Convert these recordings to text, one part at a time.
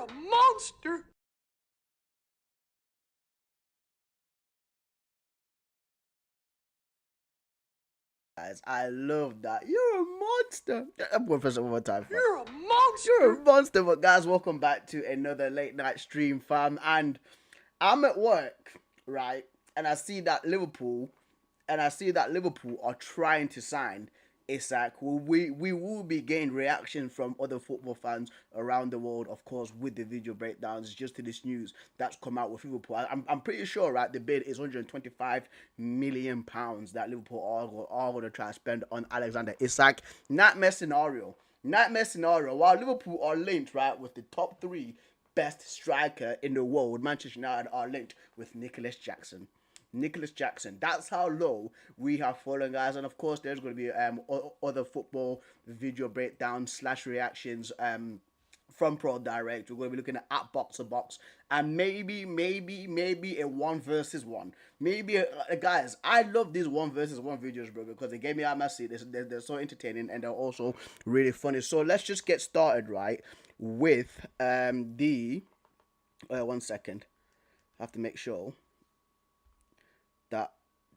You're a monster. Guys, I love that. You're a monster. I'm going for some more time. Fam. You're a monster. You're a monster. But guys, welcome back to another late night stream, fam. And I'm at work, right? And I see that Liverpool are trying to sign Isak. We will be getting reactions from other football fans around the world, of course, with the video breakdowns just to this news that's come out with Liverpool. I'm pretty sure, right, the bid is £125 million that Liverpool are going to try to spend on Alexander Isak. Nightmare scenario. While Liverpool are linked, right, with the top three best striker in the world, Manchester United are linked with Nicholas Jackson. That's how low we have fallen, guys. And of course, there's going to be other football video breakdowns / reactions from Pro Direct. We're going to be looking at box to box and maybe a 1 versus 1. Guys, I love these 1 versus 1 videos, bro, because they gave me out my seat. They're so entertaining and they're also really funny. So let's just get started, right, with the 1 second. I have to make sure that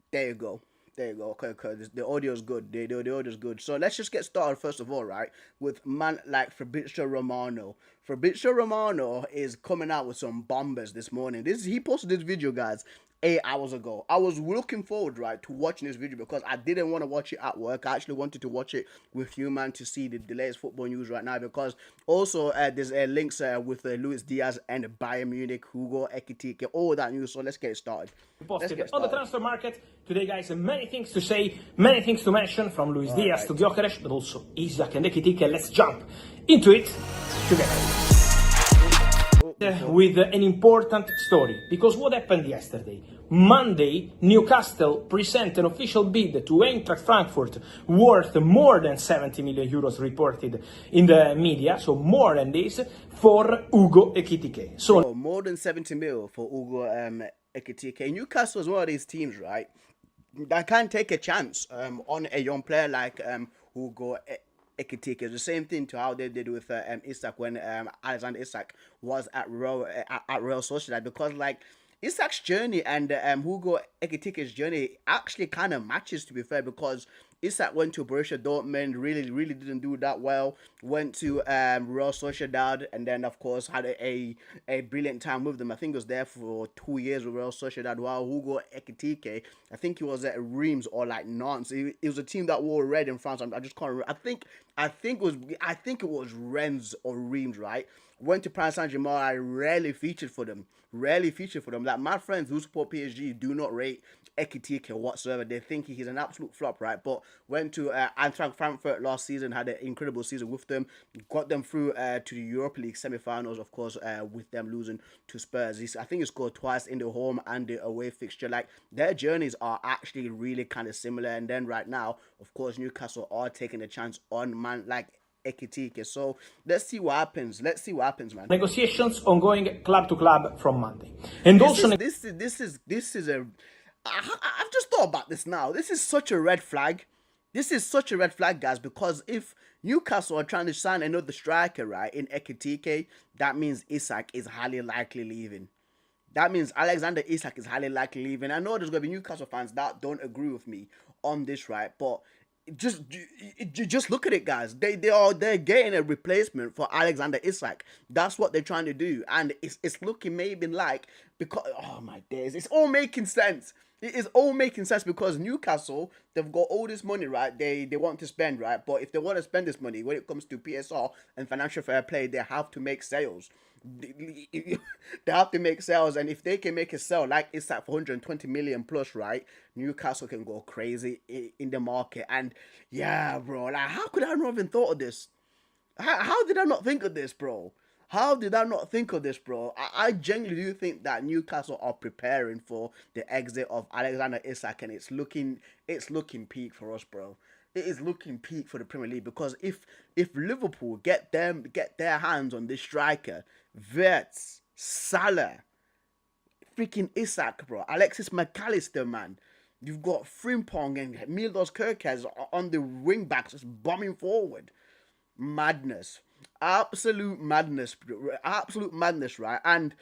there you go. Okay, the audio is good. The audio is good. So let's just get started first of all, right, with man like Fabrizio Romano. Fabrizio Romano is coming out with some bombers this morning. He posted this video, guys, 8 hours ago. I was looking forward, right, to watching this video because I didn't want to watch it at work. I actually wanted to watch it with you, man, to see the latest football news right now, because also there's links with Luis Diaz and Bayern Munich, Hugo Ekitike, all that news. So let's get started. On the transfer market today, guys, many things to say, many things to mention, from Luis Diaz to Gyökeres, but also Isak and Ekitike. Let's jump into it together. With an important story, because what happened yesterday? Monday, Newcastle present an official bid to Eintracht Frankfurt worth more than 70 million euros reported in the media, so more than this, for Hugo Ekitike. So more than 70 mil for Hugo Ekitike. Newcastle is one of these teams, right, that can take a chance on a young player like Hugo Ekitike. It's the same thing to how they did with Isak when Alexander Isak was at Real Sociedad, because like Isak's journey and Hugo Ekitike's journey actually kind of matches, to be fair, because Isak went to Borussia Dortmund, really didn't do that well, went to Real Sociedad, and then of course had a brilliant time with them. I think he was there for 2 years with Real Sociedad, while Hugo Ekitike, I think he was at Reims or like Nantes. It was a team that wore red in France. I just can't remember. I think it was Rennes or Reims, right? Went to Paris Saint-Germain. I rarely featured for them. Like, my friends who support PSG do not rate Ekitike whatsoever. They think he's an absolute flop, right? But went to Eintracht Frankfurt last season, had an incredible season with them, got them through to the Europa League semi-finals, of course, with them losing to Spurs. I think he scored twice in the home and the away fixture. Like, their journeys are actually really kind of similar. And then right now, of course, Newcastle are taking a chance on man like Ekitike. So let's see what happens. Man. Negotiations ongoing club to club from Monday, and this is a. I've just thought about this now. This is such a red flag. Guys, because if Newcastle are trying to sign another striker, right, in Ekitike, that means Isak is highly likely leaving. That means Alexander Isak is highly likely leaving. I know there's going to be Newcastle fans that don't agree with me on this, right? But just look at it, guys. They're getting a replacement for Alexander Isak. That's what they're trying to do, and it's looking maybe like, because oh my days, it's all making sense. It is all making sense because Newcastle, they've got all this money, right? They want to spend, right? But if they want to spend this money, when it comes to PSR and financial fair play, they have to make sales. They have to make sales, and if they can make a sale like Isak for 120 million plus, right, Newcastle can go crazy in the market. And yeah, bro, like, how could I not even thought of this? How did I not think of this, bro? I genuinely do think that Newcastle are preparing for the exit of Alexander Isak, and it's looking peak for us, bro. It is looking peak for the Premier League, because if Liverpool get their hands on this striker, Wirtz, Salah, freaking Isak, bro, Alexis McAllister, man. You've got Frimpong and Mildos Kerkez on the wing backs just bombing forward. Madness. Absolute madness, bro. Absolute madness, right? And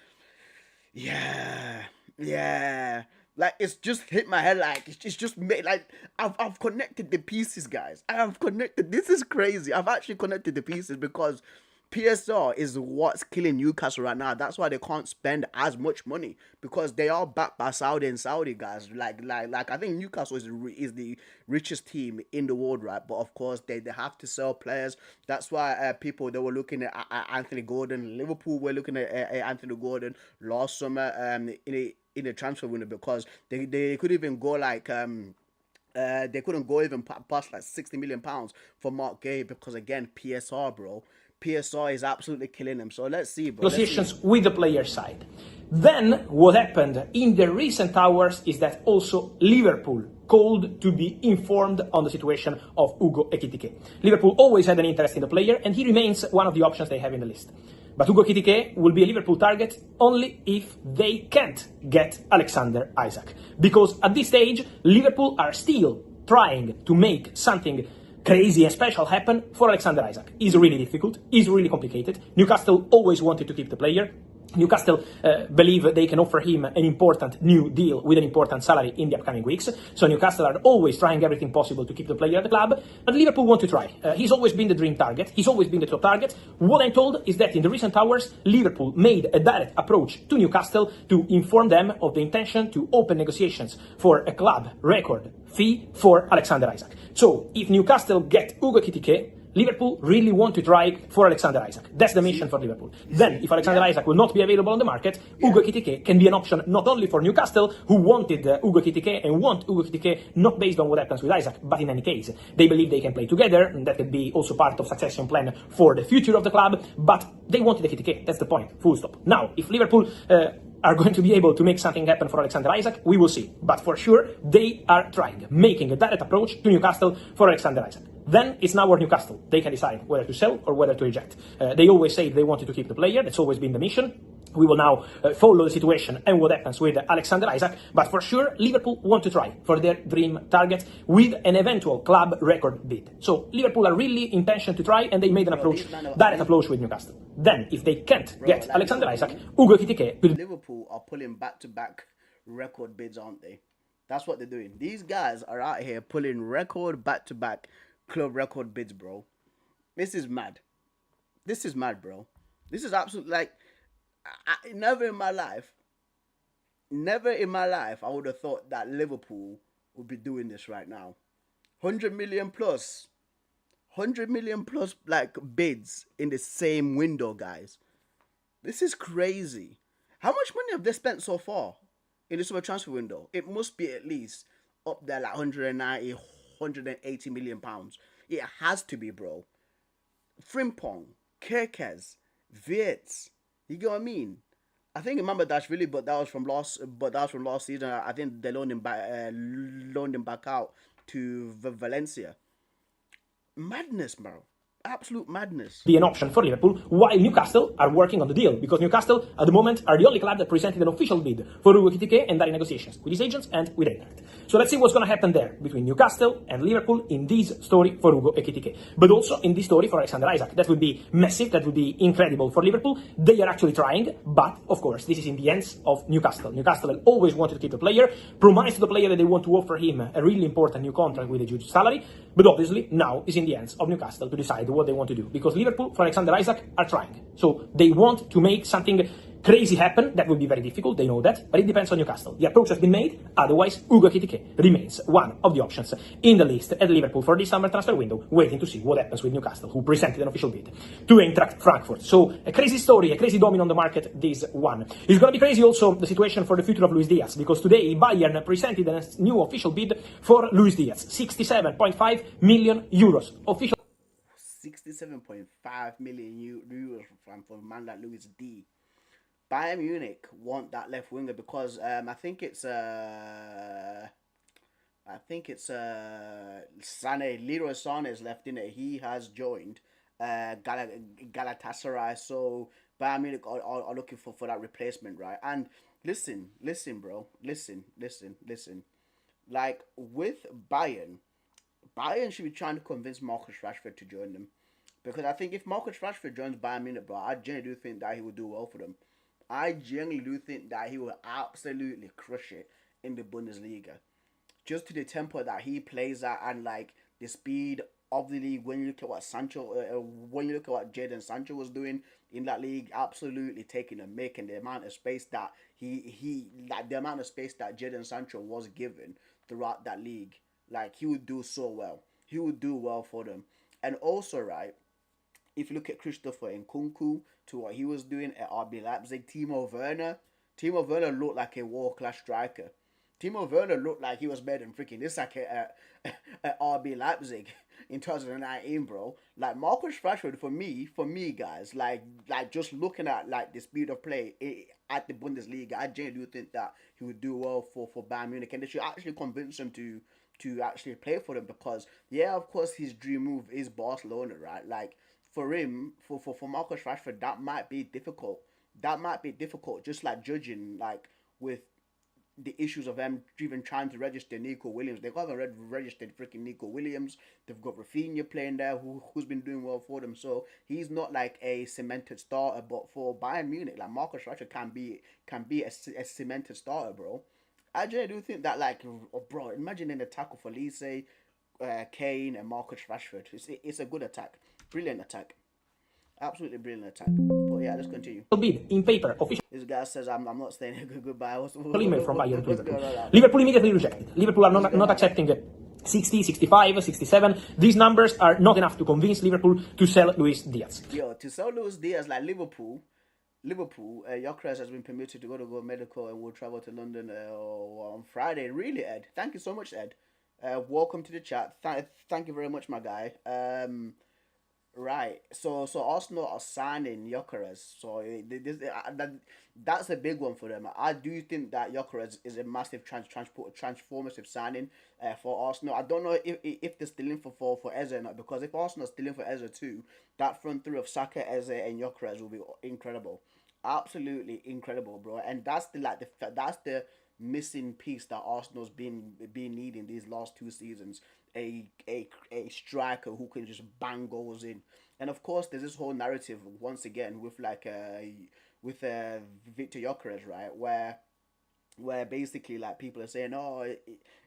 yeah, yeah. Like it's just hit my head. Like it's just made. Like I've connected the pieces, guys. I have connected. This is crazy. I've actually connected the pieces because PSR is what's killing Newcastle right now. That's why they can't spend as much money because they are backed by Saudi and Saudi guys. Like I think Newcastle is the richest team in the world, right? But of course they have to sell players. That's why people they were looking at Anthony Gordon. Liverpool were looking at Anthony Gordon last summer in a transfer window because they could even go like they couldn't go even past like £60 million for Mark Gay because again PSR, bro. PSR is absolutely killing him. So let's see, bro. Negotiations with the player side. Then what happened in the recent hours is that also Liverpool called to be informed on the situation of Hugo Ekitike. Liverpool always had an interest in the player and he remains one of the options they have in the list. But Hugo Ekitike will be a Liverpool target only if they can't get Alexander Isak. Because at this stage, Liverpool are still trying to make something crazy and special happen for Alexander Isak. It's really difficult, it's really complicated. Newcastle always wanted to keep the player. Newcastle believe they can offer him an important new deal with an important salary in the upcoming weeks. So Newcastle are always trying everything possible to keep the player at the club. But Liverpool want to try. He's always been the dream target. He's always been the top target. What I'm told is that in the recent hours, Liverpool made a direct approach to Newcastle to inform them of the intention to open negotiations for a club record fee for Alexander Isak. So if Newcastle get Hugo Ekitike, Liverpool really want to try for Alexander Isak. That's the mission for Liverpool. Then, if Alexander Isak will not be available on the market, Hugo Ekitike can be an option not only for Newcastle, who wanted Hugo Ekitike and want Hugo Ekitike not based on what happens with Isak, but in any case, they believe they can play together, and that could be also part of succession plan for the future of the club, but they wanted Ekitike. That's the point. Full stop. Now, if Liverpool are going to be able to make something happen for Alexander Isak, we will see. But for sure, they are trying, making a direct approach to Newcastle for Alexander Isak. Then it's now for Newcastle. They can decide whether to sell or whether to reject. They always say they wanted to keep the player. That's always been the mission. We will now follow the situation and what happens with Alexander Isak. But for sure, Liverpool want to try for their dream target with an eventual club record bid. So Liverpool are really intention to try, and they made an approach, direct approach with Newcastle. Then, if they can't get Alexander Isak, Hugo Ekitike will... Liverpool are pulling back-to-back record bids, aren't they? That's what they're doing. These guys are out here pulling record back-to-back club record bids, bro. This is mad. This is mad, bro. This is absolutely like never in my life I would have thought that Liverpool would be doing this right now. 100 million plus like bids in the same window, guys. This is crazy. How much money have they spent so far in the summer transfer window? It must be at least up there like 190, 180 million pounds. It has to be, bro. Frimpong, Kerkez, Wirtz. You get what I mean? I think remember Dashvili, but that was from last season. I think they loaned him back out to Valencia. Madness, bro. Absolute madness. Be an option for Liverpool, while Newcastle are working on the deal, because Newcastle at the moment are the only club that presented an official bid for Hugo Ekitike and are in negotiations with his agents and with Eintracht. So let's see what's going to happen there between Newcastle and Liverpool in this story for Hugo Ekitike, but also in this story for Alexander Isak. That would be massive, that would be incredible for Liverpool. They are actually trying, but of course this is in the hands of Newcastle. Newcastle have always wanted to keep the player, promised to the player that they want to offer him a really important new contract with a huge salary, but obviously now is in the hands of Newcastle to decide what they want to do, because Liverpool for Alexander Isak are trying. So they want to make something crazy happen. That will be very difficult, they know that, but it depends on Newcastle. The approach has been made, otherwise Hugo Ekitike remains one of the options in the list at Liverpool for this summer transfer window, waiting to see what happens with Newcastle, who presented an official bid to Eintracht Frankfurt. So a crazy story, a crazy domino on the market, this one. It's going to be crazy also the situation for the future of Luis Diaz, because today Bayern presented a new official bid for Luis Diaz, 67.5 million euros. Official 67.5 million euros from a man like Luis D. Bayern Munich want that left winger because I think it's Sané, Leroy Sané is left in it. He has joined Galatasaray, so Bayern Munich are looking for that replacement, right? And listen, bro, listen. Like with Bayern should be trying to convince Marcus Rashford to join them. Because I think if Marcus Rashford joins Bayern Munich, bro, I genuinely do think that he would do well for them. I genuinely do think that he will absolutely crush it in the Bundesliga. Just to the tempo that he plays at and like the speed of the league. When you look at what when you look at what Jadon Sancho was doing in that league, absolutely taking a mick, and the amount of space that the amount of space that Jadon Sancho was given throughout that league, like he would do so well. He would do well for them, and also right if you look at Christopher Nkunku to what he was doing at RB Leipzig, Timo Werner looked like a world class striker. Timo Werner looked like he was better than freaking this like at RB Leipzig in 2019, bro. Like Marcus Rashford for me, guys, like just looking at like the speed of play at the Bundesliga, I genuinely do think that he would do well for Bayern Munich, and they should actually convince him to actually play for them because yeah, of course, his dream move is Barcelona, right? Like for him, for Marcus Rashford, that might be difficult. That might be difficult, just like judging like with the issues of them even trying to register Nico Williams. They haven't registered freaking Nico Williams. They've got Rafinha playing there, who's been doing well for them. So he's not like a cemented starter. But for Bayern Munich, like Marcus Rashford can be a cemented starter, bro. I genuinely do think that like, oh, bro, imagine an attack of Elise, Kane, and Marcus Rashford. It's a good attack, brilliant attack, absolutely brilliant attack. But yeah, let's continue. Bid in paper official This guy says I'm not staying a goodbye. email from Bayern to What's Liverpool. going on now? Liverpool immediately rejected. Liverpool are not accepting 60, 65, 67. These numbers are not enough to convince Liverpool to sell Luis Diaz. Yo, to sell Luis Diaz, like Liverpool, Gyökeres has been permitted to go medical and will travel to London on Friday. Really, Ed? Thank you so much, Ed. Welcome to the chat. Thank you very much, my guy. Right. So Arsenal are signing Gyökeres. So that's a big one for them. I do think that Gyökeres is a massive transformative signing for Arsenal. I don't know if they're still in for Eze or not, because if Arsenal are still in for Eze too, that front three of Saka, Eze, and Gyökeres will be incredible. Absolutely incredible, bro. And that's the missing piece that Arsenal's been needing these last two seasons. A striker who can just bang goals in. And of course, there's this whole narrative once again with Victor Gyökeres, right, where basically like people are saying, oh,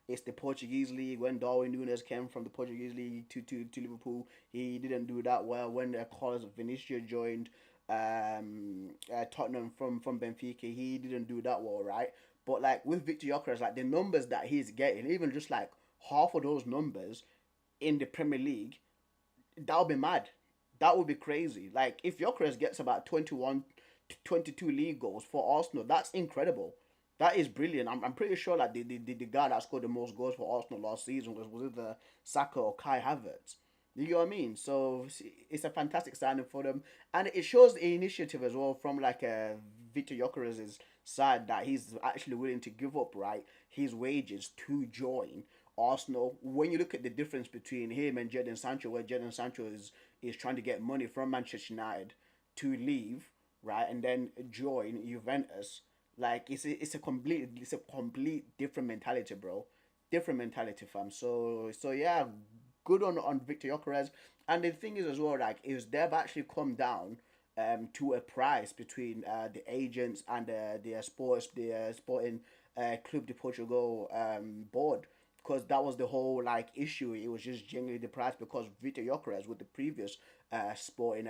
it's the Portuguese league. When Darwin Núñez came from the Portuguese league to Liverpool, he didn't do that well. When Carlos Vinicius joined Tottenham from Benfica, he didn't do that well, right? But like with Victor Gyökeres, like the numbers that he's getting, even just like half of those numbers in the Premier League, that would be mad. That would be crazy. Like if Gyökeres gets about 21, 22 league goals for Arsenal, that's incredible. That is brilliant. I'm pretty sure like the guy that scored the most goals for Arsenal last season was either Saka or Kai Havertz. You know what I mean? So it's a fantastic signing for them, and it shows the initiative as well from like Victor Gyökeres' side that he's actually willing to give up right his wages to join Arsenal. When you look at the difference between him and Jadon Sancho, where Jadon Sancho is trying to get money from Manchester United to leave, right, and then join Juventus, like it's a complete different mentality, bro. Different mentality, fam. So yeah, good on Victor Gyökeres. And the thing is as well, like, is they've actually come down to a price between the agents and the sporting Club de Portugal board, because that was the whole like issue. It was just genuinely the price, because Victor Gyökeres with the previous sporting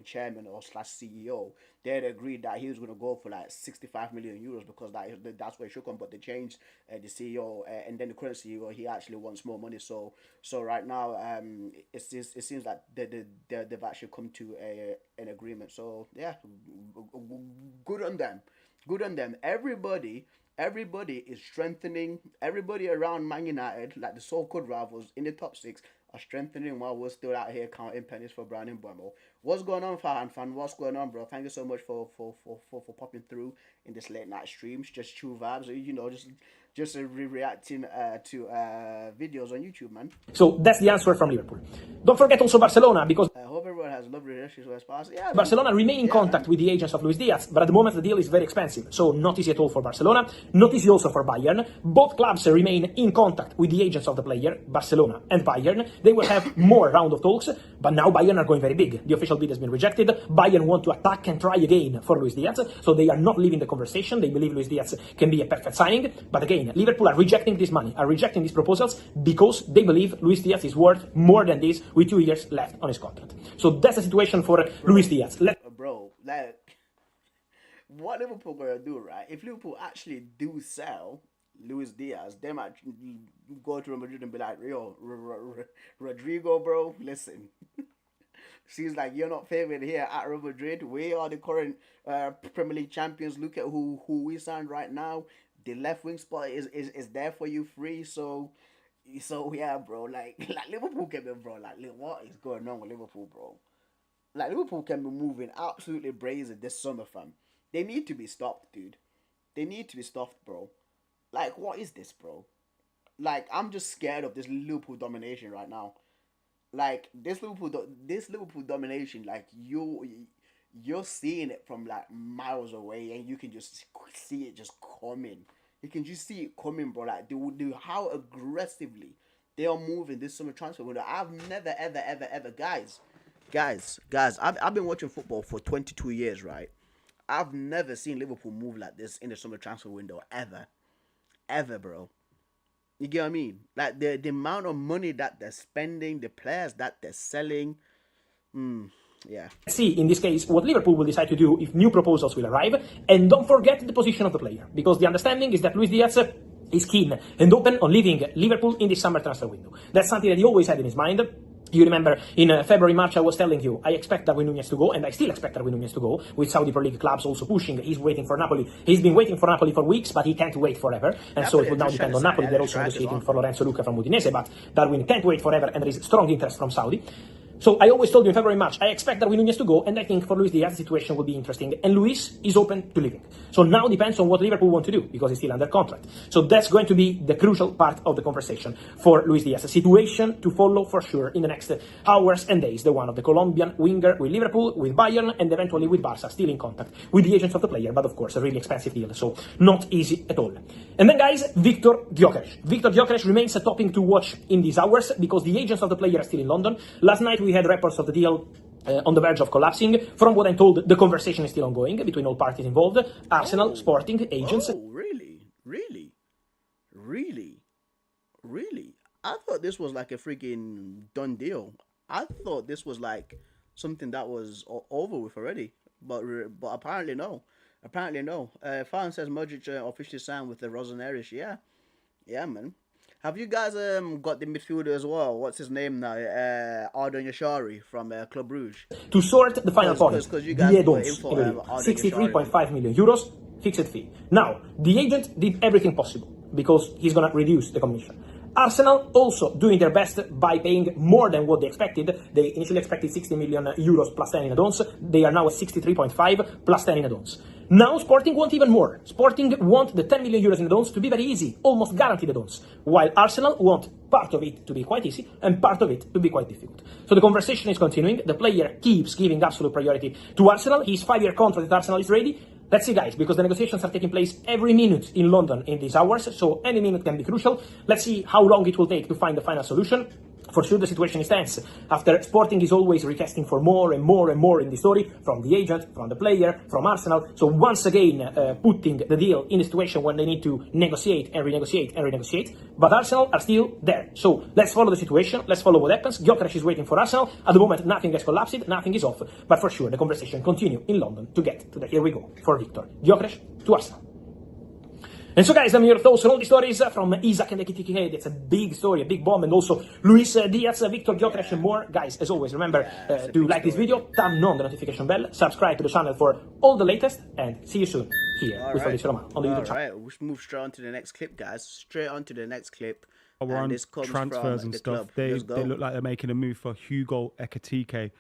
chairman or slash CEO, they had agreed that he was going to go for like 65 million euros, because that's where it should come. But they changed the CEO, and then the current CEO, he actually wants more money. So right now, it seems like they've actually come to an agreement. So yeah, good on them. Good on them. Everybody is strengthening. Everybody around Man United, like the so-called rivals in the top six, are strengthening while we're still out here counting pennies for Brian Mbeumo. What's going on, fan? What's going on, bro? Thank you so much for popping through in this late night streams. Just true vibes, you know. Just just reacting to videos on YouTube, man. So that's the answer from Liverpool. Don't forget also Barcelona, because I hope everyone has lovely relationships with Esparza. Yeah, Barcelona remain in contact with the agents of Luis Diaz, but at the moment the deal is very expensive, so not easy at all for Barcelona, not easy also for Bayern. Both clubs remain in contact with the agents of the player, Barcelona and Bayern. They will have more round of talks, but now Bayern are going very big. The official bid has been rejected. Bayern want to attack and try again for Luis Diaz, so they are not leaving the conversation. They believe Luis Diaz can be a perfect signing, but again, Liverpool are rejecting this money, are rejecting these proposals because they believe Luis Diaz is worth more than this with 2 years left on his contract. So that's the situation for Luis Diaz. Bro, like, what Liverpool gonna do, right? If Liverpool actually do sell Luis Diaz, they might go to Real Madrid and be like, "Yo, Rodrigo, bro, listen." Seems like you're not favored here at Real Madrid. We are the current Premier League champions. Look at who we signed right now. The left wing spot is there for you free. So yeah, bro. Like Liverpool can be, bro. Like, what is going on with Liverpool, bro? Like, Liverpool can be moving absolutely brazen this summer, fam. They need to be stopped, dude. They need to be stopped, bro. Like, what is this, bro? Like, I'm just scared of this Liverpool domination right now. Like, this Liverpool domination, like, you're seeing it from like miles away, and you can just see it just coming. You can just see it coming, bro. Like, how aggressively they are moving this summer transfer window. I've never, ever, guys. I've been watching football for 22 years, right? I've never seen Liverpool move like this in the summer transfer window ever, bro. You get what I mean? Like, the amount of money that they're spending, the players that they're selling. Yeah. Let's see, in this case, what Liverpool will decide to do if new proposals will arrive. And don't forget the position of the player, because the understanding is that Luis Diaz is keen and open on leaving Liverpool in this summer transfer window. That's something that he always had in his mind. You remember in February, March, I was telling you, I expect Darwin Núñez to go, and I still expect Darwin Núñez to go, with Saudi Pro League clubs also pushing. He's waiting for Napoli. He's been waiting for Napoli for weeks, but he can't wait forever. And so it will now depend on Napoli. They're also negotiating for Lorenzo Luca from Udinese, but Darwin can't wait forever, and there is strong interest from Saudi. So I always told you in February, March, I expect Darwin Núñez to go, and I think for Luis Diaz, the situation will be interesting. And Luis is open to leaving. So now depends on what Liverpool want to do, because he's still under contract. So that's going to be the crucial part of the conversation for Luis Diaz. A situation to follow for sure in the next hours and days. The one of the Colombian winger with Liverpool, with Bayern, and eventually with Barca, still in contact with the agents of the player, but of course a really expensive deal, so not easy at all. And then, guys, Victor Gyökeres. Victor Gyökeres remains a topic to watch in these hours, because the agents of the player are still in London. Last night we had reports of the deal on the verge of collapsing. From what I'm told, the conversation is still ongoing between all parties involved: Arsenal, Sporting, agents. Oh, really? I thought this was like a freaking done deal. I thought this was like something that was over with already. But apparently no. Fan says Modric officially signed with the Rossoneri's. Yeah, man. Have you guys got the midfielder as well? What's his name now? Ardon Yashari from Club Brugge. To sort the final point, because you guys put info 63.5 million euros fixed fee. Now, the agent did everything possible, because he's going to reduce the commission. Arsenal also doing their best by paying more than what they expected. They initially expected 60 million euros plus 10 in add-ons. They are now at 63.5 plus 10 in add-ons. Now Sporting want even more. Sporting want the 10 million euros in add-ons to be very easy, almost guaranteed add-ons, while Arsenal want part of it to be quite easy and part of it to be quite difficult. So the conversation is continuing. The player keeps giving absolute priority to Arsenal. His 5-year contract at Arsenal is ready. Let's see, guys, because the negotiations are taking place every minute in London in these hours, so any minute can be crucial. Let's see how long it will take to find the final solution. For sure, the situation is tense. After Sporting is always requesting for more and more in the story, from the agent, from the player, from Arsenal. So once again, putting the deal in a situation when they need to negotiate and renegotiate. But Arsenal are still there. So let's follow the situation. Let's follow what happens. Gyökeres is waiting for Arsenal. At the moment, nothing has collapsed. Nothing is off. But for sure, the conversation continue in London to get to the here we go for Victor Gyökeres to Arsenal. And so, guys, I'm your thoughts on all the stories from Isaac and the KTK. It's a big story, a big bomb, and also Luis Diaz, Victor Gyökeres, and more. Guys, as always, remember to like this video, turn on the notification bell, subscribe to the channel for all the latest, and see you soon here with Fabrizio Romano on the YouTube channel. Alright, we'll move straight on to the next clip, guys. Straight on to the next clip. We're on transfers and stuff. They look like they're making a move for Hugo Ekitike.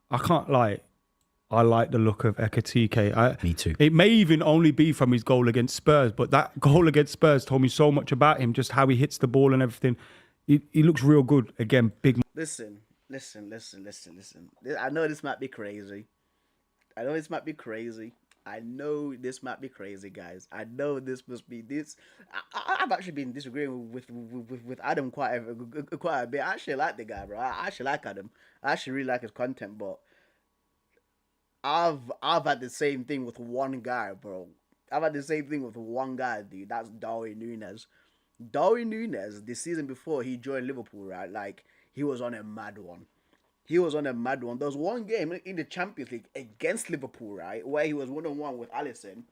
I can't lie. I like the look of Ekitike. Me too. It may even only be from his goal against Spurs, but that goal against Spurs told me so much about him, just how he hits the ball and everything. He looks real good. Again, big. Listen. I know this might be crazy. I know this might be crazy, guys. I know this must be this. I've actually been disagreeing with Adam quite a bit. I actually like the guy, bro. I actually like Adam. I actually really like his content, but I've had the same thing with one guy, bro. I've had the same thing with one guy, dude. That's Darwin Núñez. Darwin Núñez, the season before he joined Liverpool, right? Like, he was on a mad one. There was one game in the Champions League against Liverpool, right, where he was 1-on-1 with Alisson,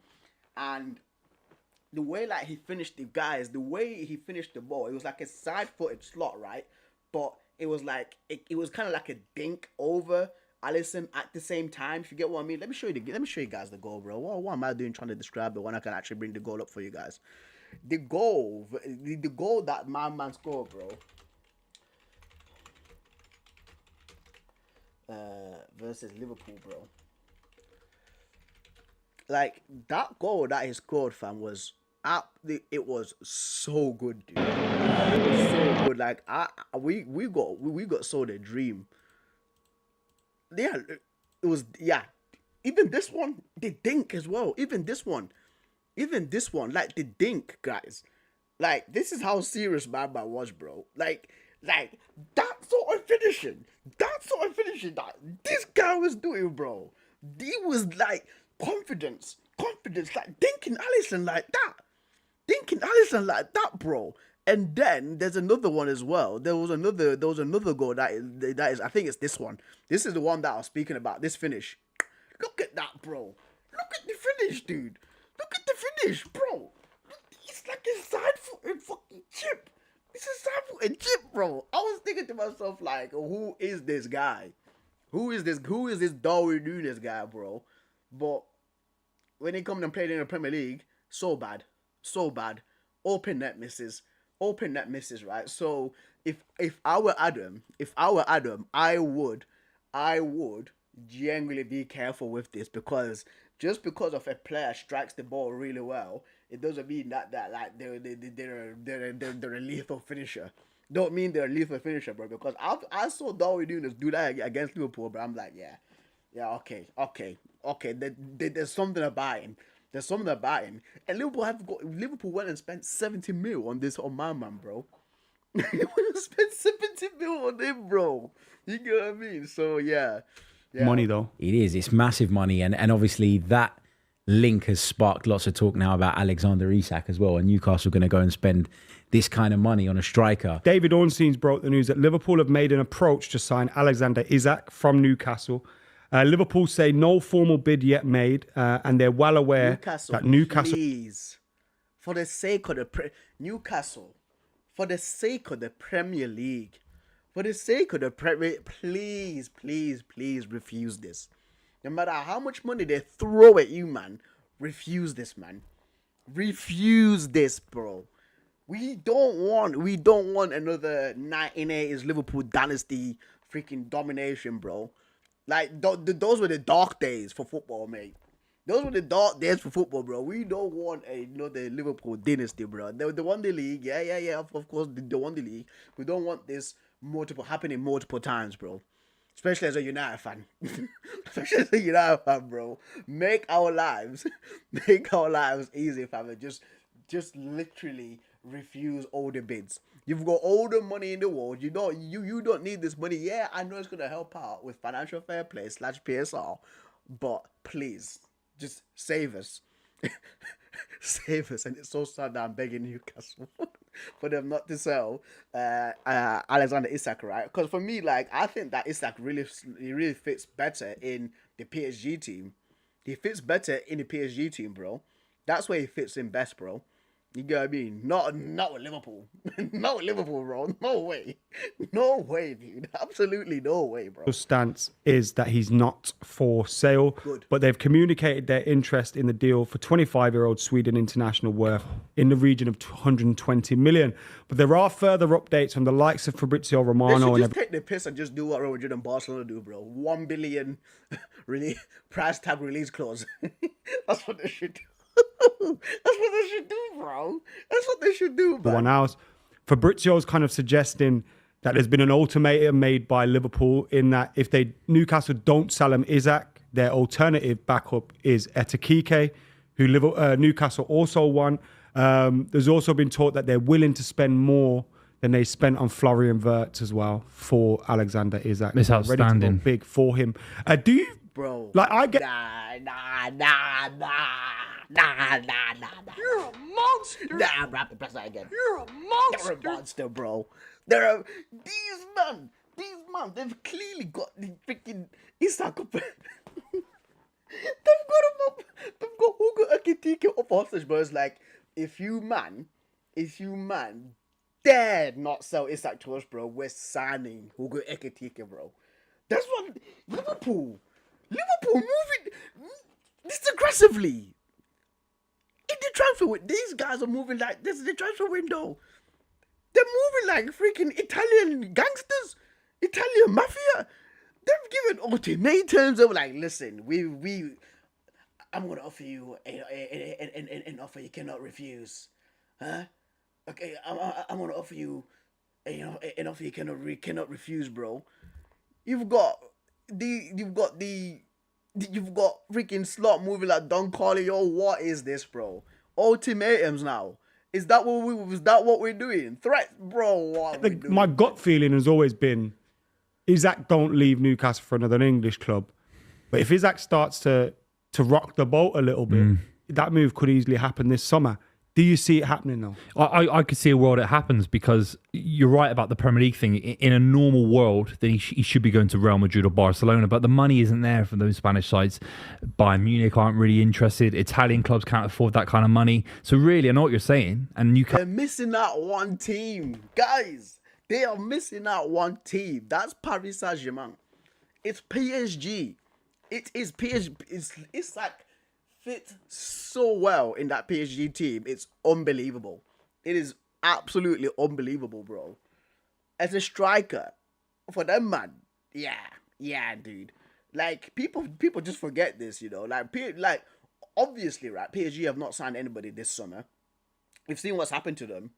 and the way like he finished the ball, it was like a side-footed slot, right? But it was like it was kind of like a dink over Alisson at the same time. If you get what I mean, let me show you guys the goal, bro. What am I doing trying to describe it when I can actually bring the goal up for you guys? The goal that my man scored, bro. Versus Liverpool, bro. Like, that goal that he scored, fam, was it was so good, dude. It was so good. Like, we got sold a dream. Yeah, it was, yeah. Even this one, the dink as well. Even this one, like the dink, guys. Like, this is how serious my man was, bro. Like that sort of finishing that this guy was doing, bro. He was like confidence, like dinking Alisson like that, bro. And then there's another one as well. There was another goal that is I think it's this one. This is the one that I was speaking about. This finish. Look at that, bro. Look at the finish, dude. Look at the finish, bro. It's like a side-footed fucking chip. It's a side-footed chip, bro. I was thinking to myself, like, who is this guy? Who is this Darwin Núñez guy, bro? But when he come and played in the Premier League, so bad. Open net misses, right? So if I were Adam, I would genuinely be careful with this, because just because of a player strikes the ball really well, it doesn't mean that like they're a lethal finisher. Don't mean they're a lethal finisher, bro. Because I saw Darwin Núñez do that against Liverpool, bro. I'm like, yeah, okay. There's something about him. And Liverpool went and spent 70 mil on my man, bro. They went and spent 70 mil on him, bro. You get what I mean? So yeah. Money though. It is. It's massive money, and obviously that link has sparked lots of talk now about Alexander Isak as well, and Newcastle going to go and spend this kind of money on a striker. David Ornstein's broke the news that Liverpool have made an approach to sign Alexander Isak from Newcastle. Liverpool say no formal bid yet made, and they're well aware that Newcastle... Please, for the sake of the Premier League, please refuse this. No matter how much money they throw at you, man, refuse this, man. Refuse this, bro. We don't want another 1980s Liverpool dynasty freaking domination, bro. Like, those were the dark days for football, mate. Those were the dark days for football, bro. We don't want another Liverpool dynasty, bro. They won the league. Yeah. Of course, they won the league. We don't want this happening multiple times, bro. Especially as a United fan. Bro. Make our lives easy, fam. Just literally refuse all the bids. You've got all the money in the world. You don't need this money. Yeah, I know it's gonna help out with financial fair play / PSR, but please, just save us. Save us. And it's so sad that I'm begging Newcastle for them not to sell Alexander Isak, right? Because for me, like, I think that Isak really fits better in the PSG team. He fits better in the PSG team, bro. That's where he fits in best, bro. You get what I mean? Not with Liverpool. Not with Liverpool, bro. No way. No way, dude. Absolutely no way, bro. Stance is that he's not for sale, but they've communicated their interest in the deal for 25-year-old Sweden international worth in the region of 120 million. But there are further updates from the likes of Fabrizio Romano. They should just take the piss and just do what Real Madrid and Barcelona do, bro. 1 billion really price tag release clause. That's what they should do. That's what they should do, bro. That's what they should do, man. One else. Fabrizio's kind of suggesting that there's been an ultimatum made by Liverpool in that if Newcastle don't sell him Isak, their alternative backup is Etekike, who Newcastle also won. There's also been talk that they're willing to spend more than they spent on Florian Wirtz as well for Alexander Isak. It's outstanding. Ready to go big for him. Do you, bro? Like I get. Nah. You're a monster. Nah, press that again. You're a monster. You're a monster, bro. These men, they've clearly got the freaking Isak up. They've got him up. They've got Hugo Ekitike up hostage, bro. It's like, if you dare not sell Isak to us, bro, we're signing Hugo Ekitike, bro. That's what Liverpool moving this aggressively. In the transfer window, these guys are moving like this is the transfer window. They're moving like freaking Italian gangsters, Italian mafia. They've given ultimatums of like, listen, I'm gonna offer you an offer you cannot refuse, huh? Okay, I'm gonna offer you, an offer you cannot refuse, bro. You've got freaking Slot moving like Don Carlo. What is this, bro? Ultimatums now. Is that what we're doing? Threats, bro. What are we doing? My gut feeling has always been, Isak don't leave Newcastle for another English club. But if Isak starts to rock the boat a little bit, that move could easily happen this summer. Do you see it happening though? I could see a world it happens, because you're right about the Premier League thing. In a normal world, then he should be going to Real Madrid or Barcelona, but the money isn't there for those Spanish sides. Bayern Munich aren't really interested. Italian clubs can't afford that kind of money. So really, I know what you're saying. And they're missing out one team, guys. They are missing out one team. That's Paris Saint-Germain. It's PSG. It is PSG. It's like fit so well in that PSG team. It's unbelievable. It is absolutely unbelievable, bro. As a striker, for them, man, yeah, dude. Like people just forget this, Like obviously, right? PSG have not signed anybody this summer. We've seen what's happened to them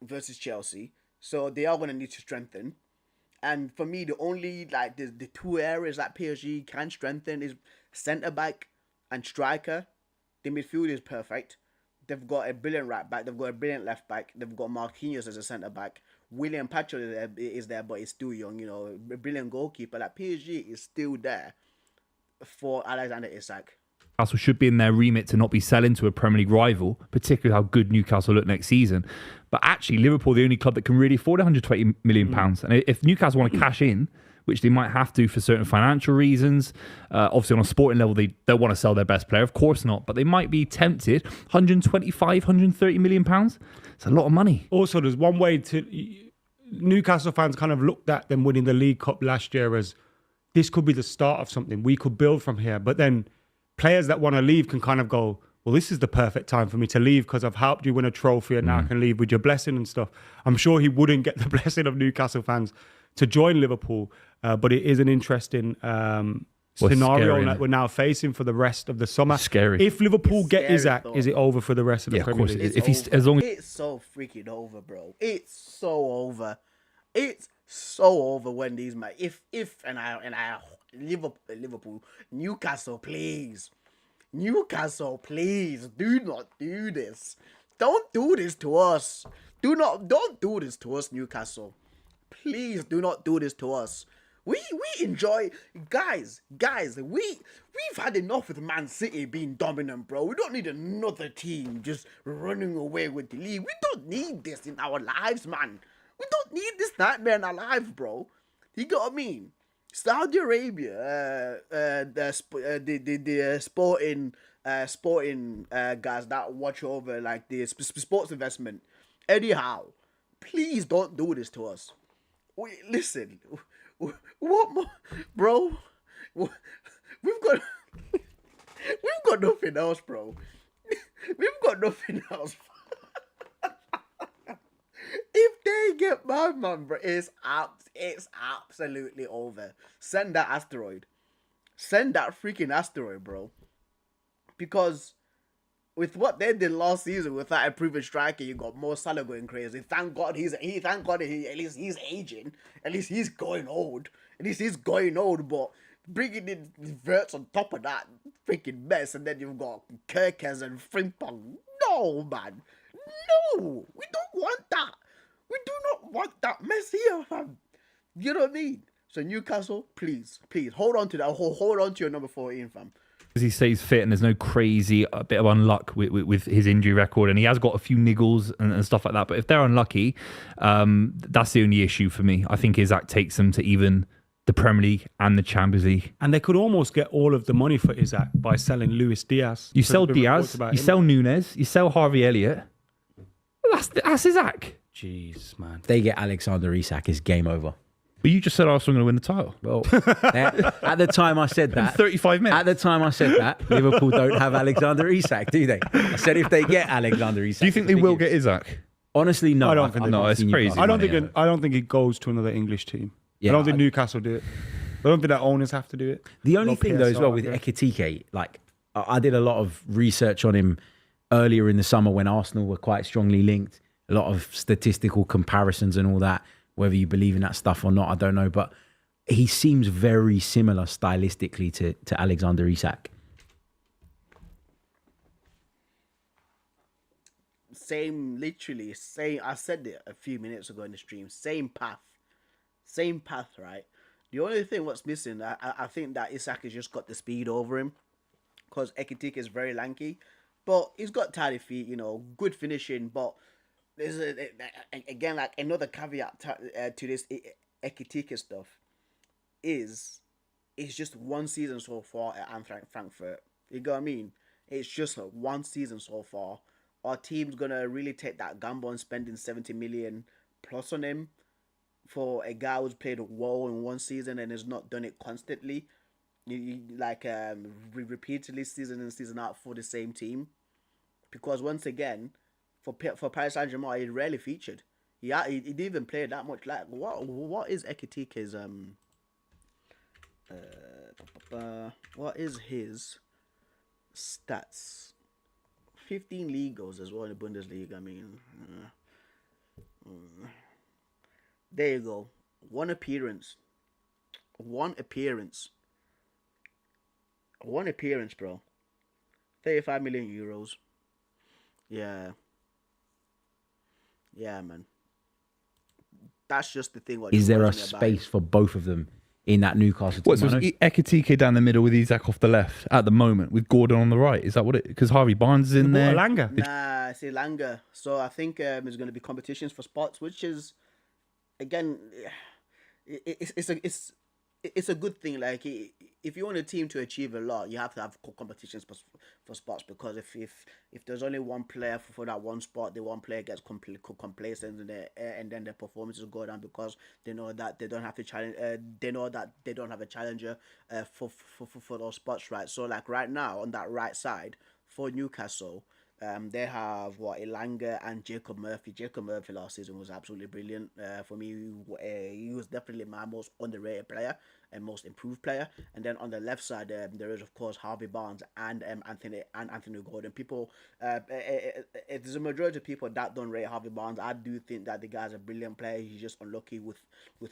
versus Chelsea, so they are going to need to strengthen. And for me, the only the two areas that PSG can strengthen is centre back and striker. The midfield is perfect. They've got a brilliant right back. They've got a brilliant left back. They've got Marquinhos as a centre back. William Pacho is there, but he's still young. A brilliant goalkeeper. Like PSG is still there for Alexander Isak. Newcastle should be in their remit to not be selling to a Premier League rival, particularly how good Newcastle look next season. But actually, Liverpool are the only club that can really afford £120 million. And if Newcastle want to cash in, which they might have to for certain financial reasons, obviously on a sporting level, they don't want to sell their best player, of course not, but they might be tempted. £130 million. It's a lot of money. Also, there's one way Newcastle fans kind of looked at them winning the League Cup last year as this could be the start of something. We could build from here. But then players that want to leave can kind of go, well, this is the perfect time for me to leave because I've helped you win a trophy and now I can leave with your blessing and stuff. I'm sure he wouldn't get the blessing of Newcastle fans to join Liverpool, but it is an interesting scenario that we're now facing for the rest of the summer. Scary. If Liverpool get Isak, is it over for the rest of the Premier League? It's so freaking over, bro. It's so over. It's so over when these man. If Liverpool, Newcastle, please, do not do this. Don't do this to us. Don't do this to us, Newcastle. Please do not do this to us. We enjoy, guys. We've had enough with Man City being dominant, bro. We don't need another team just running away with the league. We don't need this in our lives, man. We don't need this nightmare in our lives, bro. You get what I mean? Saudi Arabia, the sporting guys that watch over like the sports investment. Anyhow, please don't do this to us. Listen, what more, bro? We've got nothing else, bro. We've got nothing else. If they get my man, bro, it's absolutely over. Send that asteroid. Send that freaking asteroid, bro. Because with what they did last season with that improving striker, you got Mo Salah going crazy. Thank God at least he's aging. At least he's going old. But bringing in Verts on top of that freaking mess, and then you've got Kirkes and Frimpong. No, man. No, we don't want that. We do not want that mess here, fam. You know what I mean? So Newcastle, please, hold on to that. Hold on to your number 14, fam. Because he stays fit and there's no crazy bit of unluck with his injury record, and he has got a few niggles and stuff like that. But if they're unlucky, that's the only issue for me. I think Isaac takes them to even the Premier League and the Champions League. And they could almost get all of the money for Isaac by selling Luis Diaz. You sell Diaz, you sell Nunes, you sell Harvey Elliott. That's Isaac. Jeez, man. If they get Alexander Isak, it's game over. But you just said Arsenal are going to win the title. Well, at the time I said that, 35 minutes. At the time I said that, Liverpool don't have Alexander Isak, do they? I said if they get Alexander Isak. Do you think they will get Isaac? Honestly, no. I don't think. No, it's crazy. I don't think it goes to another English team. Yeah, I don't think Newcastle do it. I don't think that owners have to do it. The only thing though, as well, with Ekitike, like I did a lot of research on him earlier in the summer when Arsenal were quite strongly linked. A lot of statistical comparisons and all that. Whether you believe in that stuff or not, I don't know. But he seems very similar stylistically to Alexander Isak. Literally same. I said it a few minutes ago in the stream. Same path, right? The only thing what's missing, I think that Isak has just got the speed over him, because Ekitike is very lanky, but he's got tidy feet, good finishing. But there's again, like another caveat to this Ekitike stuff is it's just one season so far at Eintracht Frankfurt. You know what I mean? It's just one season so far. Our team's gonna really take that gamble on spending 70 million plus on him for a guy who's played well in one season and has not done it constantly, repeatedly season in season out for the same team. Because once again, for Paris Saint-Germain, he rarely featured. He didn't even play that much. Like what is Ekitike's what is his stats? 15 league goals as well in the Bundesliga. I mean, there you go. One appearance, bro. 35 million euros. Yeah, man. That's just the thing. Is there a space for both of them in that Newcastle team? So Ekitike down the middle with Isak off the left at the moment, with Gordon on the right? Is that what it? Because Harvey Barnes is in there. Elanga. Nah, it's Elanga. So I think there's going to be competitions for spots, which is, again, it's a good thing. Like, if you want a team to achieve a lot, you have to have competitions for spots, because if there's only one player for that one spot, the one player gets complacent and then their performances go down because they know that they don't have to challenge. They know that they don't have a challenger for those spots, right? So like right now on that right side for Newcastle, they have Elanga and Jacob Murphy. Jacob Murphy last season was absolutely brilliant. For me, he was definitely my most underrated player and most improved player. And then on the left side, there is of course Harvey Barnes and Anthony Gordon. People, there's a majority of people that don't rate Harvey Barnes. I do think that the guy's a brilliant player. He's just unlucky with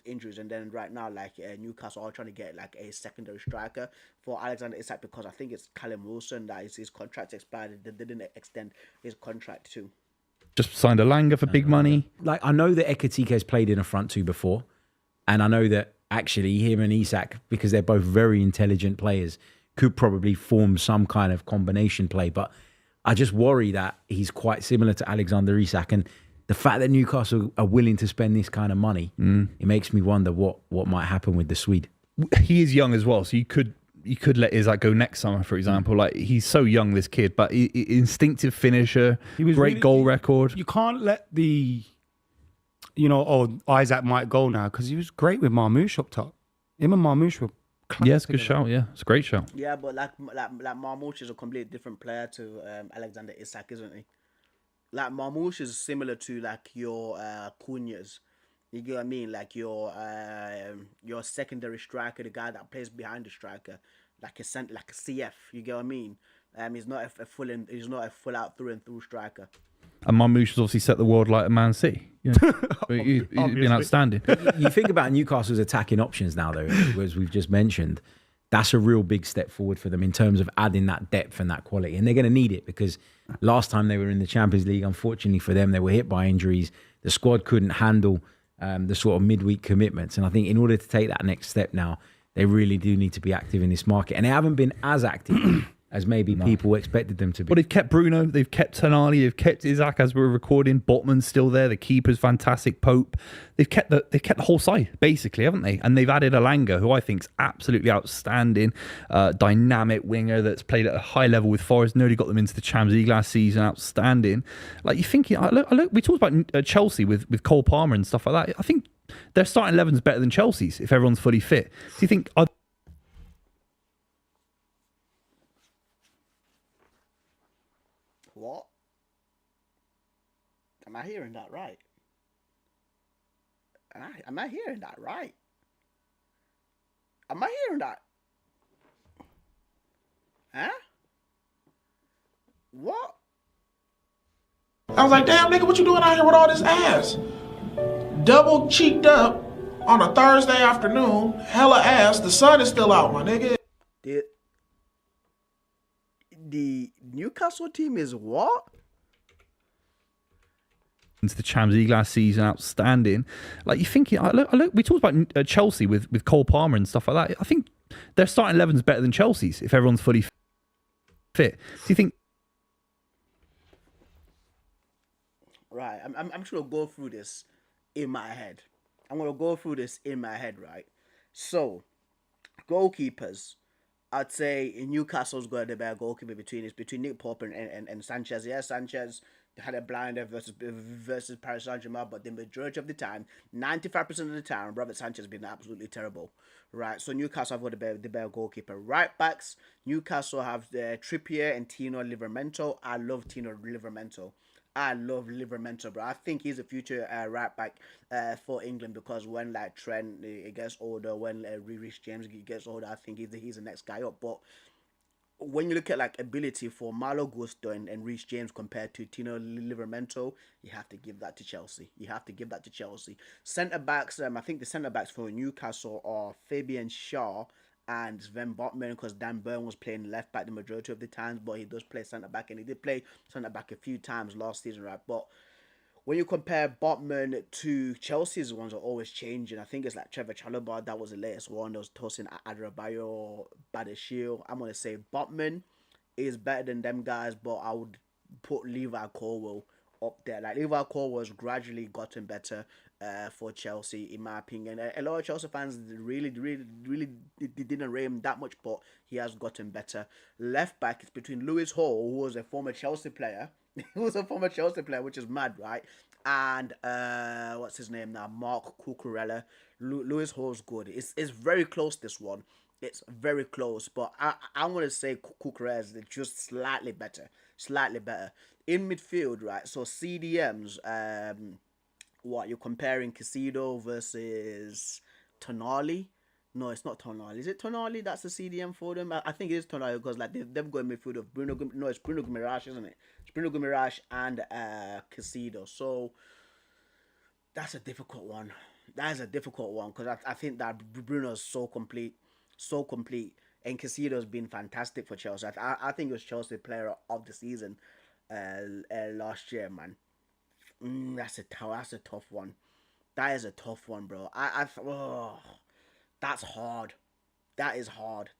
injuries. And then right now, like Newcastle are trying to get like a secondary striker for Alexander Isak, because I think it's Callum Wilson that his contract expired. They didn't extend his contract too. Just signed Elanga for big money. Like, I know that Ekitike has played in a front two before, and I know that actually him and Isak, because they're both very intelligent players, could probably form some kind of combination play. But I just worry that he's quite similar to Alexander Isak, and the fact that Newcastle are willing to spend this kind of money, it makes me wonder what might happen with the Swede. he is young as well, so you could let Isaac go next summer, for example. Like, he's so young, this kid, but instinctive finisher, He was great really- goal record. You can't let Isaac might go now, because he was great with Marmoush up top. Him and Marmoush were class Yeah, it's a good together. shout. Yeah, it's a great shout. Yeah, but like Marmoush is a completely different player to Alexander Isak, isn't he? Like, Marmoush is similar to like your Cunhas. You get what I mean? Like your secondary striker, the guy that plays behind the striker, like a CF. You get what I mean? He's not a full out through and through striker. And Marmoush has obviously set the world light at Man City. Yeah. He's been Obviously. outstanding. You think about Newcastle's attacking options now, though, as we've just mentioned. That's a real big step forward for them in terms of adding that depth and that quality. And they're going to need it, because last time they were in the Champions League, unfortunately for them, they were hit by injuries. The squad couldn't handle the sort of midweek commitments. And I think in order to take that next step now, they really do need to be active in this market. And they haven't been as active as maybe people expected them to be. But they've kept Bruno, they've kept Tonali, they've kept Isaac as we're recording. Botman's still there. The keeper's fantastic. Pope. They've kept the whole side basically, haven't they? And they've added Alanga, who I think is absolutely outstanding, dynamic winger that's played at a high level with Forest. Nearly got them into the Champions League last season. Outstanding. Like, you're thinking, look, we talked about Chelsea with Cole Palmer and stuff like that. I think their starting 11's better than Chelsea's if everyone's fully fit. Do you think? What? Am I hearing that right? Am I hearing that right? Am I hearing that? Huh? What? I was like, damn, nigga, what you doing out here with all this ass? Double cheeked up on a Thursday afternoon, hella ass. The sun is still out, my nigga. The Newcastle team is what? Into the Champions League last season, outstanding. Like, you're thinking, look, we talked about Chelsea with Cole Palmer and stuff like that. I think their starting 11's better than Chelsea's if everyone's fully fit. Do you think? Right, I'm just gonna go through this in my head. Right? So, goalkeepers. I'd say Newcastle's got the better goalkeeper between Nick Pope and Sanchez. Yeah, Sanchez had a blinder versus Paris Saint-Germain, but the majority of the time, 95% of the time, Robert Sanchez has been absolutely terrible. Right, so Newcastle have got the better goalkeeper. Right backs, Newcastle have Trippier and Tino Livramento. I love Tino Livramento. Bro. I think he's a future right back for England, because when like Trent gets older, when Reece James gets older, I think he's the next guy up. But when you look at like ability for Malo Gusto and Reece James compared to Tino Livramento, you have to give that to Chelsea. Centre backs, I think the centre backs for Newcastle are Fabian Shaw and Sven Botman, because Dan Burn was playing left back the majority of the times, but he does play centre back, and he did play centre back a few times last season, right? But when you compare Botman to Chelsea's ones are always changing. I think it's like Trevor Chalobah, that was the latest one. There was Tosin Adarabioyo, Badashil. I'm gonna say Botman is better than them guys, but I would put Levi Colwill up there. Like, Levi Colwill has gradually gotten better for Chelsea, in my opinion. A lot of Chelsea fans really didn't rate him that much, but he has gotten better. Left back is between Lewis Hall, who was a former Chelsea player, which is mad, right? And what's his name now? Mark Cucurella. Lewis Hall's good. It's very close, this one. It's very close, but I'm gonna say Cucurella is just slightly better. In midfield, right? So CDMs, what you're comparing Casido versus Tonali? No, it's not Tonali. Is it Tonali? That's the CDM for them. I think it is Tonali, because like they've got a midfield of Bruno. No, it's Bruno Guimaraes, isn't it? It's Bruno Guimaraes and Casido. So that's a difficult one. Because I think that Bruno's so complete, and Casido's been fantastic for Chelsea. I think it was Chelsea Player of the Season last year, man. That's a tough one. That is a tough one, bro. That's hard. That is hard.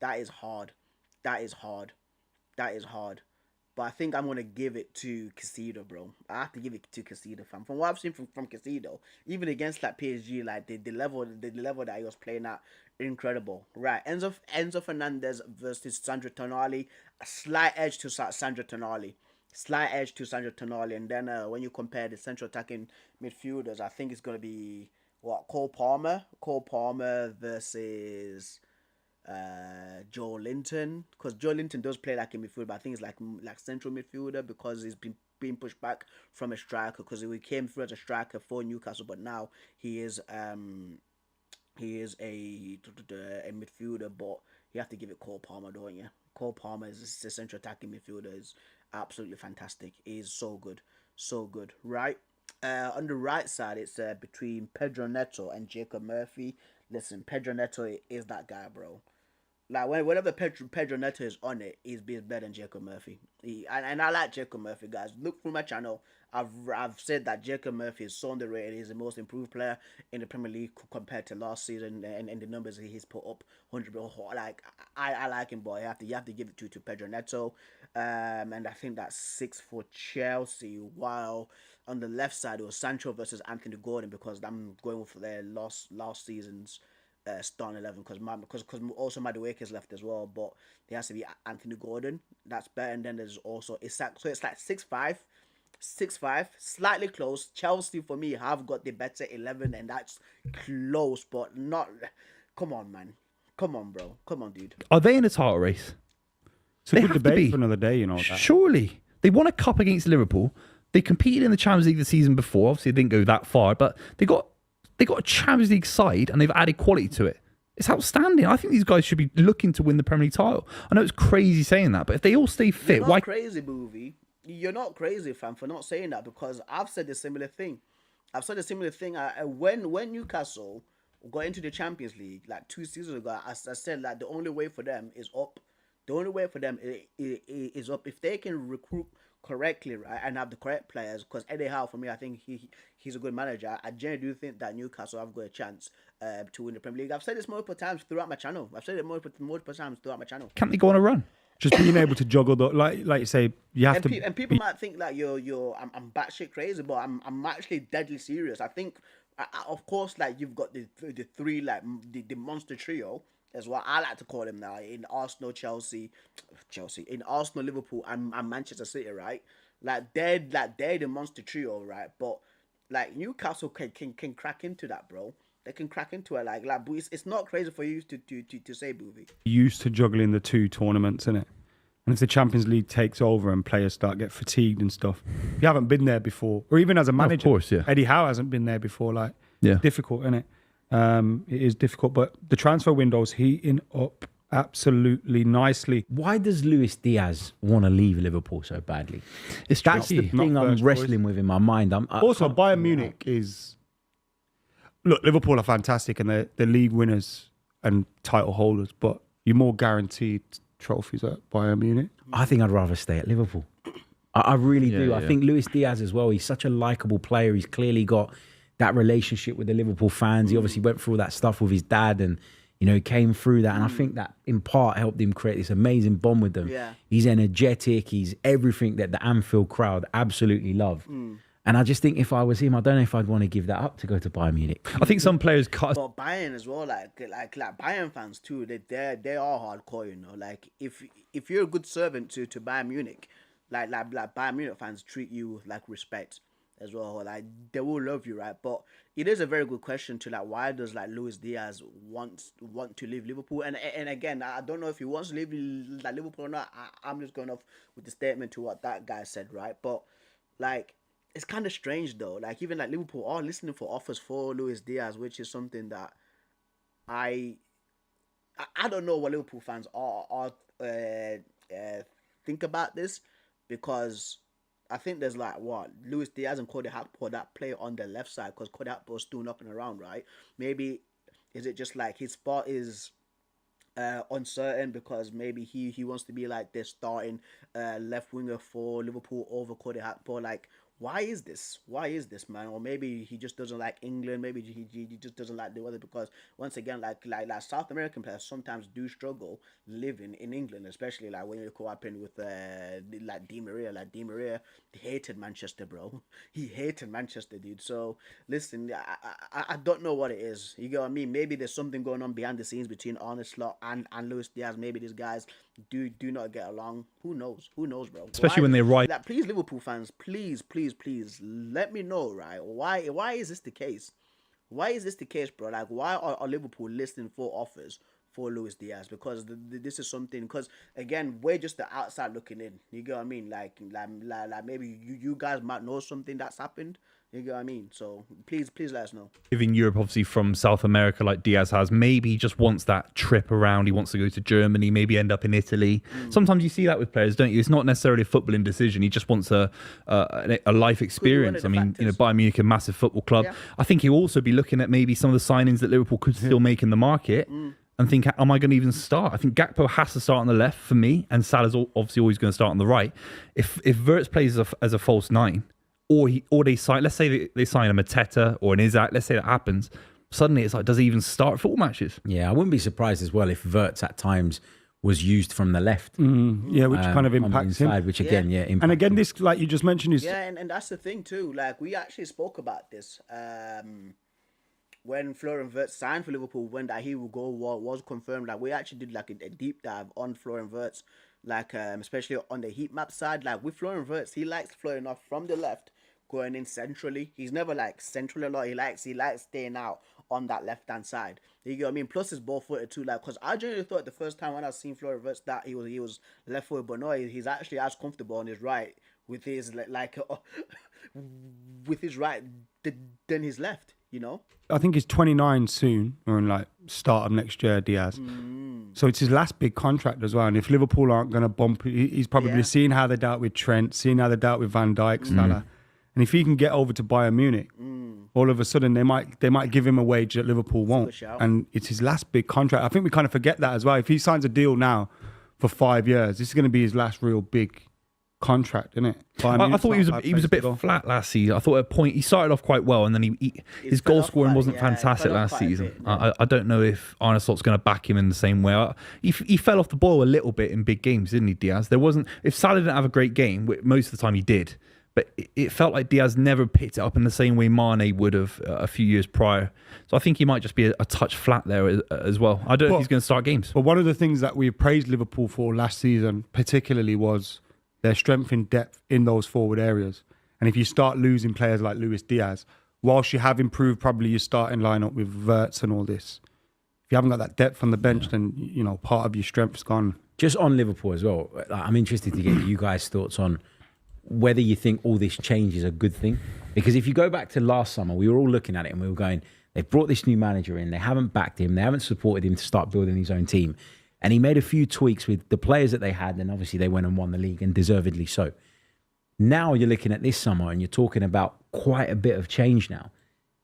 But I think I'm gonna give it to Casido, bro. I have to give it to Casido, fam. From what I've seen from Casido, even against like PSG, like the level that he was playing at, incredible. Right, Enzo Fernandez versus Sandro Tonali, a slight edge to Sandro Tonali. And then when you compare the central attacking midfielders, I think it's gonna be Cole Palmer versus Joe Linton, because Joe Linton does play like a midfielder, but I think it's like central midfielder because he's been being pushed back from a striker, because he came through as a striker for Newcastle, but now he is a midfielder. But you have to give it Cole Palmer, don't you? Cole Palmer is the central attacking midfielder, is absolutely fantastic. He is so good, right? On the right side, it's between Pedro Neto and Jacob Murphy. Listen, Pedro Neto is that guy, bro. Like whenever Pedro Neto is on it, he's better than Jacob Murphy. And I like Jacob Murphy, guys. Look through my channel. I've said that Jacob Murphy is so underrated. He's the most improved player in the Premier League compared to last season, and the numbers he's put up 100. Like I like him, but you have to give it to Pedro Neto. And I think that's 6 for Chelsea. While on the left side it was Sancho versus Anthony Gordon, because I'm going for their last season's starting 11, because also Madueke is left as well, but there has to be Anthony Gordon. That's better. And then there's also Isak. So it's like 6-5, slightly close. Chelsea for me have got the better 11, and that's close, but not. Come on, man. Come on, bro. Come on, dude. Are they in a title race? It's a They good have to be. debate for another day, you know. That. Surely. They won a cup against Liverpool. They competed in the Champions League the season before. Obviously, they didn't go that far, but they got a Champions League side, and they've added quality to it. It's outstanding. I think these guys should be looking to win the Premier League title. I know it's crazy saying that, but if they all stay fit, You're not why? crazy, movie. You're not crazy, fam, for not saying that, because I've said a similar thing. When Newcastle got into the Champions League like 2 seasons ago, I said like the only way for them is up. The only way for them is up if they can recruit correctly, right, and have the correct players. Because Eddie Howe, for me, I think he's a good manager. I genuinely do think that Newcastle have got a chance to win the Premier League. I've said this multiple times throughout my channel. Can't they go on a run? Just being able to juggle the like you say, you have to. And people might think like I'm batshit crazy, but I'm actually deadly serious. I think, of course, like you've got the three, like the monster trio, is what I like to call them now, in Arsenal, Chelsea, in Arsenal, Liverpool, and Manchester City, right? Like they're the monster trio, right? But like Newcastle can crack into that, bro. They can crack into it, like but it's not crazy for you to say, Boovy. Used to juggling the 2 tournaments, innit? And if the Champions League takes over and players get fatigued and stuff, if you haven't been there before, or even as a manager, course, yeah. Eddie Howe hasn't been there before. Like, Yeah. it's difficult, innit? It is difficult, but the transfer window's heating up absolutely nicely. Why does Luis Diaz want to leave Liverpool so badly? It's That's the tricky. thing Not I'm first wrestling choice. with in my mind. Also, Bayern Munich is. Look, Liverpool are fantastic and they're league winners and title holders, but you're more guaranteed trophies at Bayern Munich. I think I'd rather stay at Liverpool. I really do. Yeah, I yeah. think Luis Diaz as well, he's such a likable player. He's clearly got that relationship with the Liverpool fans. He obviously went through all that stuff with his dad and, came through that. And I think that in part helped him create this amazing bond with them. Yeah. He's energetic. He's everything that the Anfield crowd absolutely love. And I just think if I was him, I don't know if I'd want to give that up to go to Bayern Munich. I think some players cut. But Bayern as well, like Bayern fans too, they are hardcore, Like if you're a good servant to Bayern Munich, like Bayern Munich fans treat you with like respect as well. Like they will love you, right? But it is a very good question to like, why does like Luis Diaz want to leave Liverpool? And again, I don't know if he wants to leave like Liverpool or not. I'm just going off with the statement to what that guy said, right? But like, it's kind of strange though. Like even like Liverpool are listening for offers for Luis Diaz, which is something that I don't know what Liverpool fans are think about this, because I think there's like Luis Diaz and Cody Gakpo that play on the left side, because Cody Gakpo's still knocking around, right? Maybe is it just like his spot is uncertain because maybe he wants to be like this starting left winger for Liverpool over Cody Gakpo? Like, why is this? Why is this, man? Or maybe he just doesn't like England. Maybe he just doesn't like the weather because once again, like South American players sometimes do struggle living in England, especially like when you go up in with like Di Maria. Like Di Maria hated Manchester, bro. He hated Manchester, dude. So listen, I don't know what it is. You get what I mean? Maybe there's something going on behind the scenes between Arne Slot and Luis Diaz. Maybe these guys do not get along. Who knows? Who knows, bro? Especially when they ride. Like, please, Liverpool fans, please, let me know, right? Why is this the case? Why is this the case, bro? Like, why are Liverpool listening for offers for Luis Diaz? Because this is something. Because again, we're just the outside looking in. You get what I mean? Like maybe you guys might know something that's happened. You get what I mean? So please let us know. Living Europe, obviously from South America, like Diaz has, maybe he just wants that trip around. He wants to go to Germany, maybe end up in Italy. Sometimes you see that with players, don't you? It's not necessarily a footballing decision. He just wants a life experience. I mean, Bayern Munich, a massive football club. Yeah. I think he'll also be looking at maybe some of the signings that Liverpool could still make in the market. And think, am I going to even start? I think Gakpo has to start on the left for me, and Salah's obviously always going to start on the right. If Wirtz plays as a false nine, or they sign, let's say they sign a Mateta or an Isaac, let's say that happens, suddenly it's like, does he even start football matches? Yeah, I wouldn't be surprised as well if Wirtz at times was used from the left. Yeah, which kind of impacts inside, him. Which again, impacts and again, him. this, like you just mentioned, is... Yeah, and that's the thing too. Like, we actually spoke about this when Florian Wirtz signed for Liverpool, when that he would go was confirmed. Like, we actually did like a deep dive on Florian Wirtz, like especially on the heat map side. Like, with Florian Wirtz, he likes flowing off from the left, going in centrally. He's never like central a lot. He likes staying out on that left hand side. You get what I mean? Plus, he's ball footed too. Like, because I genuinely thought the first time when I seen Florian Wirtz that he was left footed, but no, he's actually as comfortable on his right with his with his right than his left. You know, I think he's 29 soon, or in like start of next year, Diaz. So it's his last big contract as well. And if Liverpool aren't going to bump, he's probably seen how they dealt with Trent, seen how they dealt with Van Dijk, Salah. And if he can get over to Bayern Munich, all of a sudden they might give him a wage that Liverpool won't. And it's his last big contract. I think we kind of forget that as well. If he signs a deal now for 5 years, this is going to be his last real big contract, isn't it? I thought he was a bit flat last season. I thought at a point he started off quite well, and then his goal scoring wasn't fantastic last season. I don't know if Arne Slot's going to back him in the same way. He fell off the ball a little bit in big games, didn't he, Diaz? If Salah didn't have a great game, most of the time he did, but it felt like Diaz never picked it up in the same way Mane would have a few years prior. So I think he might just be a touch flat there as well. I don't know if he's going to start games. But one of the things that we praised Liverpool for last season particularly was their strength in depth in those forward areas. And if you start losing players like Luis Diaz, whilst you have improved probably your starting lineup with Wirtz and all this, if you haven't got that depth on the bench, then, you know, part of your strength's gone. Just on Liverpool as well, I'm interested to get you guys' thoughts on whether you think all this change is a good thing. Because if you go back to last summer, we were all looking at it and we were going, they've brought this new manager in, they haven't backed him, they haven't supported him to start building his own team. And he made a few tweaks with the players that they had, and obviously they went and won the league, and deservedly so. Now you're looking at this summer and you're talking about quite a bit of change now.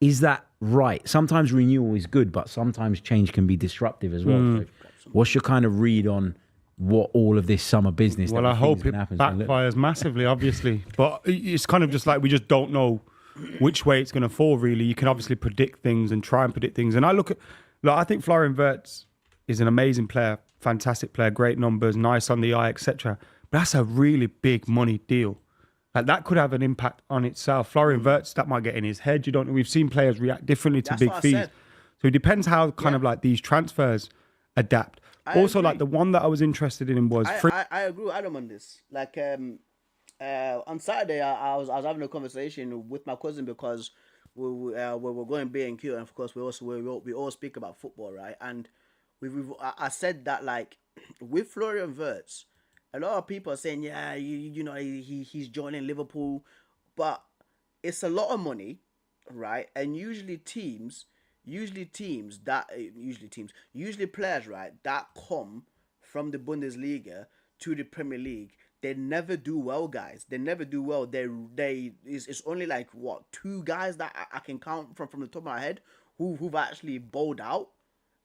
Is that right? Sometimes renewal is good, but sometimes change can be disruptive as well. So what's your kind of read on what all of this summer business? Well, I hope it backfires massively, obviously. But it's kind of just like we just don't know which way it's going to fall, really. You can obviously predict things and try and predict things. And I think Florian Wirtz is an amazing player, fantastic player, great numbers, nice on the eye, etc. But that's a really big money deal. Like, that could have an impact on itself. Florian Wirtz, that might get in his head. You don't know. We've seen players react differently to big fees. So it depends how kind of like these transfers adapt. I agree. Like the one that I was interested in was I agree with Adam on this. Like on Saturday, I was having a conversation with my cousin because we're going B&Q, and of course we all speak about football, right? And I said that, like, with Florian Wirtz, a lot of people are saying, yeah, you know, he's joining Liverpool, but it's a lot of money, right? And usually players, right, that come from the Bundesliga to the Premier League, they never do well, guys. They never do well. It's only like two guys that I can count from the top of my head who've actually bowled out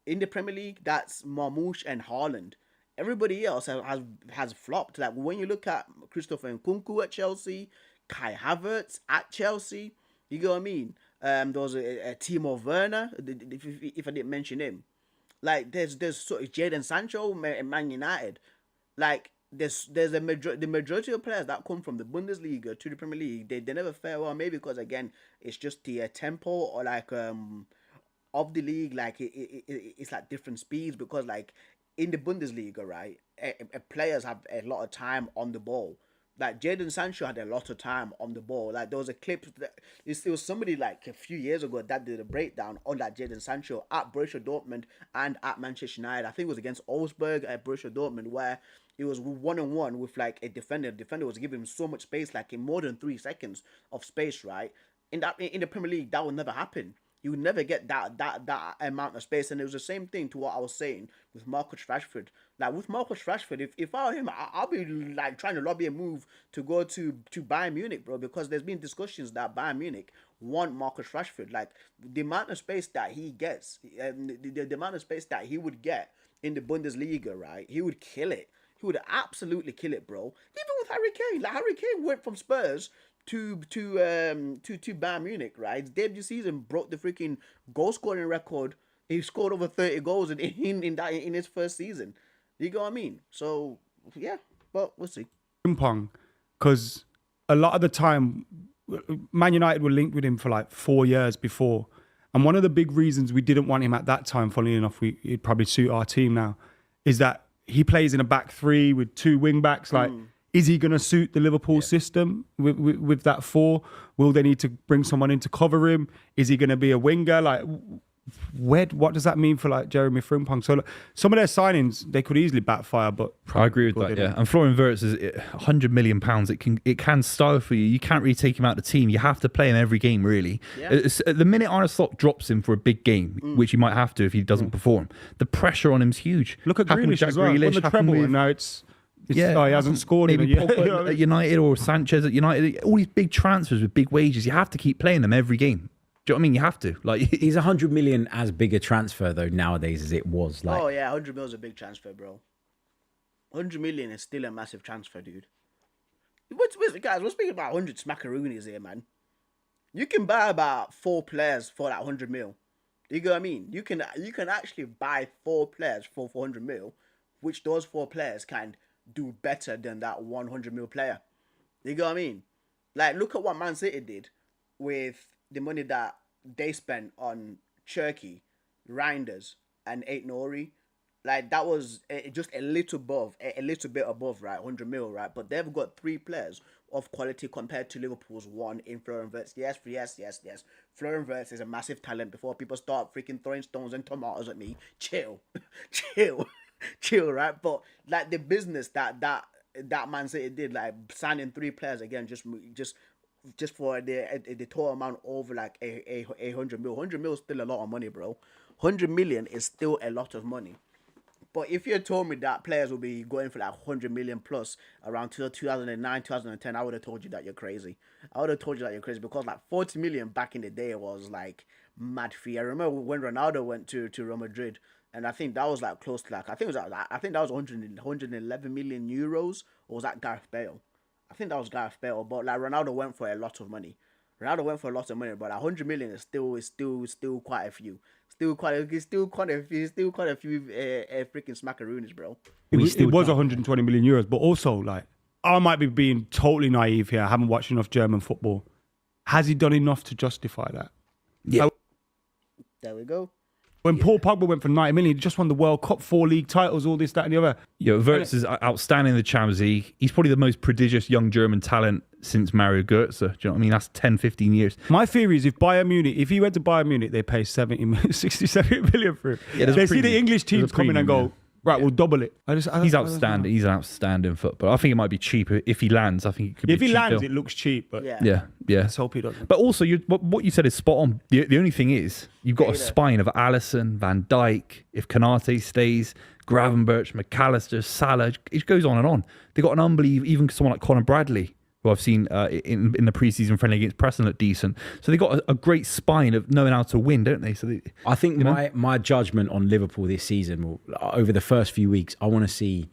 in the Premier League. That's Marmoush and Haaland. Everybody else has flopped. Like, when you look at Christopher Nkunku at Chelsea, Kai Havertz at Chelsea. You get what I mean? There was a Timo Werner, if I didn't mention him. Like, there's sort of Jadon Sancho in Man United. Like, there's the majority of players that come from the Bundesliga to the Premier League, they never fare well. Maybe because, again, it's just the tempo or like of the league. Like, it's like different speeds because, like, in the Bundesliga, right, players have a lot of time on the ball. Like, Jadon Sancho had a lot of time on the ball. Like, there was a clip that it was somebody like a few years ago that did a breakdown on that Jadon Sancho at Borussia Dortmund and at Manchester United. I think it was against Augsburg at Borussia Dortmund, where it was 1-on-1 with like a defender. The defender was giving him so much space, like in more than 3 seconds of space, right? In the Premier League, that would never happen. You would never get that amount of space. And it was the same thing to what I was saying with Marcus Rashford. Like, with Marcus Rashford, if I were him, I'll be like trying to lobby a move to go to Bayern Munich, bro, because there's been discussions that Bayern Munich want Marcus Rashford. Like, the amount of space that he gets, the amount of space that he would get in the Bundesliga, right? He would kill it. He would absolutely kill it, bro. Even with Harry Kane. Like, Harry Kane went from Spurs to Bayern Munich, right? His debut season broke the freaking goal scoring record. He scored over 30 goals in his first season. You know what I mean? So yeah, but we'll see. Pong, because a lot of the time, Man United were linked with him for like 4 years before, and one of the big reasons we didn't want him at that time, funnily enough, it'd probably suit our team now, is that he plays in a back three with 2 wing backs. Like, is he going to suit the Liverpool system with that 4? Will they need to bring someone in to cover him? Is he going to be a winger? Like, what does that mean for like Jeremy Frimpong? So like, some of their signings, they could easily backfire, but I agree with that. Yeah, and Florian Wirtz is £100 million. It can style for you. You can't really take him out of the team. You have to play him every game, really. Yeah. The minute Arne Slot drops him for a big game, which he might have to if he doesn't perform, the pressure on him's huge. Look at Grealish as well. Won the treble, and now it's he hasn't scored. Maybe Pogba at United or Sanchez at United. All these big transfers with big wages. You have to keep playing them every game. Do you know what I mean? You have to. Like, is 100 million as big a transfer though nowadays as it was? Like, oh yeah, 100 million is a big transfer, bro. 100 million is still a massive transfer, dude. Guys, we're speaking about 100 smackaroonies here, man. You can buy about 4 players for that 100 mil. You know what I mean? You can actually buy 4 players for 400 mil, which those 4 players can do better than that 100 mil player. You know what I mean? Like, look at what Man City did with the money that they spent on Cherki, Reinders, and Aït-Nouri. Like, that was just a little bit above, right? 100 mil, right? But they've got 3 players of quality compared to Liverpool's 1 in Florian Wirtz. Yes. Florian Wirtz is a massive talent. Before people start freaking throwing stones and tomatoes at me, chill, right? But like, the business that Man City did, like signing 3 players again, just for the total amount over like a 100 mil. 100 mil is still a lot of money, bro. 100 million is still a lot of money. But if you had told me that players will be going for like 100 million plus around 2009, 2010, I would have told you that you're crazy. Because like 40 million back in the day was like mad fee. I remember when Ronaldo went to Real Madrid, and I think that was like close to like, I think that was 111 million euros, or was that Gareth Bale? I think that was Gareth Bale, but like Ronaldo went for a lot of money. But 100 million is still quite a few. Still quite a few freaking smackaroonies, bro. It was 120 million euros, but also, like, I might be being totally naive here. I haven't watched enough German football. Has he done enough to justify that? Yeah. There we go. When Paul Pogba went for 90 million, he just won the World Cup, 4 league titles, all this, that, and the other. Yeah, Wirtz is outstanding in the Champions League. He's probably the most prodigious young German talent since Mario Götze. Do you know what I mean? That's 10, 15 years. My theory is if he went to Bayern Munich, they pay 70 million for him. Yeah, they see the English teams come in and go, right, we'll double it. He's outstanding. He's an outstanding footballer. I think it might be cheaper if he lands. I think it could be if he cheap lands, deal. it looks cheap. But yeah. Let's hope he doesn't. But also, what you said is spot on. The only thing is, you've got a spine of Alisson, Van Dijk. If Konate stays, Gravenberch, McAllister, Salah, it goes on and on. They got an unbelievable, even someone like Conor Bradley, who I've seen in the preseason friendly against Preston look decent. So they got a great spine of knowing how to win, don't they? So I think my judgment on Liverpool this season, over the first few weeks, I want to see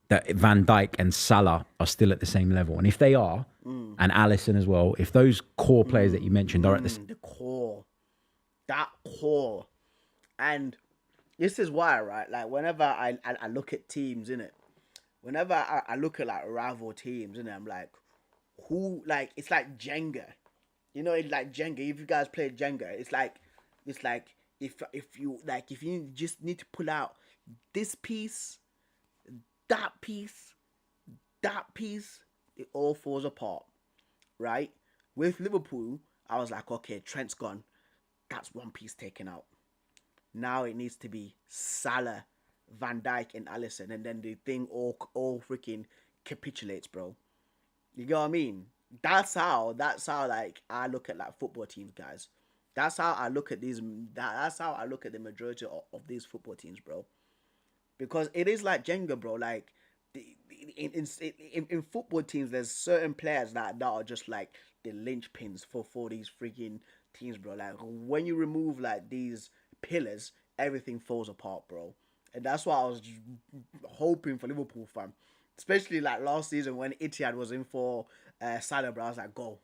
that Van Dijk and Salah are still at the same level. And if they are, and Alisson as well, if those core players that you mentioned are at The core. That core. And this is why, right? Like, whenever I look at teams, innit? Whenever I look at, like, rival teams, innit? I'm like, who, like, it's like Jenga. You know, it's like Jenga. If you guys play Jenga, it's like if you just need to pull out this piece, that piece, it all falls apart, right? With Liverpool, I was like, okay, Trent's gone. That's one piece taken out. Now it needs to be Salah, Van Dijk, and Alisson, and then the thing all freaking capitulates, bro. You get what I mean? That's how like I look at like football teams, guys. That's how I look at these. That's how I look at the majority of these football teams, bro. Because it is like Jenga, bro. Like in football teams, there's certain players that are just like the linchpins for these freaking teams, bro. Like when you remove like these pillars, everything falls apart, bro. And that's what I was hoping for Liverpool, fam. Especially like last season when Etihad was in for Salah, bro. I was like, go.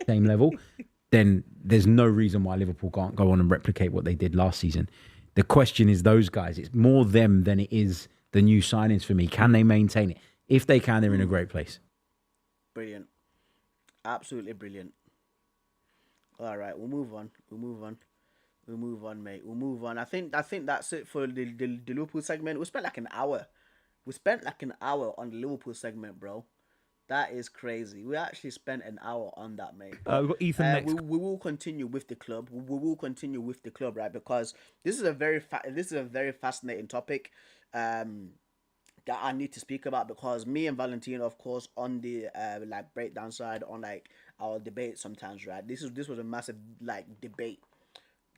same level, then there's no reason why Liverpool can't go on and replicate what they did last season. The question is those guys. It's more them than it is the new signings for me. Can they maintain it? If they can, they're in a great place. Brilliant. Absolutely brilliant. All right, we'll move on, mate. We'll move on. I think that's it for the Liverpool segment. We spent like an hour. On the Liverpool segment, bro. That is crazy. We actually spent an hour on that, mate. We've got Ethan next. We will continue with the club. Right? Because this is a very fascinating topic that I need to speak about. Because me and Valentino, of course, on the like breakdown side, on like our debate sometimes, right? This was a massive like debate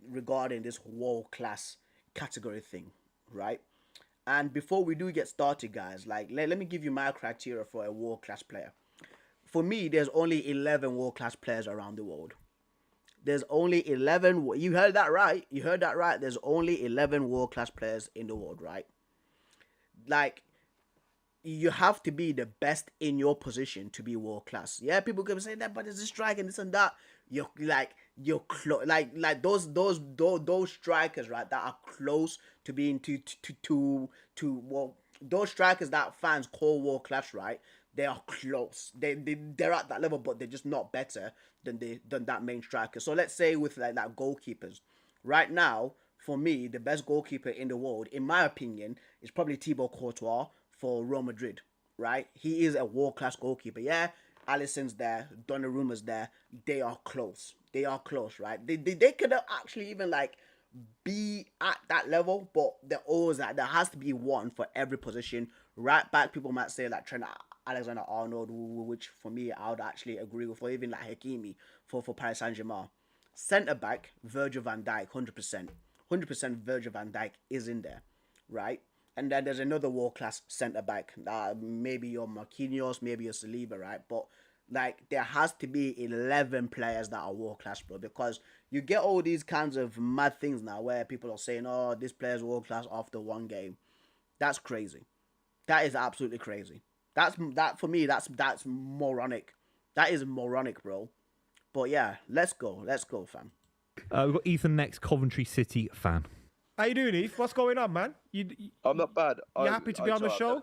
regarding this world class category thing, right? And before we do get started, guys, like let me give you my criteria for a world-class player. For me, there's only 11 world-class players around the world. There's only 11. You heard that right. There's only 11 world-class players in the world, right? Like, you have to be the best in your position to be world-class. Yeah, people can say that, but there's a strike and this and that. Like those strikers, right, that are close to being those strikers that fans call world class, right? They are close. They're at that level, but they're just not better than that main striker. So let's say with like that goalkeepers, right now for me the best goalkeeper in the world, in my opinion, is probably Thibaut Courtois for Real Madrid, right? He is a world class goalkeeper. Yeah. Alisson's there, Donnarumma's there. They are close, right? They could actually even like be at that level, but they're always like there has to be one for every position. Right back, people might say like Trent Alexander-Arnold, which for me I would actually agree with, or even like Hakimi for Paris Saint-Germain. Centre back, Virgil van Dijk, 100% Virgil van Dijk is in there, right? And then there's another world-class centre-back. Maybe your Marquinhos, maybe your Saliba, right? But, like, there has to be 11 players that are world-class, bro. Because you get all these kinds of mad things now where people are saying, oh, this player's world-class after one game. That's crazy. That is absolutely crazy. For me, that's moronic. That is moronic, bro. But, yeah, let's go, fam. We've got Ethan next, Coventry City fan. How you doing, Eve? What's going on, man? I'm not bad. You happy to be on the show?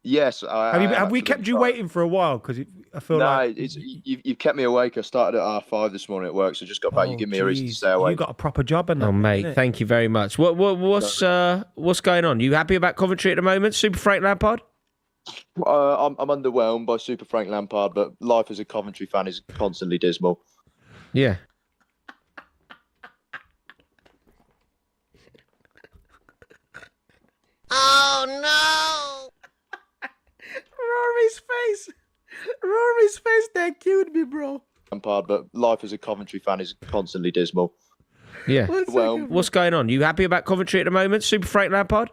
Yes. Have we kept you waiting for a while? Because I feel like you've kept me awake. I started at R5 this morning at work, so just got back. You give me a reason to stay awake. You got a proper job, and mate, thank you very much. What's going on? You happy about Coventry at the moment? Super Frank Lampard? I'm underwhelmed by Super Frank Lampard, but life as a Coventry fan is constantly dismal. Yeah. Oh no! Rory's face that killed me, bro. Lampard, but life as a Coventry fan is constantly dismal. Yeah. What's going on? You happy about Coventry at the moment? Super Frank Lampard?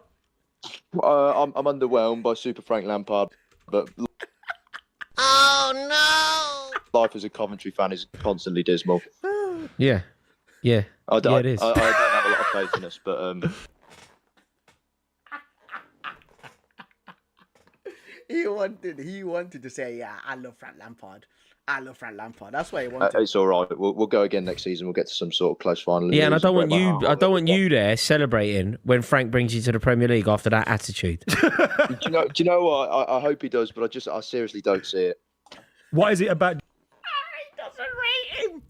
I'm underwhelmed by Super Frank Lampard, but oh no! Life as a Coventry fan is constantly dismal. Yeah. It is. I I don't have a lot of faith in us, but He wanted to say, yeah, I love Frank Lampard. That's why he wanted. It's all right. We'll go again next season. We'll get to some sort of close final. Yeah, and I don't want you there celebrating when Frank brings you to the Premier League after that attitude. Do you know what? I hope he does, but I seriously don't see it. What is it about? He doesn't rate him.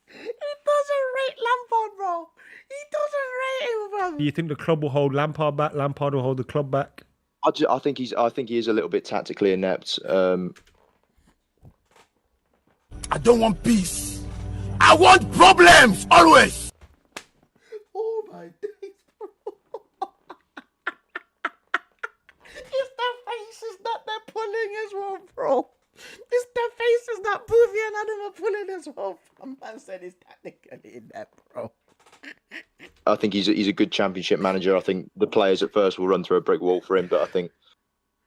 He doesn't rate Lampard, bro. He doesn't rate him, bro. Do you think the club will hold Lampard back? Lampard will hold the club back? I think he is a little bit tactically inept. I don't want peace. I want problems always. Oh my days, bro. It's the faces that they're pulling as well, bro. It's the faces that Boothie and Adam are pulling as well. Man said he's technically inept, bro. I think he's a good Championship manager. I think the players at first will run through a brick wall for him, but I think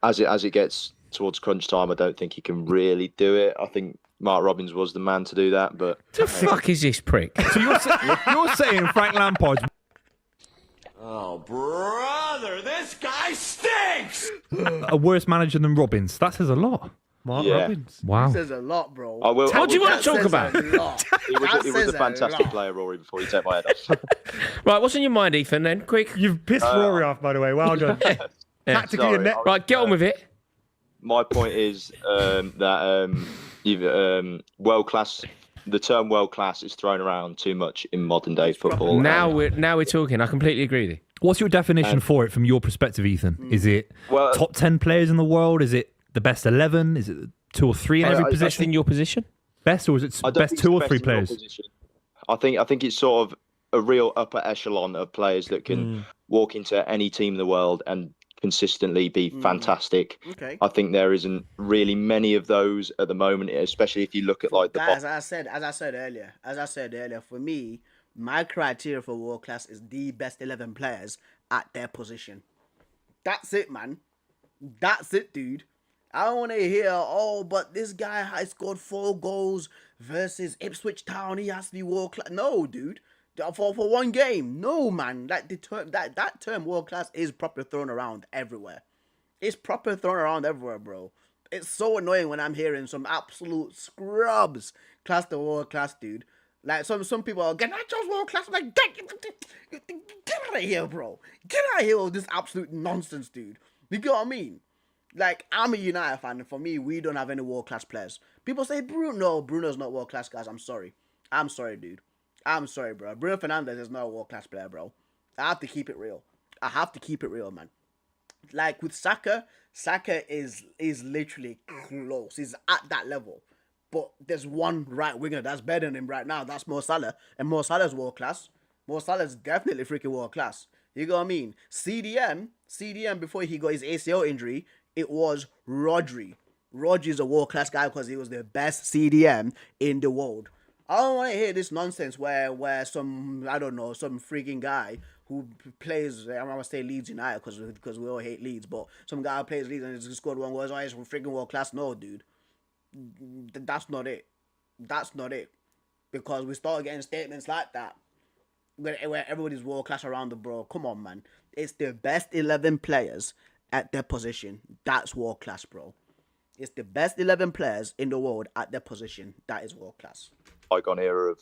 as it gets towards crunch time, I don't think he can really do it. I think Mark Robbins was the man to do that, but The fuck is this prick? So you're saying Frank Lampard's Oh, brother, this guy stinks! a worse manager than Robbins? That says a lot. Mark Yeah. Robbins. Wow. He says a lot, bro. I will. What do you want That to talk says about? a lot. He That was says a fantastic lot. player, Rory. Before you take my head off. Right, what's on your mind, Ethan? Then quick. You've pissed Rory off, by the way. Well done. Tactically Sorry, inept. Right, get on with it. My point is that you've world class. The term world class is thrown around too much in modern day football. Now we're talking. I completely agree with you. What's your definition for it from your perspective, Ethan? Is it top 10 players in the world? Is it the best 11? Is it 2 or 3 in every Best position? in your position? Best, or is it I don't best think 2 it's or 3 best in your players? position. I think it's sort of a real upper echelon of players that can walk into any team in the world and consistently be fantastic. Okay. I think there isn't really many of those at the moment, especially if you look at like the As I said earlier, for me, my criteria for world class is the best 11 players at their position. That's it, man. That's it, dude. I don't want to hear, oh, but this guy has scored 4 goals versus Ipswich Town. He has to be world class. No, dude. For one game. No, man. Like the term, that term world class is proper thrown around everywhere. It's proper thrown around everywhere, bro. It's so annoying when I'm hearing some absolute scrubs class the world class, dude. Like some people are Garnacho's world class. I'm like, get out of here, bro. Get out of here with this absolute nonsense, dude. You get what I mean? Like, I'm a United fan, and for me, we don't have any world-class players. People say, Bruno's not world-class, guys. I'm sorry, dude. I'm sorry, bro. Bruno Fernandes is not a world-class player, bro. I have to keep it real. Man. Like, with Saka is literally close. He's at that level. But there's one right winger that's better than him right now. That's Mo Salah. And Mo Salah's world-class. Mo Salah's definitely freaking world-class. You know what I mean? CDM, before he got his ACL injury, it was Rodri. Rodri's a world-class guy because he was the best CDM in the world. I don't want to hear this nonsense where some freaking guy who plays, I'm going to say Leeds United because we all hate Leeds, but some guy who plays Leeds and has scored 1 goal, he's freaking world-class. No, dude. That's not it. Because we start getting statements like that where everybody's world-class around the bro. Come on, man. It's the best 11 players at their position. That's world-class, bro. It's the best 11 players in the world at their position. That is world-class. Bygone era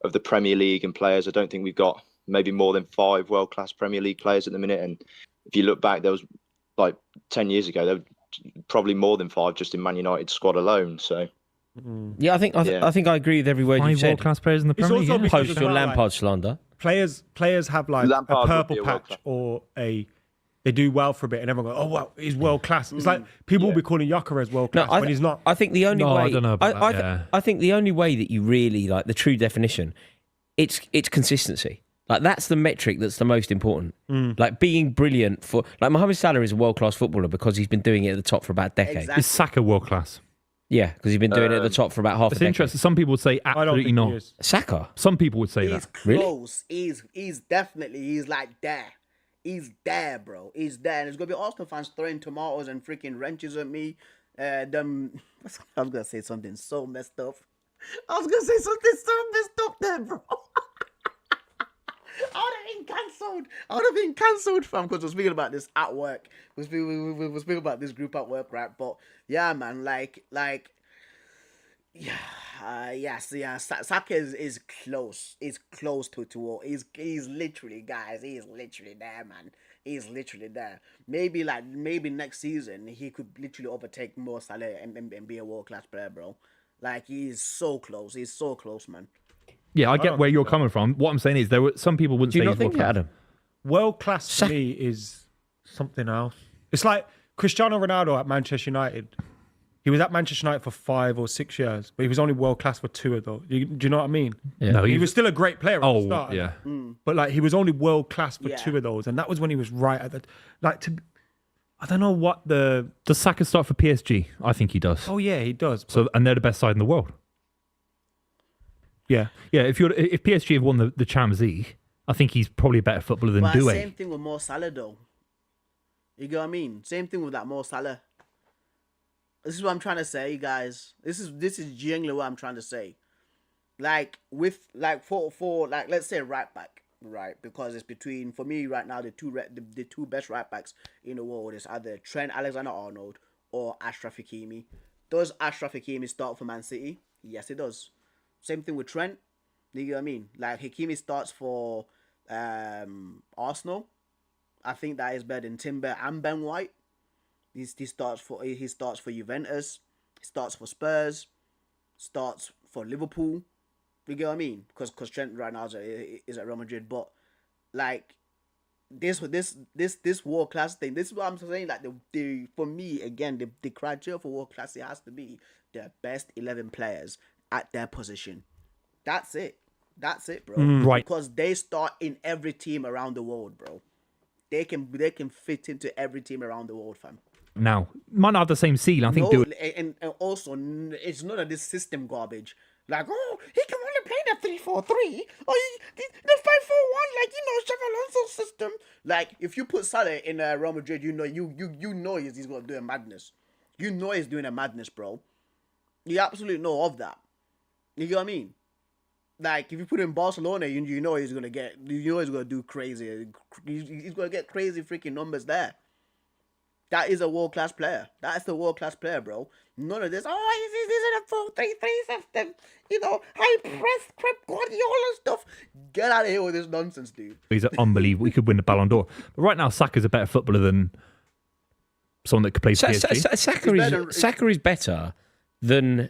of the Premier League and players. I don't think we've got maybe more than 5 world-class Premier League players at the minute. And if you look back, there was like 10 years ago, there were probably more than 5 just in Man United squad alone. So yeah, I think I agree with every word you 5 said. world-class players in the It's Premier League. also Yeah. because Post as your well, Lampard like, slander. Players have like Lampard a would be purple a world patch class. or they do well for a bit and everyone goes, oh wow, he's world class. It's like people will be calling Gyökeres world class when he's not. I think the only No, way I don't know about that, yeah. I think the only way that you really like the true definition, it's consistency. Like that's the metric that's the most important. Like being brilliant for like Mohamed Salah is a world class footballer because he's been doing it at the top for about a decade. Exactly. Is Saka world-class? Yeah, because he's been doing it at the top for about half a It's decade. interesting. Some people would say I don't absolutely think not. he is. Saka. Some people would say He's that. Really? close. He's definitely, he's like there. He's there, bro. He's there. And there's going to be Arsenal fans throwing tomatoes and freaking wrenches at me. I was going to say something so messed up. there, bro. I would have been cancelled. cancelled. I would have been cancelled, fam, because we're speaking about this at work. We were speaking about this group at work, right? But yeah, man, Saka is close. He's close to he's literally, guys. He's literally there, man. He's literally there. Maybe next season he could literally overtake Mo Salah and be a world class player, bro. Like, he's so close. He's so close, man. Yeah, I get where you're coming from. What I'm saying is, there were some people wouldn't Do you say not he's think, world-class. Adam? World class to me is something else. It's like Cristiano Ronaldo at Manchester United. He was at Manchester United for 5 or 6 years, but he was only world class for 2 of those. Do you know what I mean? Yeah. No, he was still a great player at the start. yeah. But like, he was only world class for 2 of those, and that was when he was right at the I don't know what the. Does Saka start for PSG? I think he does. Oh yeah, he does. So, and they're the best side in the world. Yeah, yeah. If PSG have won the Champions League, I think he's probably a better footballer than Doué. Same thing with Mo Salah, though. You get what I mean? Same thing with that Mo Salah. This is what I'm trying to say, guys. This is genuinely what I'm trying to say. Like, for let's say right back, right? Because it's between, for me right now, the two best right backs in the world is either Trent Alexander-Arnold or Achraf Hakimi. Does Achraf Hakimi start for Man City? Yes, it does. Same thing with Trent. You get what I mean? Like, Hakimi starts for Arsenal. I think that is better than Timber and Ben White. He starts for Juventus. He starts for Spurs. Starts for Liverpool. You get what I mean? Because Trent right now is at Real Madrid. But like, this world class thing. This is what I'm saying. Like, for me again, the criteria for world class, it has to be the best 11 players at their position. That's it. That's it, bro. Right. Because they start in every team around the world, bro. They can fit into every team around the world, fam. Now, might not have the same seal. I think. And also, it's not this system garbage. Like, oh, he can only play the 3-4-3 or the 5-4-1, like, Xabi Alonso's system. Like, if you put Salah in Real Madrid, you know he's gonna do a madness. You know he's doing a madness, bro. You absolutely know of that. You get what I mean? Like, if you put him in Barcelona, you know he's gonna do crazy. He's gonna get crazy freaking numbers there. That is a world-class player. That's the world-class player, bro. None of this, he's in a 4-3-3 system. High press, Pep Guardiola stuff. Get out of here with this nonsense, dude. He's unbelievable. He could win the Ballon d'Or. But right now, Saka's a better footballer than someone that could play for PSG. Saka is better than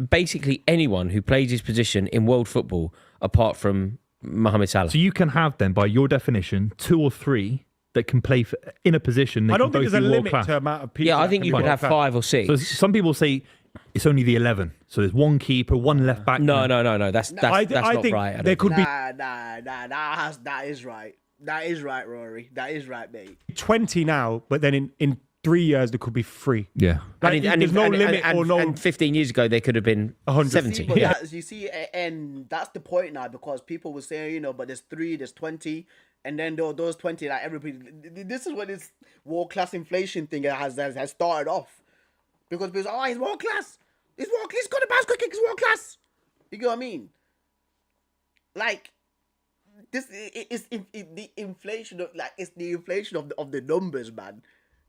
basically anyone who plays his position in world football apart from Mohamed Salah. So you can have, then, by your definition, 2 or 3 that can play in a position. I don't think there's a limit to the amount of people. Yeah, I think you could have 5 or 6. So some people say it's only the 11. So there's 1 keeper, 1 left back. No. That's not think right. There could be That is right. That is right, Rory. That is right, mate. 20 now, but then in 3 years there could be 3. Yeah. Like, there's no limit or no. And 15 years ago they could have been 70. You see, and that's the point now, because people were saying, but there's 3, there's 20. And then those 20, like, everybody, this is where this world class inflation thing has started off. Because people say, he's world class. He's got a basket kick, he's world class. You get what I mean? Like, this is the inflation of, like, it's the inflation of the numbers, man.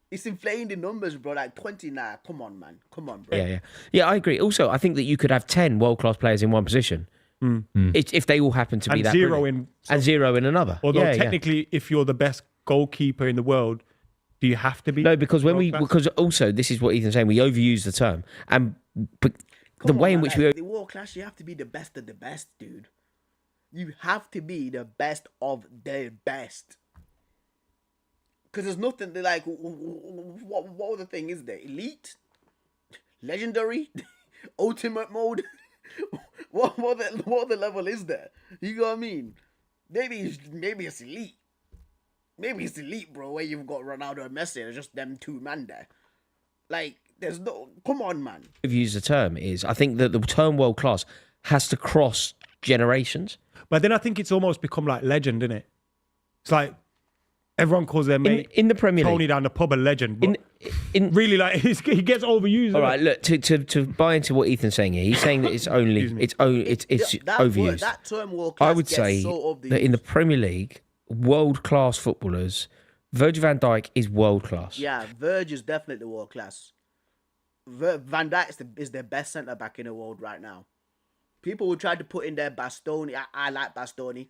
It's inflating the numbers, bro. Like 20 now. Come on, man. Come on, bro. Yeah, I agree. Also, I think that you could have 10 world class players in one position. If they all happen to be that brilliant. And 0 in another. Although technically, if you're the best goalkeeper in the world, do you have to be? No, because because also this is what Ethan's saying. We overuse the term, but the way in which the world class, you have to be the best of the best, dude. You have to be the best of the best. Because there's nothing like what other thing is there? Elite, legendary, ultimate mode. What other level is there? You know what I mean? Maybe it's elite. Maybe it's elite, bro, where you've got Ronaldo and Messi. There's just them 2 men there. Like, there's no... Come on, man. I've used the term is, I think that the term world class has to cross generations. But then I think it's almost become like legend, isn't it? It's like everyone calls their mate in the Premier League, Tony down the pub a legend. But really, like, he gets overused. All right, look, to buy into what Ethan's saying here, he's saying that it's only it's overused. That term world class, I would say so that in the Premier League, world-class footballers, Virgil van Dijk is world-class. Yeah, Virg is definitely world class. Van Dijk is the best centre back in the world right now. People will try to put in there Bastoni. I like Bastoni.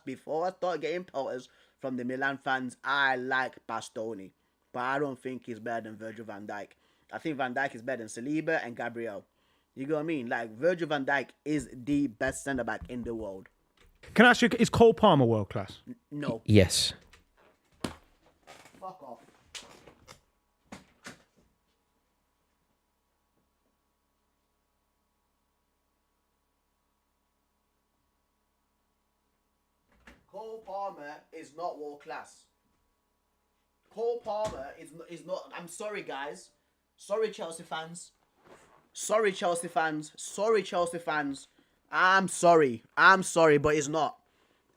Before I start getting pelters from the Milan fans, I like Bastoni. But I don't think he's better than Virgil van Dijk. I think Van Dijk is better than Saliba and Gabriel. You know what I mean? Like, Virgil van Dijk is the best centre back in the world. Can I ask you, is Cole Palmer world class? No. Yes. Fuck off. Cole Palmer is not world class. Cole Palmer is not. I'm sorry, guys. Sorry, Chelsea fans. Sorry, Chelsea fans. Sorry, Chelsea fans. I'm sorry, but he's not.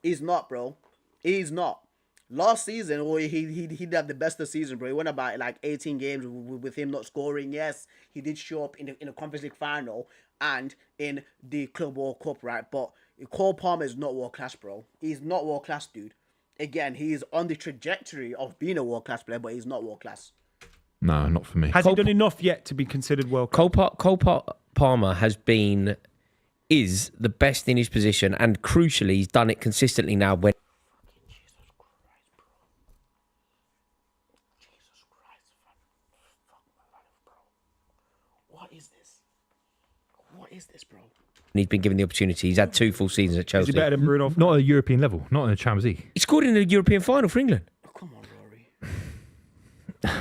He's not, bro. He's not. Last season, well, he did have the best of the season, bro. He went about like 18 games with him not scoring. Yes, he did show up in the Conference League final and in the Club World Cup, right? But Cole Palmer is not world class, bro. He's not world class, dude. Again, he's on the trajectory of being a world class player, but he's not world class. No, not for me. Has he done enough yet to be considered world class? Cole Palmer is the best in his position, and crucially, he's done it consistently now. When What is this, bro? he's been given the opportunity, he's had 2 full seasons at Chelsea. Is he better than Bruno? Not at a European level, not in the Champions League. He scored in the European final for England. Oh, come on, Rory.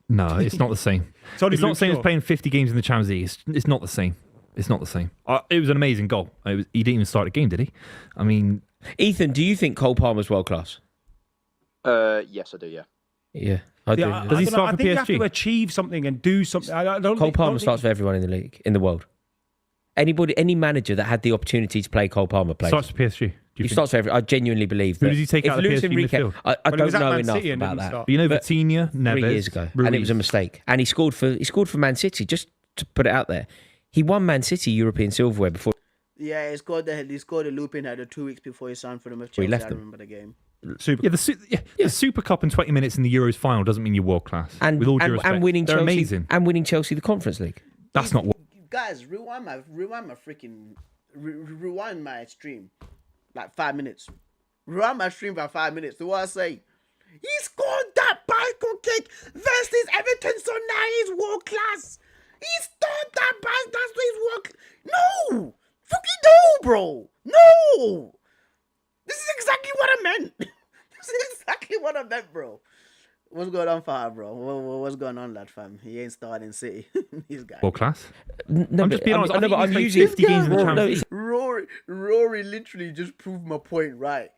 No, it's not the same. It's not the same as playing 50 games in the Champions League. It's not the same. It's not the same. It was an amazing goal. He didn't even start the game, did he? I mean... Ethan, do you think Cole Palmer's world class? Yes, I do, yeah. Yeah, I do. Does he start I for think you have PSG? to achieve something and do something. I don't Cole think, Palmer don't starts for everyone in the league, in the world. Any manager that had the opportunity to play Cole Palmer plays. Starts for PSG. Do you He think? starts for every. I genuinely believe Who that. does he take if out of Luis PSG Enrique, midfield? I Well, he don't was at know Man enough City and about didn't that. start. But you know, But Vitinha, Neves, 3 years ago, Ruiz. and it was a mistake. And he scored for Man City. Just to put it out there, he won Man City European silverware before Yeah, he scored a looping header 2 weeks before he signed for them with he Chelsea. left I them. remember the game. Super. The Super Cup and 20 minutes in the Euros final doesn't mean you're world class. and with all due respect, winning they're Chelsea amazing. and winning Chelsea the Conference League. That's not what. Guys, rewind my stream like 5 minutes. Rewind my stream by 5 minutes. So what I say? He scored that bicycle kick versus Everton, so now he's world class. He scored that bicycle. That's why he's world. No, fucking no, bro. No. This is exactly what I meant. This is exactly what I meant, bro. What's going on, Fahad, bro? What's going on, lad, fam? He ain't starting City. These guys. World class. No, I'm just being honest. I think I'm he's played using 50 games in the Champions League. Rory literally just proved my point, right?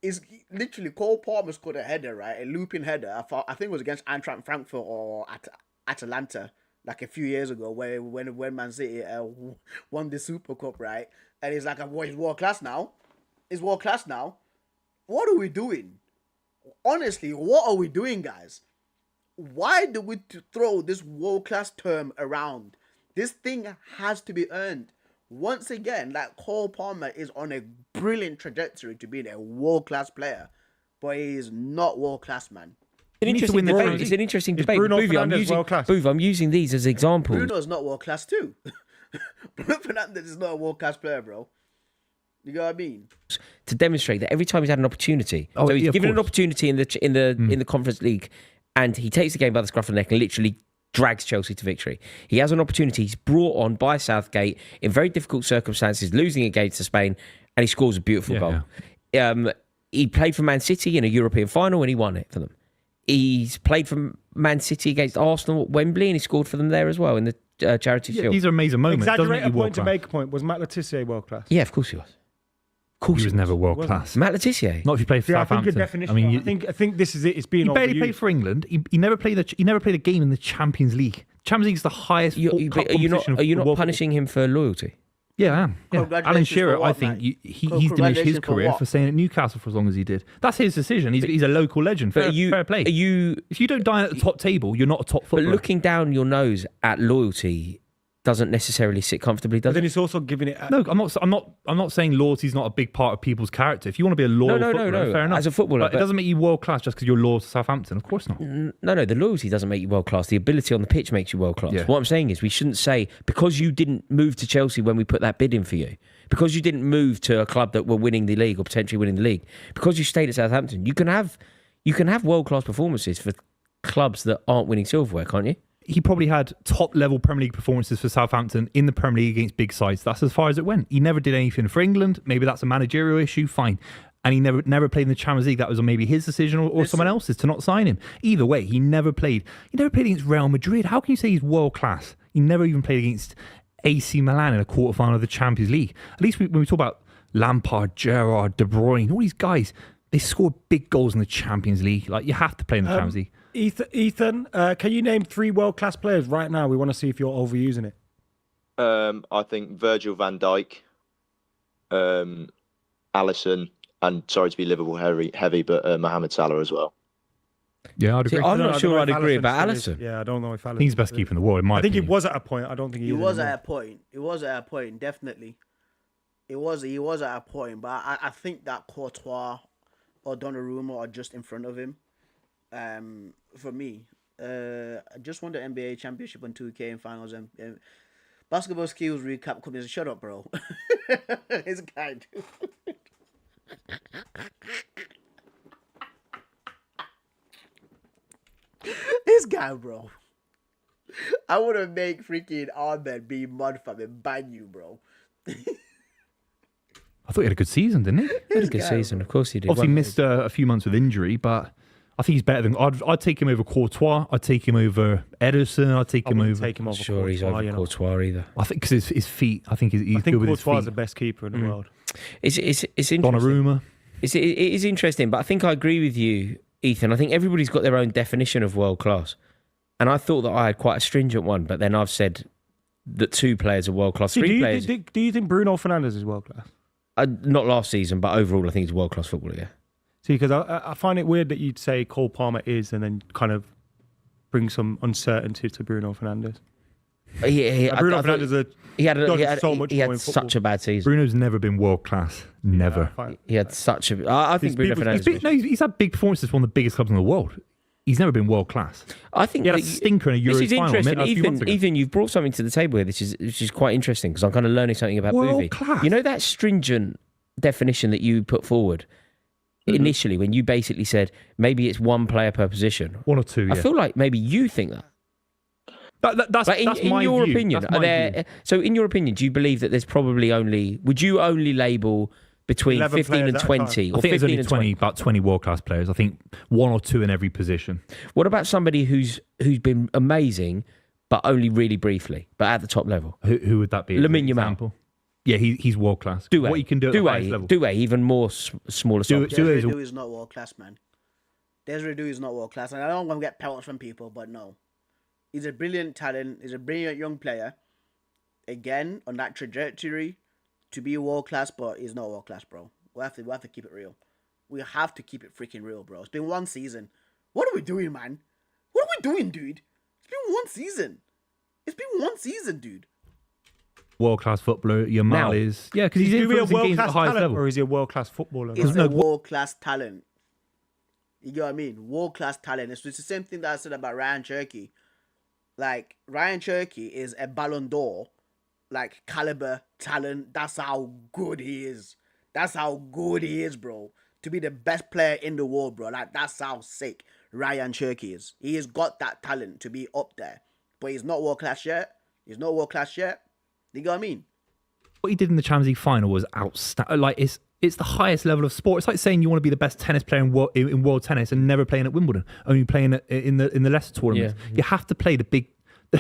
Is literally Cole Palmer scored a header, right? A looping header. I think it was against Eintracht Frankfurt or Atalanta, like a few years ago, when Man City won the Super Cup, right? And he's like, "Well, he's world class now. He's world class now. What are we doing? Honestly, what are we doing, guys? Why do we throw this world class term around? This thing has to be earned." Once again, like Cole Palmer is on a brilliant trajectory to being a world-class player, but he is not world-class, man. It's an interesting debate. Bruno Boovy, Fernandes world-class? I'm using these as examples. Bruno's not world-class too. Bruno Fernandes is not a world-class player, bro. You know what I mean? To demonstrate that every time he's had an opportunity, Oh, so he's yeah, of given an course. opportunity in the Conference League, and he takes the game by the scruff of the neck and literally drags Chelsea to victory. He has an opportunity. He's brought on by Southgate in very difficult circumstances, losing against Spain, and he scores a beautiful goal. Yeah. He played for Man City in a European final and he won it for them. He's played for Man City against Arsenal at Wembley and he scored for them there as well in the Charity Shield. These are amazing moments. Doesn't make Exaggerate a you world point to class. make a point. Was Matt Letizia world class? Yeah, of course he was. Of course He was never world class. Matt Letizia. Not if you play for Yeah, I think your Southampton. definition. I think this is it. It's being he barely overused. played for England. He never played a game in the Champions League. Champions League is the highest. Are you not world punishing him for loyalty? Yeah, I am. Yeah. Alan Congratulations Shearer, for what, I think mate? he's diminished his Congratulations for career what? for staying at Newcastle for as long as he did. That's his decision. He's a local legend. Fair play. If you don't dine at the top table, you're not a top But footballer. looking down your nose at loyalty doesn't necessarily sit comfortably, But does then it? it's also giving it. No, I'm not saying loyalty's not a big part of people's character. If you want to be a loyal footballer, fair enough. As a footballer, but it doesn't make you world class just because you're loyal to Southampton. Of course not. No, the loyalty doesn't make you world class. The ability on the pitch makes you world class. Yeah. What I'm saying is we shouldn't say, because you didn't move to Chelsea when we put that bid in for you, because you didn't move to a club that were winning the league or potentially winning the league, because you stayed at Southampton, you can have world class performances for clubs that aren't winning silverware, can't you? He probably had top level Premier League performances for Southampton in the Premier League against big sides. That's as far as it went. He never did anything for England. Maybe that's a managerial issue. Fine. And he never played in the Champions League. That was maybe his decision or someone else's to not sign him. Either way, he never played. He never played against Real Madrid. How can you say he's world class? He never even played against AC Milan in a quarterfinal of the Champions League. At least when we talk about Lampard, Gerrard, De Bruyne, all these guys, they scored big goals in the Champions League. Like, you have to play in the Champions League. Ethan, can you name 3 world-class players right now? We want to see if you're overusing it. I think Virgil van Dijk, Alisson, and sorry to be Liverpool heavy, but Mohamed Salah as well. Yeah, I'd agree. I'm No, not I sure don't I'd know if agree Alisson about still is. Alisson. Yeah, I don't know if Alisson. I think he's best keeper in the world, in my I think opinion. he was at a point. I don't think He is was anymore. at a point. He was at a point, definitely. He was at a point, but I think that Courtois or Donnarumma are just in front of him. For me, I just won the NBA championship on 2K in finals and basketball skills recap. Come shut up, bro. This guy, dude. This guy, bro. I want to make freaking Ahmed be mud fam and ban you, bro. I thought he had a good season, didn't he? He had a good season, of course he did. Obviously missed a few months with injury, but I think he's better than... I'd take him over Courtois. I'd take him over Ederson. I'd take him over... Take him over Sure, Courtois, he's over Courtois either. I think because his feet, I think he's I think good with his Courtois feet. is the best keeper in the world. It's interesting. Donnarumma. It is interesting, but I think I agree with you, Ethan. I think everybody's got their own definition of world class. And I thought that I had quite a stringent one, but then I've said that 2 players are world class. 3 players. Do you think Bruno Fernandes is world class? Not last season, but overall, I think he's a world class footballer, yeah. See, because I find it weird that you'd say Cole Palmer is and then kind of bring some uncertainty to Bruno Fernandes. Bruno Fernandes he had so much he more had in such football. a bad season. Bruno's never been world class. Never. He had such a... I think Bruno Fernandes... He's had big performances for one of the biggest clubs in the world. He's never been world class. I think he had a stinker in a Euros this is final. interesting. Ethan, you've brought something to the table here, which is quite interesting because I'm kind of learning something about World Bouvy. class. You know that stringent definition that you put forward initially when you basically said maybe it's 1 player per position. 1 or 2, yeah. I feel like maybe you think that. That's in my your view. opinion, That's my view. so in your opinion, do you believe that there's probably would you only label between 11 15 and players at a 20 time. or I think 15 there's only and 20? about 20 world-class players. I think 1 or 2 in every position. What about somebody who's been amazing, but only really briefly, but at the top level? Who would that be? Lamine as an Yamal. example? Yeah, he's world-class. Doué. What he can do at the highest level. Doué, even more smaller. Doué Desiree is not world class, man. Desiree is not world class, and I don't want to get pelts from people, but no, he's a brilliant talent. He's a brilliant young player. Again, on that trajectory to be world class, but he's not world class, bro. We have to keep it real. We have to keep it freaking real, bro. It's been 1 season. What are we doing, man? What are we doing, dude? It's been 1 season. It's been 1 season, dude. World-class footballer, Yamal Now, is... Yeah, because he's Is he a influencing games at world-class the highest talent level. or is he a world-class footballer? It's a world-class talent. You get what I mean? World-class talent. It's the same thing that I said about Ryan Cherky. Like, Ryan Cherky is a Ballon d'Or, like, caliber talent. That's how good he is. That's how good he is, bro. To be the best player in the world, bro. Like, that's how sick Ryan Cherky is. He has got that talent to be up there. But he's not world-class yet. He's not world-class yet. You get what I mean? What he did in the Champions League final was outstanding. Like, it's the highest level of sport. It's like saying you want to be the best tennis player in world tennis and never playing at Wimbledon, only playing in the lesser tournaments. Yeah. You have to play the big.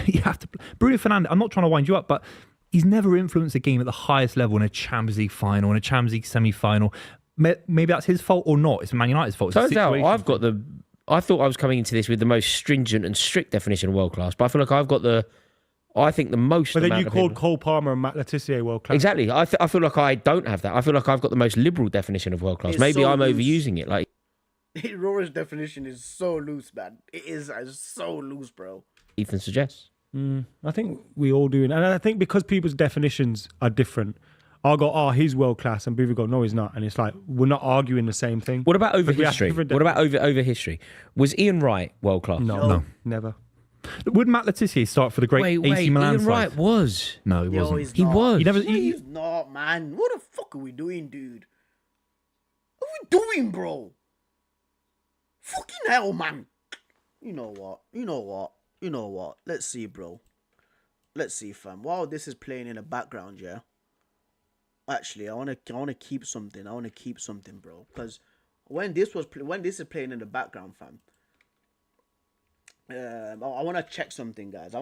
You have to. Bruno Fernandes. I'm not trying to wind you up, but he's never influenced a game at the highest level in a Champions League final, in a Champions League semi-final. Maybe that's his fault or not. It's Man United's fault. It's Turns out I thought I was coming into this with the most stringent and strict definition of world class, but I feel like I've got the most. But then amount you of called people. Cole Palmer and Matt Letizia world class. Exactly. I feel like I don't have that. I feel like I've got the most liberal definition of world class. It's Maybe so I'm loose. overusing it. Like Rora's definition is so loose, man. It is so loose, bro. Ethan suggests. I think we all do. And I think because people's definitions are different, I'll go, oh, he's world class. And people go, no, he's not. And it's like, we're not arguing the same thing. What about over But we have history? different What about over history? Was Ian Wright world class? No, never. Would Matt Letizia start for the great AC Milan Ian side? Wright was. No, he Yo, wasn't. he's He not. was. He never. No, he's not, man. What the fuck are we doing, dude? What are we doing, bro? Fucking hell, man. You know what? Let's see, bro. Let's see, fam. While this is playing in the background, yeah. Actually, I wanna keep something. Bro. Because when this is playing in the background, fam. I wanna check something, guys.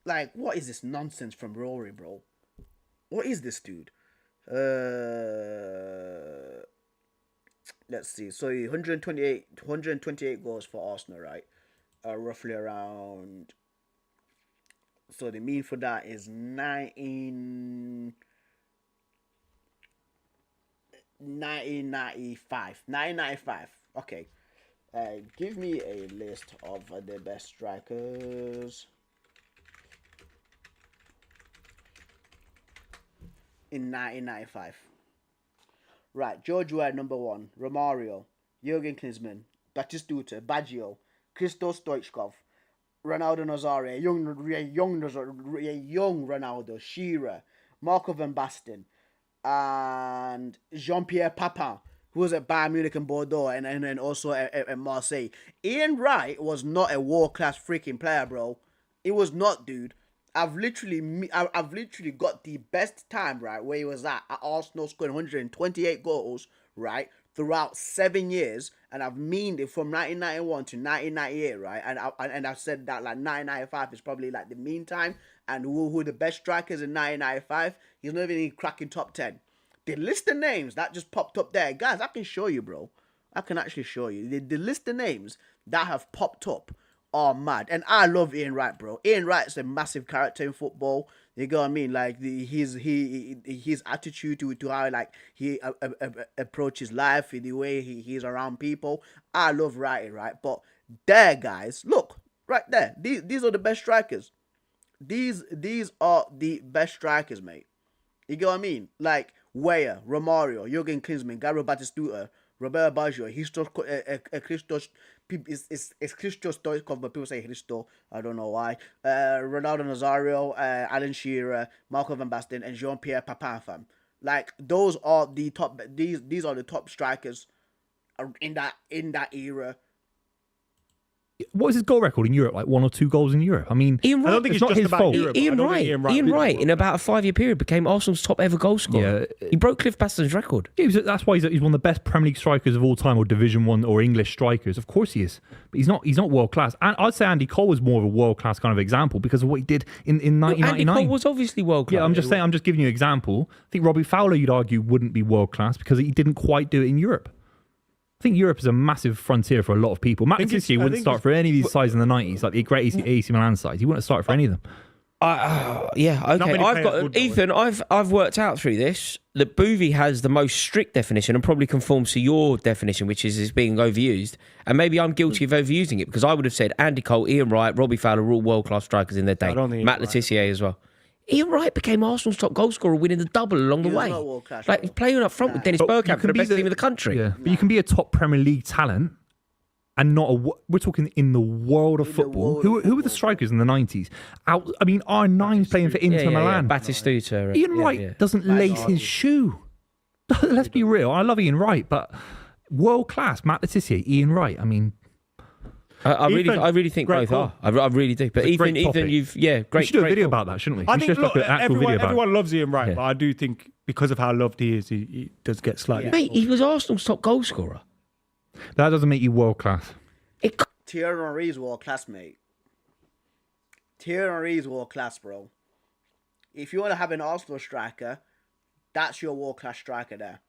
Like, what is this nonsense from Rory, bro? What is this, dude? Let's see. So 128 goals for Arsenal, right? Roughly around. So the mean for that is 1995. Okay. Give me a list of the best strikers in 1995. Right, George Weah number 1, Romario, Jurgen Klinsmann, Batistuta, Baggio, Christos Stoichkov, Ronaldo Nazario, young Ronaldo, Shearer, Marco van Basten, and Jean-Pierre Papin, who was at Bayern Munich and Bordeaux, and also at Marseille. Ian Wright was not a world-class freaking player, bro. It was not, dude. I've literally got the best time, right, where he was at Arsenal, scoring 128 goals, right, throughout 7 years, and I've meaned it from 1991 to 1998, right, and I've said that like 1995 is probably like the mean time, and who the best strikers in 1995, he's not even cracking top 10. The list of names that just popped up there, guys, I can show you, bro. I can actually show you. The list of names that have popped up are mad. And I love Ian Wright, bro. Ian Wright's a massive character in football. You know what I mean? Like his attitude to how like he approaches life, the way he's around people. I love Wright, right? But there, guys, look right there. These are the best strikers. These are the best strikers, mate. You get what I mean? Like Weah, Romario, Jurgen Klinsmann, Gabriel Batistuta, Roberto Baggio, Christos, it's Christos Stoichkov, but people say Christo. I don't know why. Ronaldo Nazario, Alan Shearer, Marco van Basten, and Jean-Pierre Papin, fam. Like those are the top. These are the top strikers in that era. What is his goal record in Europe? Like 1 or 2 goals in Europe? I mean, Ian Wright, I don't think it's it's not just his about fault. Europe. Ian Wright, in about a 5-year period, became Arsenal's top ever goal scorer. Yeah. He broke Cliff Baston's record. Yeah, that's why he's one of the best Premier League strikers of all time, or Division 1 or English strikers. Of course he is, but he's not world class. And I'd say Andy Cole was more of a world class kind of example because of what he did in 1999. Andy Cole was obviously world class. Yeah, I'm just saying. I'm just giving you an example. I think Robbie Fowler, you'd argue, wouldn't be world class because he didn't quite do it in Europe. I think Europe is a massive frontier for a lot of people. Matt Letizia wouldn't start for any of these sides in the 90s, like the great AC Milan sides. He wouldn't start for any of them. Yeah, okay. I've got Ethan. I've worked out through this that Boovie has the most strict definition and probably conforms to your definition, which is being overused. And maybe I'm guilty of overusing it because I would have said Andy Cole, Ian Wright, Robbie Fowler were all world class strikers in their day. Matt Letizia as well. Ian Wright became Arsenal's top goal scorer, winning the double along the way. Like playing up front with Dennis Bergkamp for the best team in the country. Yeah, but you can be a top Premier League talent and not we're talking in the world of football. Who were the strikers in the 90s? R9's playing for Inter Milan. Batistuta. Ian Wright doesn't lace his shoe. Let's be real. I love Ian Wright, but world class Matt Letizia, Ian Wright. I mean, I really think both are. I really do. But Ethan, you've great. We should do a video about that, shouldn't we? I think everyone loves Ian Wright, Yeah. but I do think because of how loved he is, he does get slightly. Mate, he was Arsenal's top goal scorer. That doesn't make you world class. Thierry Henry's world class, mate. Thierry Henry's world class, bro. If you want to have an Arsenal striker, that's your world class striker there.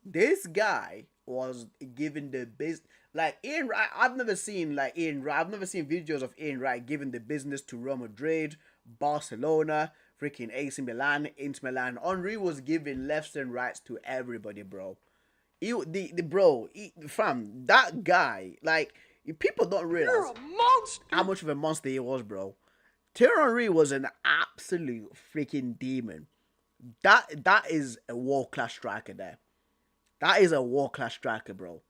This guy was given the business. Like Ian Wright, I've never seen videos of Ian Wright giving the business to Real Madrid, Barcelona, freaking AC Milan, Inter Milan. Henry was giving lefts and rights to everybody, bro. That guy, like, People don't realize how much of a monster he was, bro. Thierry Henry was an absolute freaking demon. That is a world-class striker there. That is a world-class striker, bro.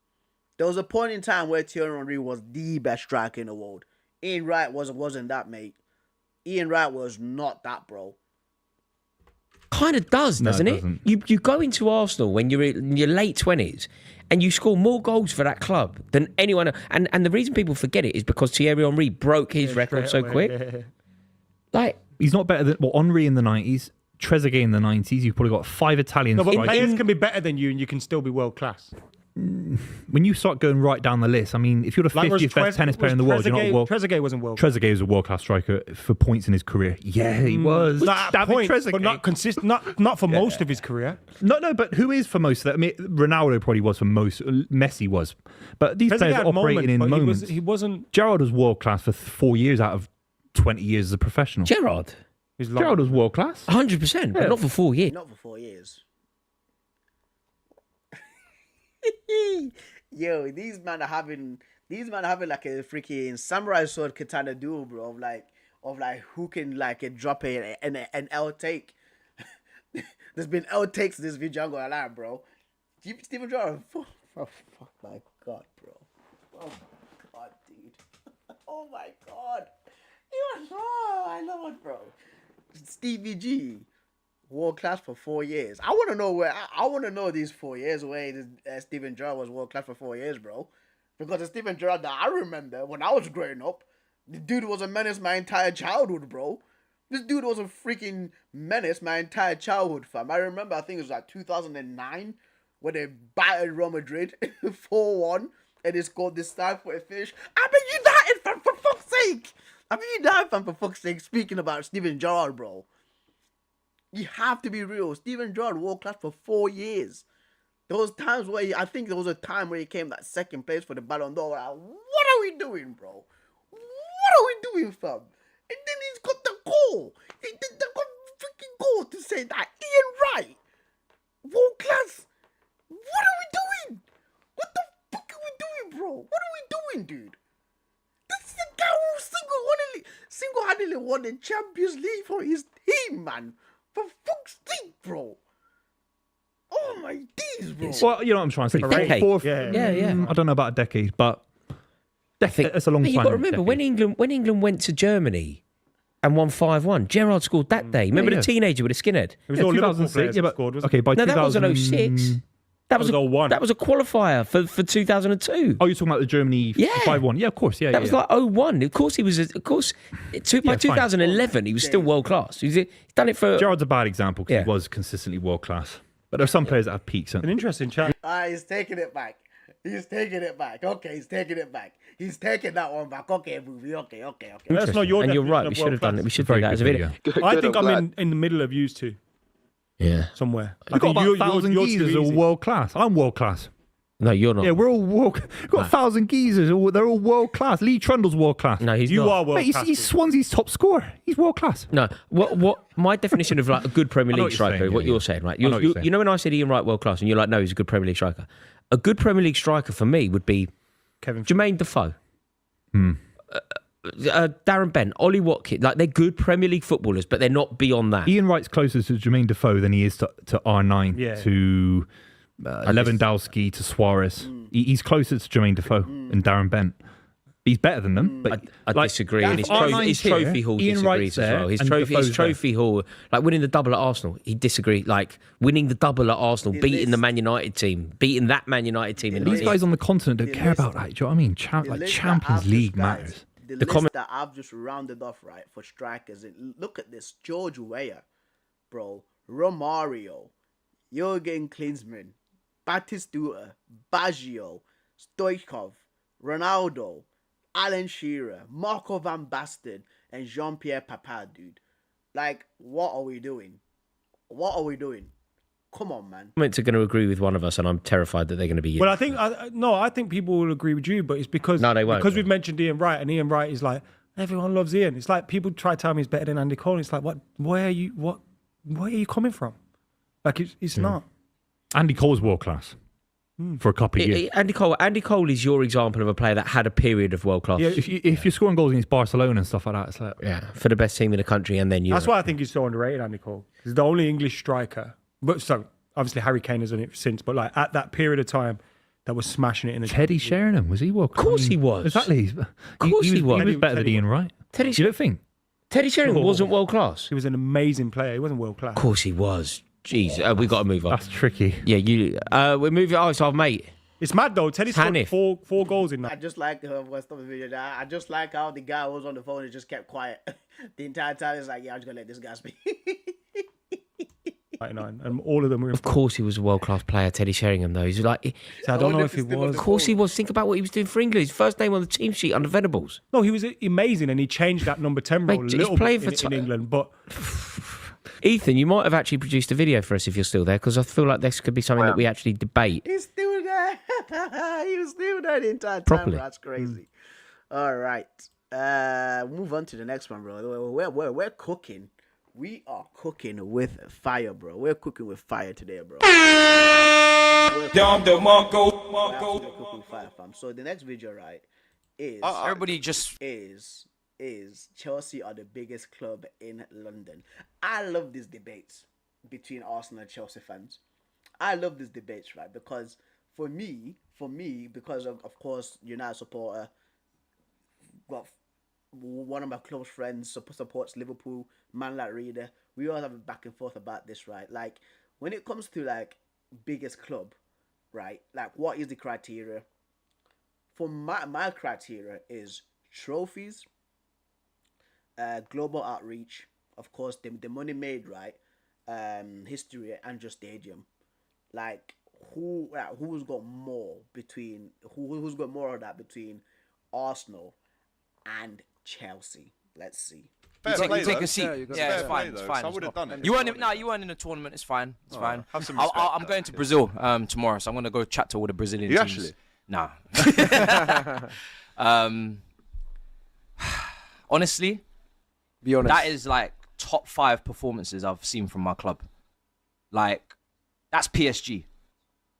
There was a point in time where Thierry Henry was the best striker in the world. Ian Wright wasn't that, mate. Ian Wright was not that, bro. Kind of does, doesn't it? You go into Arsenal when you're in your late 20s and you score more goals for that club than anyone else. And the reason people forget it is because Thierry Henry broke his record so quick. Like, he's not better than Henry in the 90s, Trezeguet in the 90s. You've probably got 5 Italians. No, but players can be better than you and you can still be world class. When you start going right down the list, I mean, if you're the 50th best tennis player in the world, you're not world. Trezeguet wasn't world. Trezeguet was a world-class striker for points in his career. Yeah, he was. Not at points, but not consistent. Not for most of his career. No, but who is for most of that? I mean, Ronaldo probably was for most. Messi was, but these players are operating in moments. He wasn't. Gerrard was world-class for 4 years out of 20 years as a professional. Gerrard was world-class. 100%, but not for 4 years. Not for 4 years. Yo, these men are having like a freaking samurai sword katana duel, bro. Of like who can like drop an L take. There's been L takes in this video. I'm gonna lie, bro. Steven Gerrard. Oh my god, bro. Oh my god, dude. Oh my god. I know it, bro. Stevie G. World class for 4 years. I want to know these 4 years where Steven Gerrard was world class for 4 years, bro. Because the Steven Gerrard that I remember when I was growing up, the dude was a menace my entire childhood, bro. This dude was a freaking menace my entire childhood, fam. I remember, I think it was like 2009 when they battered Real Madrid 4-1 and they scored this time for a finish. I mean, United, fam, for fuck's sake. Speaking about Steven Gerrard, bro. You have to be real. Steven Gerrard world class for 4 years. There was times where I think there was a time where he came that second place for the Ballon d'Or. Like, what are we doing, bro? What are we doing, fam? And then he's got the goal. They got freaking goal to say that Ian Wright, world class. What are we doing? What the fuck are we doing, bro? What are we doing, dude? This is the guy who single-handedly won the Champions League for his team, man. For fuck's sake, bro. Oh my days, bro. Well, you know what I'm trying to say. Decade. Yeah. I don't know about a decade, but it's a long time. You've got to remember when England went to Germany and won 5-1. Gerrard scored that day. Remember the teenager with a skinhead? It was all 2006. Yeah, scored, okay, by no, that was an 06. That was 01. That was a qualifier for 2002. Oh, you're talking about the Germany 5-1? Yeah, of course. Yeah, that was like 01. Of course, he was. By 2011, he was still world class. He's done it for. Gerrard's a bad example because he was consistently world class. But there are some players that have peaks. An interesting chat. He's taking it back. Okay, he's taking it back. He's taking that one back. Okay, movie. Okay. That's not your. And you're right. We should have done it. We should do that as a video. I think I'm in the middle of used to. Yeah. Somewhere. You've got about 1,000 geezers are world class. I'm world class. No, you're not. Yeah, we're all world. We've got 1,000 geezers. They're all world class. Lee Trundle's world class. No, he's not. You are world class. He's Swansea's top scorer. He's world class. No, what my definition of like a good Premier League striker, you're saying, right? You know when I said Ian Wright world class, and you're like, no, he's a good Premier League striker. A good Premier League striker for me would be Jermaine Defoe, Darren Bent, Ollie Watkins. Like they're good Premier League footballers, but they're not beyond that. Ian Wright's closer to Jermaine Defoe than he is to R9, to Lewandowski, to Suarez. He's closer to Jermaine Defoe and Darren Bent. He's better than them, but I disagree. And his trophy haul disagrees as well. His trophy haul, like winning the double at Arsenal, he disagreed. Like winning the double at Arsenal, beating the Man United team, beating that Man United team. These guys on the continent don't care about that. Do you know what I mean? Champions League matters. The list that I've just rounded off, right, for strikers. Look at this. George Weah, bro. Romario, Jurgen Klinsmann, Batistuta, Baggio, Stoichkov, Ronaldo, Alan Shearer, Marco van Basten, and Jean-Pierre Papin, dude. Like, what are we doing? Come on, man. I'm going to agree with one of us, and I'm terrified that they're going to be you. Well, I think people will agree with you, but it's because they won't. Because we've mentioned Ian Wright, and Ian Wright is like, everyone loves Ian. It's like people try to tell me he's better than Andy Cole. It's like, where are you coming from? Like, it's not. Andy Cole's world class. for a couple of years. Andy Cole is your example of a player that had a period of world class. Yeah, if you're scoring goals against Barcelona and stuff like that, it's like For the best team in the country, and then That's why I think he's so underrated, Andy Cole. He's the only English striker. But so obviously Harry Kane has done it since, but like at that period of time, that was smashing it in the Teddy Sheringham, was he World Cup? Of course he was. Exactly. Of course he was. He was better than Ian Wright. You don't think? Teddy Sheringham wasn't world class. He was an amazing player. He wasn't world class. Of course he was. Jeez, we got to move on. That's tricky. Yeah, we're moving. Oh, it's our mate. It's mad though. Teddy scored Hanif. four goals in I that. just like what's the video now. I just like how the guy was on the phone and just kept quiet the entire time. It's like, yeah, I'm just gonna let this guy speak. 99, and all of them were. Of course, he was a world class player, Teddy Sheringham. Though he's like, So I don't know if he was. of course he was. Think about what he was doing for England. His first name on the team sheet under Venables. No, he was amazing, and he changed that number 10 role a Mate, he's little playing bit for in England. But Ethan, you might have actually produced a video for us if you're still there, because I feel like this could be something that we actually debate. He's still there. He was still there the entire time. Properly. Bro. That's crazy. All right. Move on to the next one, bro. We're cooking. We are cooking with fire, bro. We're cooking with fire today, bro. We're cooking with fire, fam. So the next video, right, is Everybody just is Chelsea are the biggest club in London. I love these debates between Arsenal and Chelsea fans. I love these debates, right? Because for me, because of course, United supporter, got one of my close friends supports Liverpool, man like Reader. We all have a back and forth about this, right? Like when it comes to like biggest club, right? Like what is the criteria? For my criteria is trophies, global outreach, of course, the money made, right? History and just stadium. Like who's got more between who's got more of that between Arsenal and Chelsea? Let's see. take a seat. Yeah, it's fine. It's fine. I would have done it. You weren't in the tournament. It's fine. It's fine. Have some I'm respect, going to Brazil tomorrow, so I'm going to go chat to all the Brazilian You teams. actually? Nah. Honestly, Be honest. that is like top 5 performances I've seen from my club. Like, that's PSG.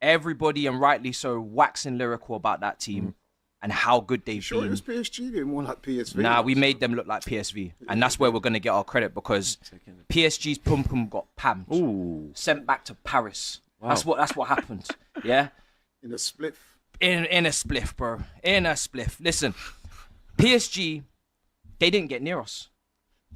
Everybody, and rightly so, waxing lyrical about that team and how good they've Sure, been. it was PSG, more like PSV. Nah, we made them look like PSV, and that's where we're gonna get our credit, because PSG's pum pum got pammed, sent back to Paris. That's what happened. Yeah, in a spliff. in a spliff, bro. In a spliff. Listen, PSG, they didn't get near us,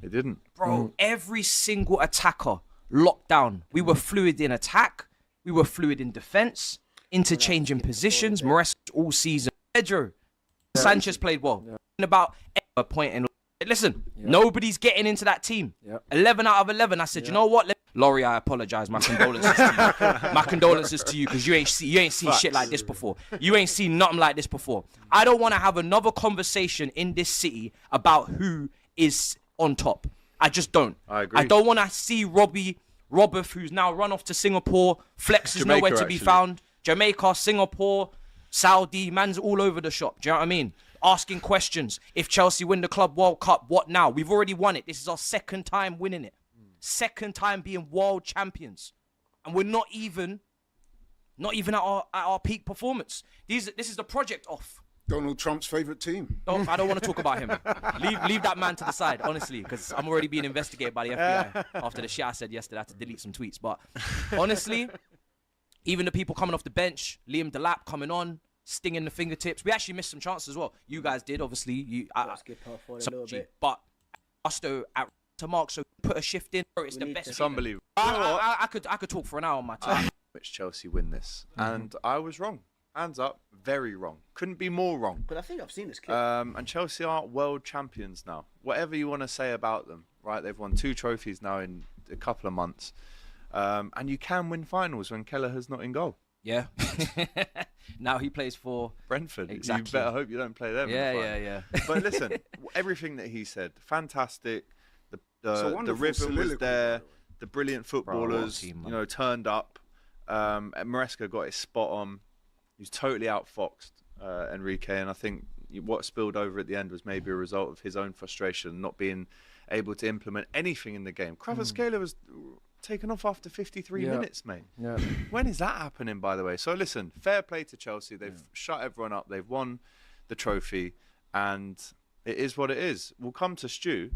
They didn't. bro. Every single attacker locked down. We were fluid in attack. We were fluid in defense. Interchanging positions. Maresca all season. Pedro, Sanchez played well. And about a point in. Listen, nobody's getting into that team. 11 out of 11. I said, you know what? Laurie, I apologize. My condolences to you. My condolences to you, because you ain't seen shit like this before. You ain't seen nothing like this before. I don't want to have another conversation in this city about who is on top. I just don't. I agree. I don't want to see Roberth, who's now run off to Singapore. Flex is Jamaica, nowhere to be actually. found. Jamaica, Singapore, Saudi, man's all over the shop. Do you know what I mean? Asking questions. If Chelsea win the Club World Cup, what now? We've already won it. This is our second time winning it. Second time being world champions. And we're not even at our peak performance. This is the project off. Donald Trump's favourite team. I don't want to talk about him. Leave that man to the side, honestly, because I'm already being investigated by the FBI after the shit I said yesterday. I had to delete some tweets. But honestly, even the people coming off the bench, Liam Delap coming on, stinging the fingertips. We actually missed some chances as well. You guys did, obviously. Skip her for a little bit. But us though, to Mark, so put a shift in. It's the best. It's unbelievable. I could talk for an hour on my team. Which Chelsea win this, and I was wrong. Hands up, very wrong. Couldn't be more wrong. But I think I've seen this clip. And Chelsea are world champions now. Whatever you want to say about them, right? They've won 2 trophies now in a couple of months. And you can win finals when Kelleher's not in goal. Yeah. Now he plays for Brentford. Exactly. You better hope you don't play them. in the final. Yeah. But listen, everything that he said, fantastic. It's The a wonderful rhythm was soliloquy, there. by the way. The brilliant footballers, team, man. turned up. And Maresca got his spot on. He was totally outfoxed, Enrique, and I think what spilled over at the end was maybe a result of his own frustration, not being able to implement anything in the game. Kvaratskhelia was taken off after 53 Yeah. minutes, mate. Yeah. When is that happening, by the way? So listen, fair play to Chelsea. They've shut everyone up. They've won the trophy, and it is what it is. We'll come to Stu,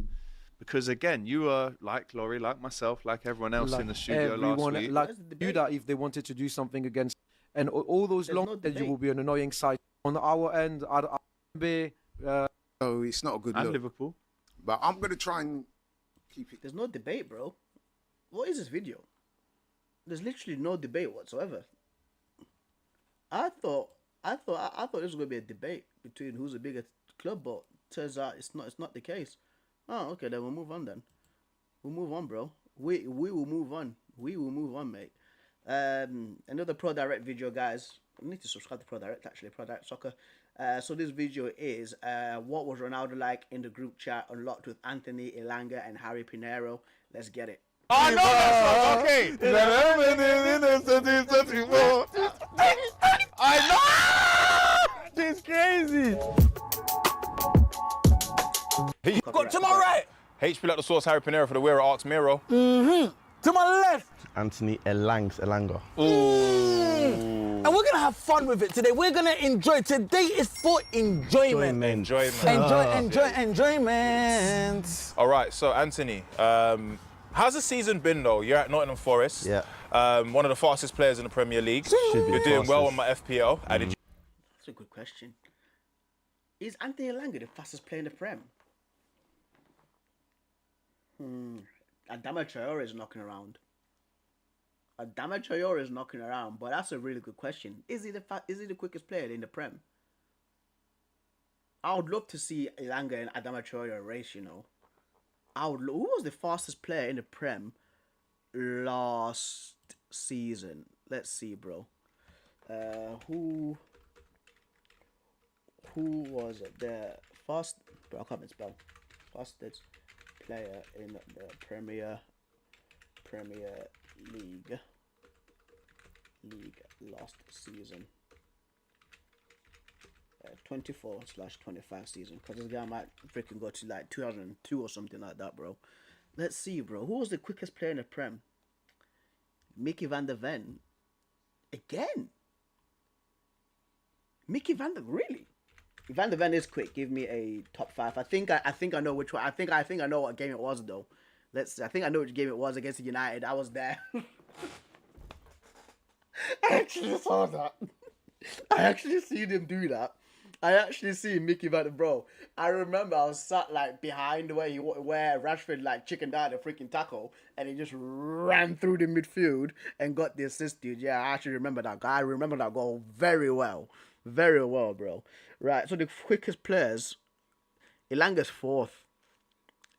because again, you are like Laurie, like myself, like everyone else in the studio last week. Like you that if they wanted to do something against, and all those There's long no that you debate. will be an annoying side on our end. I'd be So it's not a good And look. Liverpool. But I'm going to try and keep it. There's no debate, bro. What is this video? There's literally no debate whatsoever. I thought this was gonna be a debate between who's a bigger club, but turns out it's not. It's not the case. Oh, okay, then we'll move on. Then we'll move on, bro. We will move on. We will move on, mate. Another Pro Direct video, guys. I need to subscribe to Pro Direct, actually. Pro Direct Soccer. So this video is what was Ronaldo like in the group chat unlocked with Anthony Elanga and Harry Pinero. Let's get it. I know that song. Okay. I know. This is crazy. He got to my right. HP like the source, Harry Pinero for the wearer, Arcs Miro. To my left. Anthony Elanga. And we're gonna have fun with it today. We're gonna enjoy. Today is for enjoyment. Enjoyment. All right, so Anthony, how's the season been though? You're at Nottingham Forest. Yeah. One of the fastest players in the Premier League. You're doing well on my FPL. That's a good question. Is Anthony Elanga the fastest player in the Prem? Adama Traore is knocking around. But that's a really good question. Is he the quickest player in the Prem? I would love to see Elanga and Adama Traore race. You know, who was the fastest player in the Prem last season? Let's see, bro. Who was the fast? Bro, I can't spell. Fastest player in the Premier League last season. 24/25 season, because this guy might freaking go to like 2002 or something like that, bro. Let's see, bro. Who was the quickest player in the Prem? Mickey van der Ven. Again? Mickey van der really? Van der Ven is quick. Give me a top 5. I think I know which one. I think I know what game it was though. I think I know which game it was against United. I was there. I actually saw that. I actually seen him do that. I actually see Mickey Van der Bro. I remember I was sat like behind where Rashford like chickened out a freaking tackle, and he just ran through the midfield and got the assist, dude. Yeah, I actually remember that guy. I remember that goal very well, bro. Right, so the quickest players, Elanga's 4th.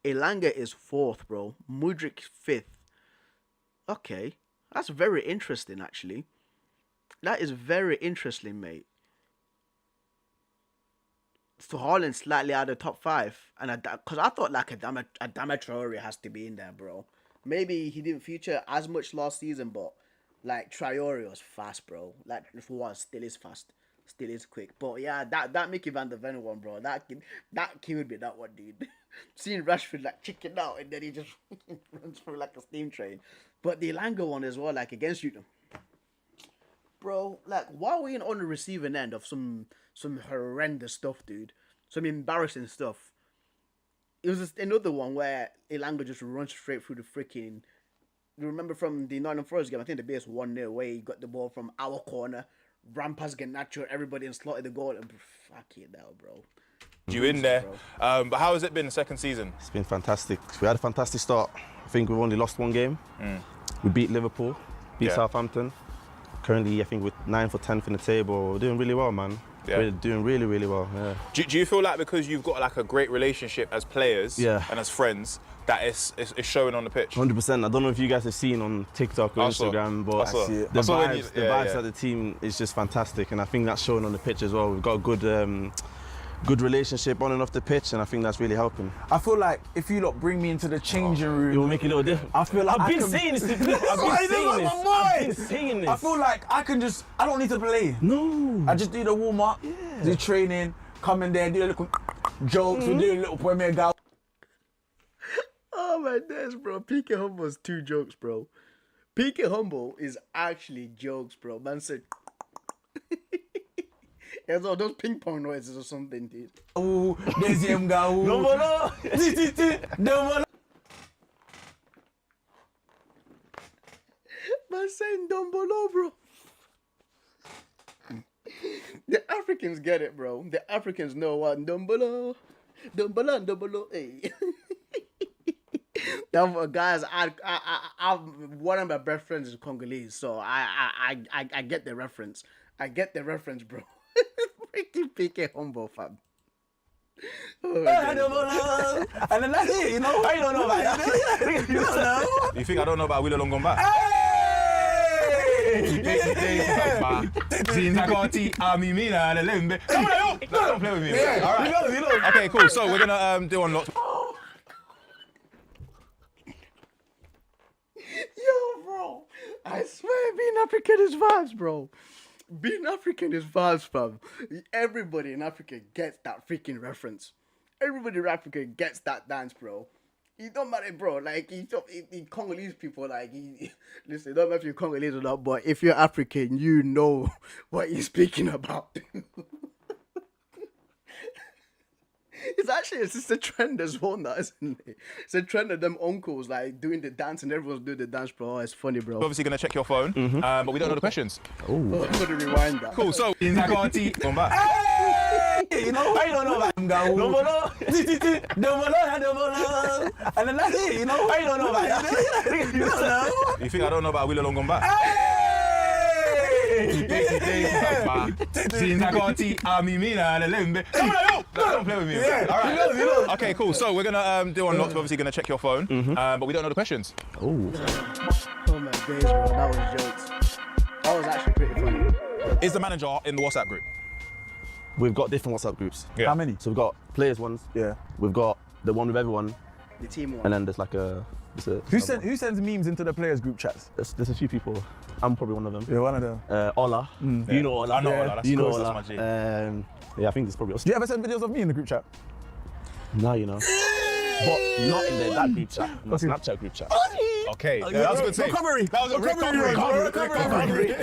Elanga is 4th, bro. Mudryk 5th. Okay, that's very interesting, actually. That is very interesting, mate. So Haaland slightly out of the top 5, and because I thought like Adama Traore has to be in there, bro. Maybe he didn't feature as much last season, but like Traore was fast, bro. Like for one, still is fast, still is quick. But yeah, that Mickey van der Ven one, bro. That killed me, that one, dude. Seeing Rashford like chicken out and then he just runs through like a steam train. But the Elanga one as well, like against you, bro. Like why are we on the receiving end of some horrendous stuff, dude? Some embarrassing stuff. It was just another one where Elanga just runs straight through the freaking. You remember from the Nottingham Forest game? I think the base 1-0 where he got the ball from our corner, ran past Garnacho, everybody and slotted the goal. And fuck it now, bro. You in there? But how has it been the second season? It's been fantastic. We had a fantastic start. I think we've only lost one game. We beat Liverpool, beat Southampton. Currently, I think we're 9th or 10th in the table. We're doing really well, man. Yeah. We're doing really, really well. Yeah. Do you feel like because you've got like a great relationship as players and as friends, that it's showing on the pitch? 100%. I don't know if you guys have seen on TikTok or Instagram, but the vibes at the team is just fantastic, and I think that's showing on the pitch as well. We've got a good relationship on and off the pitch, and I think that's really helping. I feel like if you lot bring me into the changing room, it will make a little difference. I feel like I've been saying this. I feel like I don't need to play. No. I just do the warm up, do training, come in there, do a little jokes, we do a little Premier Gal. Oh my days, bro. PK Humble's 2 jokes, bro. PK Humble is actually jokes, bro. Man said. It's all those ping pong noises or something, dude. Oh, deuxième gars. Dombolo. Dombolo. Man saying Dombolo, bro. The Africans get it, bro. The Africans know what Dombolo. Dombolo, Dombolo, hey. Guys, I one of my best friends is Congolese, so I get the reference. I get the reference, bro. Freaking PK Humble, fam. And then that's it, you know. I don't know about that. You don't know. You think I don't know about Willow Long Gone Back? Don't play with me. All right. Okay, cool. So we're gonna do unlock. Yo, bro. I swear, being African is vibes, bro. Being African is vibes, fam. Everybody in Africa gets that freaking reference. Everybody in Africa gets that dance, bro. It don't matter, bro. Like, Congolese people, like, listen, it don't matter if you're Congolese or not, but if you're African, you know what you're speaking about. It's a trend as well now, isn't it? It's a trend of them uncles like doing the dance and everyone's doing the dance, bro. Oh, it's funny, bro. We're obviously gonna check your phone, but we don't know the questions. Oh, I'm gonna rewind that. Cool. So come back. You know, I don't know about Dombolo. Dombolo. And then that's it, you know. I don't know about that. You don't know. You think I don't know about Willow Long Gone Back? Don't play with me. All right. Okay, cool. So we're gonna do unlock. We're obviously gonna check your phone, but we don't know the questions. Oh my days, bro. That was jokes. That was actually pretty funny. Is the manager in the WhatsApp group? We've got different WhatsApp groups. Yeah. How many? So we've got players ones. Yeah. We've got the one with everyone. The team one. And then there's like a... Who sends memes into the players group chats? There's a few people. I'm probably one of them. Yeah, one of them. Ola. Yeah. You know Ola. I know Ola. That's you know cool. Ola. That's my G. Yeah, I think there's probably... Do you ever send videos of me in the group chat? No, you know. But not in that group chat. No, Snapchat group chat. Okay, yeah, that was a good save. Recovery. That was a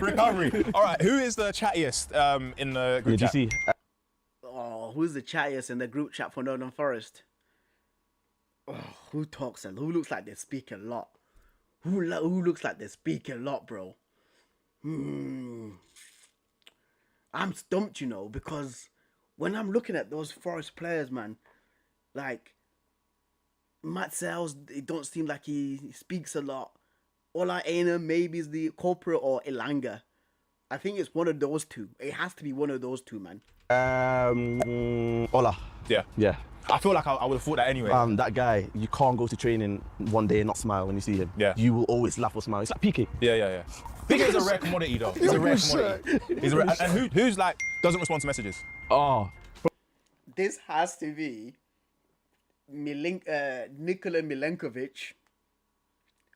recovery. All right, who is the chattiest in the group chat? GC. Oh, who's the chattiest in the group chat for Northern Forest? Oh, who talks and who looks like they speak a lot? Who looks like they speak a lot, bro? I'm stumped, you know, because when I'm looking at those Forest players, man, like Matt Sells, it don't seem like he speaks a lot. Ola Aina maybe is the corporate or Elanga. I think it's one of those two. It has to be one of those two, man. Ola. Yeah. I feel like I would have thought that anyway. That guy, you can't go to training one day and not smile when you see him. Yeah. You will always laugh or smile. It's like PK. Yeah. PK is a rare commodity, though. He's a rare commodity. And who's like doesn't respond to messages? Oh. This has to be Nikola Milenkovic,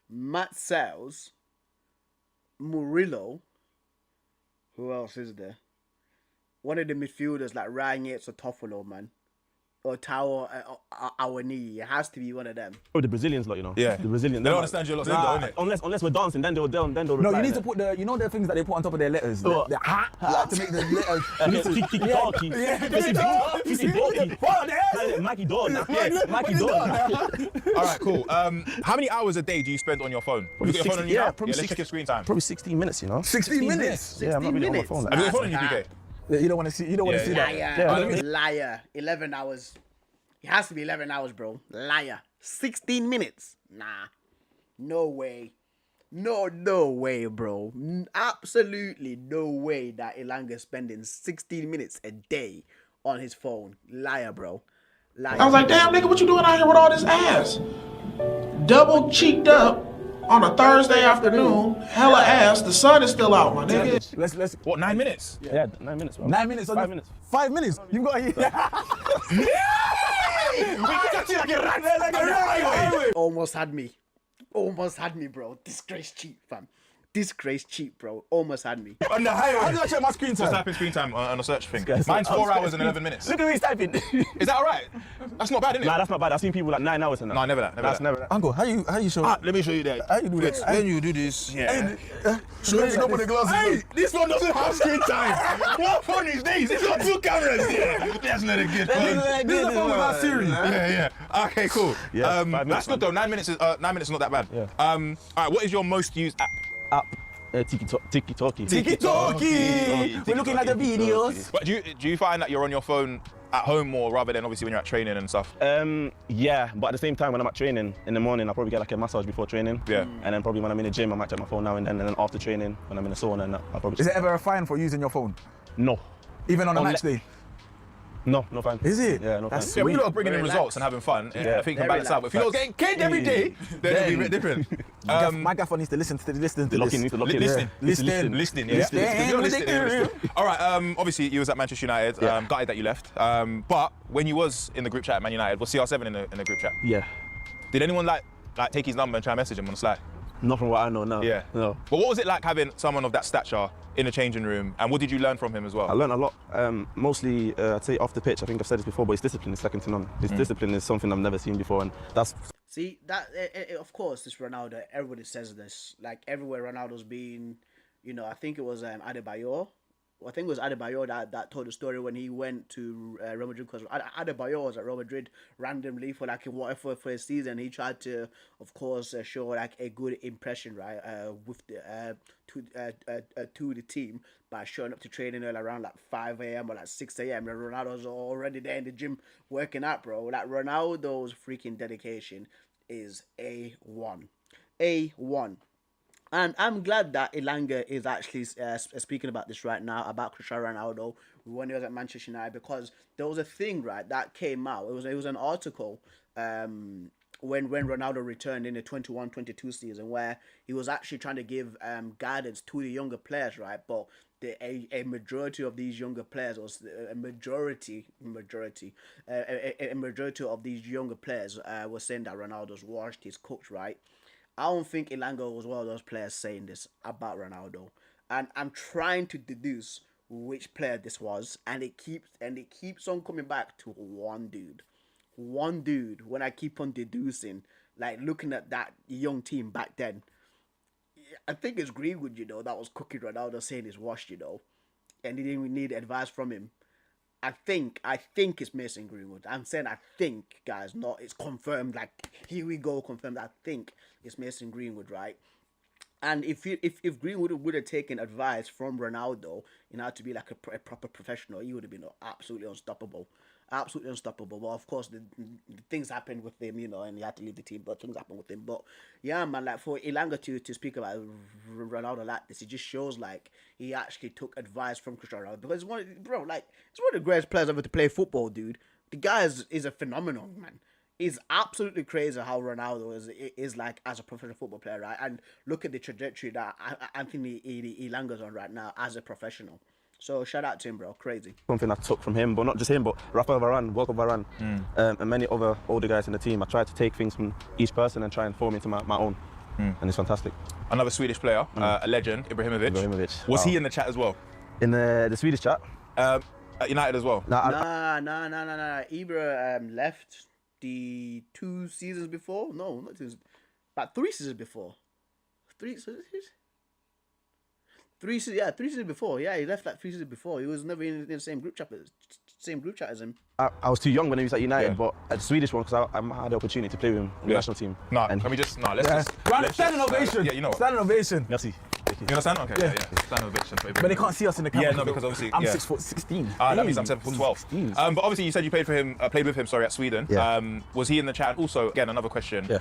Matt Sells, Murillo. Who else is there? One of the midfielders like Ryan Yates or Toffolo, man. Or Tao Awani. It has to be one of them. Oh, the Brazilians, lot, you know. Yeah. The Brazilians. They don't understand your lot, innit? Unless we're dancing, then they'll reply. No, you need to put the, you know the things that they put on top of their letters? Oh. The to make the letters. Mikey Dawn. Mikey Dawn. All right, cool. How many hours a day do you spend on your phone? Have you got your phone on you now? Let's check your screen time. Probably 16 minutes, you know. 16 minutes? Yeah, I'm not really on my phone. Have you got your phone on you, PK? You don't want to see. You don't want to see that. Liar. 11 hours. It has to be 11 hours, bro. Liar. 16 minutes. Nah. No way. No way, bro. Absolutely no way that Elanga's spending 16 minutes a day on his phone. Liar, bro. Liar. I was like, damn, nigga, what you doing out here with all this ass? Double cheeked up on a Thursday afternoon, hella ass. The sun is still out, my nigga. Let's. What, 9 minutes? Yeah, 9 minutes, bro. 9 minutes. 5 minutes. 5 minutes. You've got Almost had me, bro. Disgrace cheat, fam. Disgrace cheap, bro. Almost had me. On the highway. How do I check my screen time? Just type in screen time on a search thing. Mine's 4 hours and 11 minutes. Look at me he's typing. Is that alright? That's not bad, isn't it? Nah, that's not bad. I've seen people like 9 hours and that. No, never that. That's never that. Uncle, how you show? Let me show you that. How you do that? Then you do this. Yeah. Show me open the glasses. Hey, this one doesn't have screen time. What fun is this? It's got 2 cameras. Yeah. That's not a good phone. This is the phone without Siri. Yeah. Okay, cool. Yeah, 5 minutes, that's good though. 9 minutes is 9 minutes is not that bad. Yeah. All right. What is your most used app? Tiki Talkie. Tiki Talkie. We're looking at the videos. But do you find that you're on your phone at home more rather than obviously when you're at training and stuff? Yeah, but at the same time, when I'm at training in the morning, I probably get like a massage before training. Yeah. And then probably when I'm in the gym, I might check my phone now and then. And then after training, when I'm in the sauna, and I'll probably. Is it ever a fine for using your phone? No. Even on a match day? No, no fine. Is it? Yeah, no fine. Yeah, when you're not bringing in results and having fun, I think can balance out. But if you're not getting caged every day, then it'll be a bit different. My gaffer needs to listen to this. Listening. Listening. All right. Obviously, you was at Manchester United. Gutted that you left. But when you was in the group chat at Man United, was CR7 in the group chat? Yeah. Did anyone like take his number and try and message him on the slide? Not from what I know, no. Yeah. No. But what was it like having someone of that stature in the changing room, and what did you learn from him as well? I learned a lot. Mostly, I'd say off the pitch. I think I've said this before, but his discipline is second to none. His discipline is something I've never seen before, and that's. See that? Of course, this Ronaldo. Everybody says this. Like everywhere, Ronaldo's been. I think it was Adebayor. I think it was Adebayor that told the story when he went to Real Madrid, because Adebayor was at Real Madrid randomly for like whatever for his season. He tried to, of course, show like a good impression, right, with the to the team by showing up to training early around like 5 a.m. or like 6 a.m. And Ronaldo's already there in the gym working out, bro. Like Ronaldo's freaking dedication is A1. A1. And I'm glad that Elanga is actually speaking about this right now, about Cristiano Ronaldo when he was at Manchester United, because there was a thing, right, that came out. It was an article when Ronaldo returned in the 21-22 season, where he was actually trying to give guidance to the younger players, right? But a majority of these younger players, or a majority of these younger players was saying that Ronaldo's washed, he's cooked, right? I don't think Elanga was one of those players saying this about Ronaldo, and I'm trying to deduce which player this was, and it keeps on coming back to one dude. When I keep on deducing, like looking at that young team back then, I think it's Greenwood, that was cooking Ronaldo, saying he's washed, and he didn't even need advice from him. I think it's Mason Greenwood. I'm saying I think, guys, not it's confirmed. Like, here we go, confirmed. I think it's Mason Greenwood, right? And if Greenwood would have taken advice from Ronaldo, to be like a proper professional, he would have been absolutely unstoppable. Absolutely unstoppable. But of course, the things happened with him, and he had to leave the team. But things happened with him. But yeah, man, like for Elanga to speak about Ronaldo like this, it just shows like he actually took advice from Cristiano Ronaldo, because it's one of the greatest players ever to play football, dude. The guy is a phenomenon, man. It's absolutely crazy how Ronaldo is like as a professional football player, right? And look at the trajectory that Anthony Elanga's on right now as a professional. So shout out to him, bro. Crazy. Something I took from him, but not just him, but Rafael Varane, Walker Varane, and many other older guys in the team. I tried to take things from each person and try and form into my own, and it's fantastic. Another Swedish player, a legend, Ibrahimovic. Was he in the chat as well? In the Swedish chat? At United as well? Nah. Ibra left the 2 seasons before. No, not 2 seasons. About 3 seasons before. 3 seasons? 3 seasons before. Yeah, he left like 3 seasons before. He was never in the same group chat as him. I was too young when he was at United, but at the Swedish one, because I had the opportunity to play with him in the national team. Standing ovation. Yeah, you know what? Standing ovation. Merci. You understand? Okay, yeah. Standing ovation. But they can't see us in the camera. Yeah, no, because obviously I'm 6'16". That means I'm 7'12". But obviously you said you played with him at Sweden. Yeah. Was he in the chat? Also, again, another question. Yeah.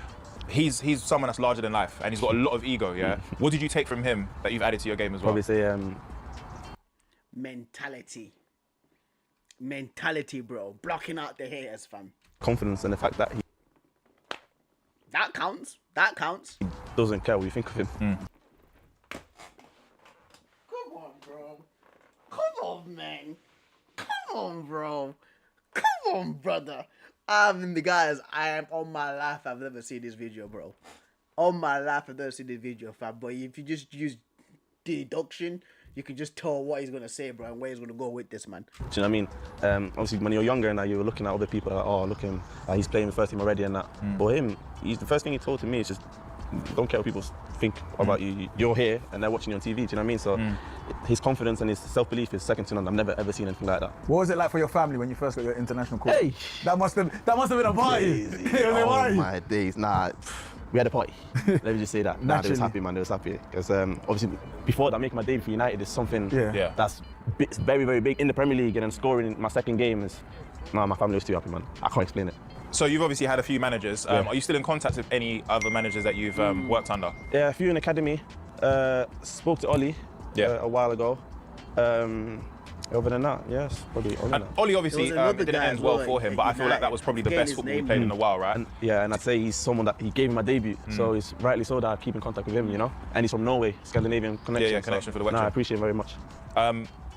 He's someone that's larger than life, and he's got a lot of ego. Yeah. What did you take from him that you've added to your game as well? Probably say mentality, bro. Blocking out the haters, fam. Confidence, and the fact that he counts. doesn't care what you think of him. Come on, bro. Come on, man. Come on, bro. Come on, brother. The guys, I am on my life. I've never seen this video, bro. All my life, I don't see the video, fam. But if you just use deduction, you can just tell what he's gonna say, bro, and where he's gonna go with this, man. Do you know what I mean? Obviously, when you're younger and you were looking at other people, like, oh, look at him, he's playing the first team already and that. But him, the first thing he told to me is just, don't care what people think about you. You're here and they're watching you on TV. Do you know what I mean? So his confidence and his self-belief is second to none. I've never ever seen anything like that. What was it like for your family when you first got your international call? Hey, that must have been a party. Oh my days, nah. We had a party. Let me just say that. Nah, they was happy, man. They was happy because obviously before that, making my debut for United is something that's very, very big in the Premier League, and then scoring in my second game is. Nah, my family was too happy, man. I can't explain it. So you've obviously had a few managers. Are you still in contact with any other managers that you've worked under? Yeah, a few in academy. Spoke to Ollie a while ago. Other than that, yes, probably Ollie. And Ollie obviously it didn't end well for him, but I feel like that was probably the best football he played in a while, right? And, and I'd say he's someone that he gave me my debut, so it's rightly so that I keep in contact with him, you know. And he's from Norway, Scandinavian connection. Yeah, connection for the West. I appreciate him very much.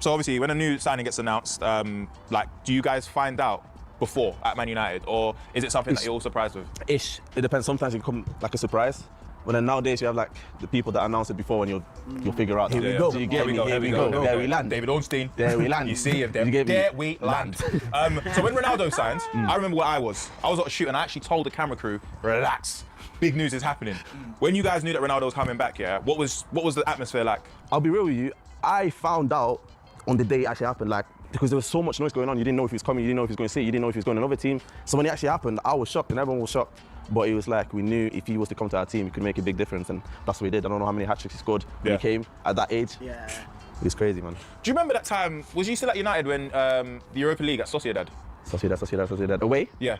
So obviously, when a new signing gets announced, do you guys find out before at Man United, or is it something that you're all surprised with? It depends. Sometimes it can come like a surprise. But then nowadays you have like the people that announce it before, and you'll figure out. Here we go. So you get me? Here we go. There we land. David Ornstein. There we land. You see him. There we land. So when Ronaldo signed, I remember where I was. I was at a shoot, and I actually told the camera crew, "Relax. Big news is happening." When you guys knew that Ronaldo was coming back, what was the atmosphere like? I'll be real with you. I found out on the day it actually happened, because there was so much noise going on. You didn't know if he was coming. You didn't know if he was going to City. You didn't know if he was going to another team. So when it actually happened, I was shocked, and everyone was shocked. But it was like we knew if he was to come to our team, he could make a big difference, and that's what he did. I don't know how many hat-tricks he scored when he came at that age. Yeah. It was crazy, man. Do you remember that time? Was you still at United when the Europa League at Sociedad? Sociedad. Away? Yeah.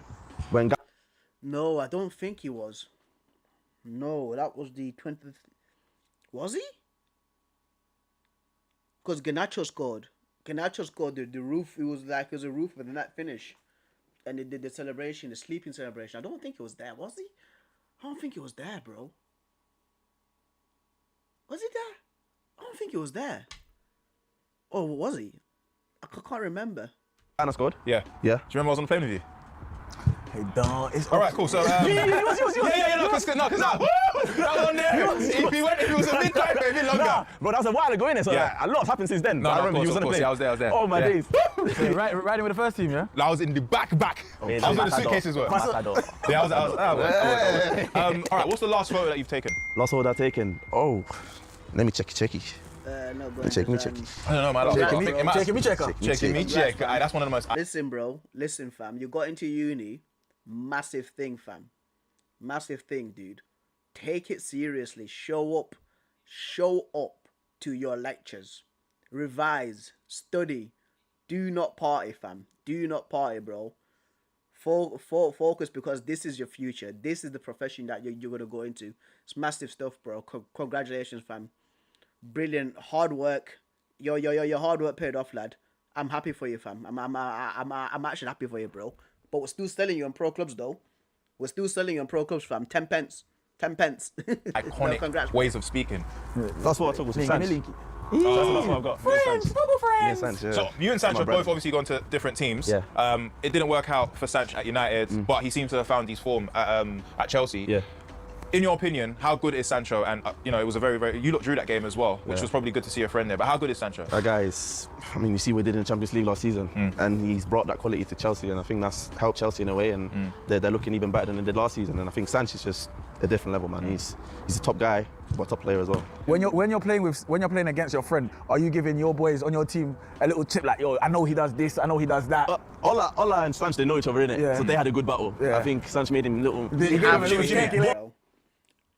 When? No, I don't think he was. No, that was the 20th. Was he? Because Garnacho scored. The roof. It was a roof with a net finish. And they did the celebration, the sleeping celebration. I don't think he was there, was he? I don't think he was there, bro. Was he there? I don't think he was there. Oh, was he? I can't remember. Anna scored? Yeah. Yeah. Do you remember I was on the plane with you? Hey, don't. All right, cool. So, No, because that one there. If he was a bit tighter, a bit longer. Nah, bro, that was a while ago, innit? So a lot's happened since then. No, I remember of you was on the course, plane. I was there. Oh my days. Riding with the first team, yeah? I was in the back. I was where the suitcases were. Yeah, I was. All right, what's the last photo that you've taken? Last photo I've taken? Oh, let me check. No, go Check me. I don't know, my last Checking me checker. Checking me check. That's one of the most. Listen, bro. Listen, fam. You got into uni. Massive thing, fam. Massive thing, dude. Take it seriously. Show up to your lectures. Revise. Study. Do not party, fam. Do not party, bro. Focus, because this is your future. This is the profession that you're going to go into. It's massive stuff, bro. Congratulations, fam. Brilliant. Hard work. Your hard work paid off, lad. I'm happy for you, fam. I'm actually happy for you, bro. But we're still selling you on pro clubs, though. We're still selling you on pro clubs, fam. 10 pence. Iconic ways of speaking. That's what I took with Sanch. That's what I've got. Friends, bubble friends. Sanch, yeah. So you and Sancho have both obviously gone to different teams. Yeah. It didn't work out for Sancho at United, but he seems to have found his form at Chelsea. Yeah. In your opinion, how good is Sancho? And it was a very you lot drew that game as well, which was probably good to see your friend there. But how good is Sancho? That guy is. I mean, you see what he did in the Champions League last season, and he's brought that quality to Chelsea, and I think that's helped Chelsea in a way, and they're looking even better than they did last season. And I think Sancho's just a different level, man. He's a top guy, but a top player as well. When you're playing against your friend, are you giving your boys on your team a little tip like, yo, I know he does this, I know he does that? Ola and Sancho, they know each other, innit? Yeah. So they had a good battle. Yeah. I think Sancho made him a little.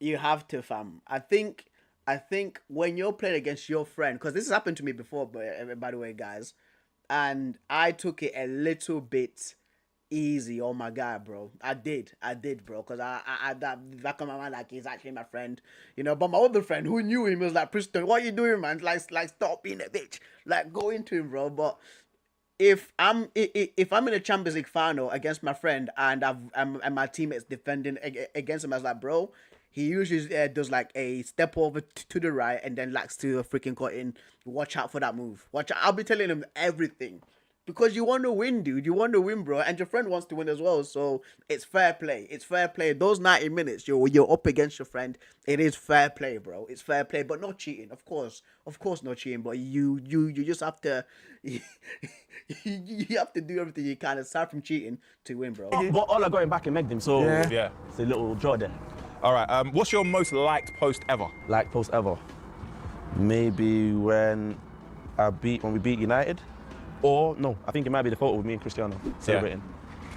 You have to, fam. I think when you're playing against your friend, because this has happened to me before, by the way, guys, and I took it a little bit easy on my guy, bro. I did, bro, because I that back on my mind, like, he's actually my friend, But my other friend who knew him was like, Preston, what are you doing, man? Like stop being a bitch. Like, go into him, bro. But if I'm in a Champions League final against my friend and my teammates defending against him, I was like, bro. He usually does like a step over to the right and then likes to freaking cut in. Watch out for that move. Watch out. I'll be telling him everything. Because you want to win, dude. You want to win, bro. And your friend wants to win as well. So it's fair play. It's fair play. Those 90 minutes, you're up against your friend. It is fair play, bro. It's fair play, but not cheating. Of course, not cheating. But you just have to you have to do everything you can aside from cheating to win, bro. But all I got him back and megged him, so Yeah. it's a little draw there. All right. What's your most liked post ever? Like post ever. Maybe when we beat United. Or no, I think it might be the photo with me and Cristiano celebrating.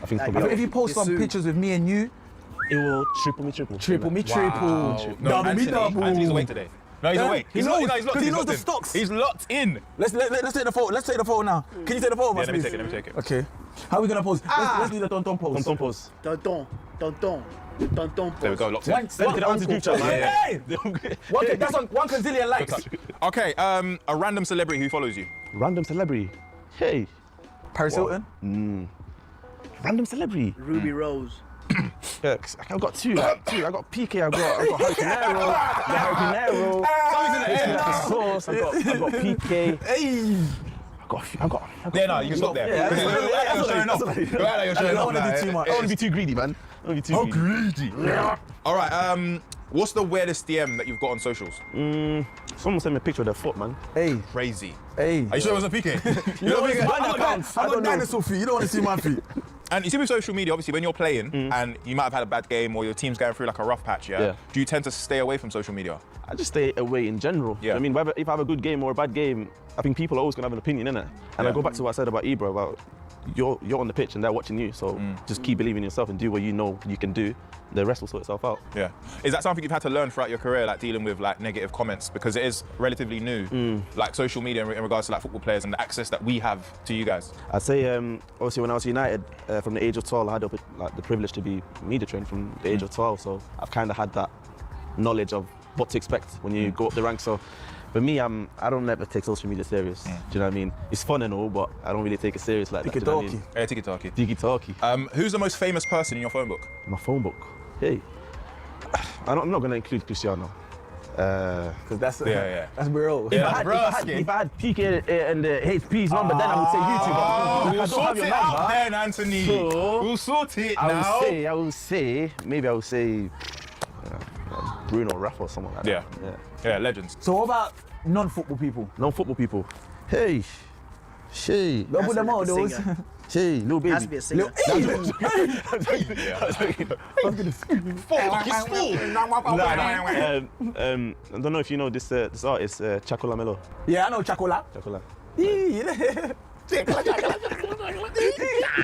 I think I think if you post some pictures with me and you, it will triple me triple. Triple me Wow. triple. No, Double me Anthony, double. Anthony's awake today. No, he's awake. He He's knows, locked in. because he knows He's the locked in. stocks. He's locked in. Let's take the photo. Let's take the photo now. Can you take the photo, Yeah, let me please? take it. Let me take it. Okay. How are we gonna pose? Let's do the tonton pose. Tonton pose. Tonton pose. There we go. Locked in. One group chat, man. Hey! That's on 1 gazillion likes. Okay. A random celebrity who follows you. Random celebrity. Hey. Paris Hilton. Random celebrity. Ruby Rose. Yeah, I've got two. I got PK. I've got Harry Pinero. Sauce. I've got PK. Hey. I've got. Yeah, no, you can stop there. Yeah, You're showing off. I don't want to do too much. I don't want to be too greedy, man. I don't want to be too greedy. All right. What's the weirdest DM that you've got on socials? Someone sent me a picture of their foot, man. Hey. Crazy. Hey. Are you sure it wasn't PK? You know what? I got dinosaur feet. You don't want to see my feet. And you see with social media, obviously, when you're playing and you might have had a bad game or your team's going through like a rough patch, do you tend to stay away from social media? I just stay away in general. Yeah. I mean, whether if I have a good game or a bad game, I think people are always gonna have an opinion, innit? And I go back to what I said about Ibra, about you're on the pitch and they're watching you, so just keep believing in yourself and do what you know you can do. The rest will sort itself out. Yeah. Is that something you've had to learn throughout your career, like dealing with like negative comments? Because it is relatively new, like social media in regards to like football players and the access that we have to you guys. I'd say, obviously when I was United, from the age of 12, I had the privilege to be media trained from the age of 12, so I've kind of had that knowledge of what to expect when you go up the ranks. So for me, I don't ever take social media serious. Do you know what I mean? It's fun and all, but I don't really take it serious like that. Tiki-talkie. Yeah, tiki-talkie. Tiki-talkie. Who's the most famous person in your phone book? My phone book? Hey, I'm not going to include Cristiano. Because that's bro. If I had PK and HP's number, then I would say YouTube. We'll sort it out then, Anthony. So, we'll sort it now. I will say, Bruno, Rafa or someone like that. Yeah, legends. So what about non-football people? Non-football people. Hey, Shay. Don't put them out, those. Shay, little baby. Has to be a singer. I don't know if you know this artist, Chacola Melo. Yeah, I know Chacola. Chacola.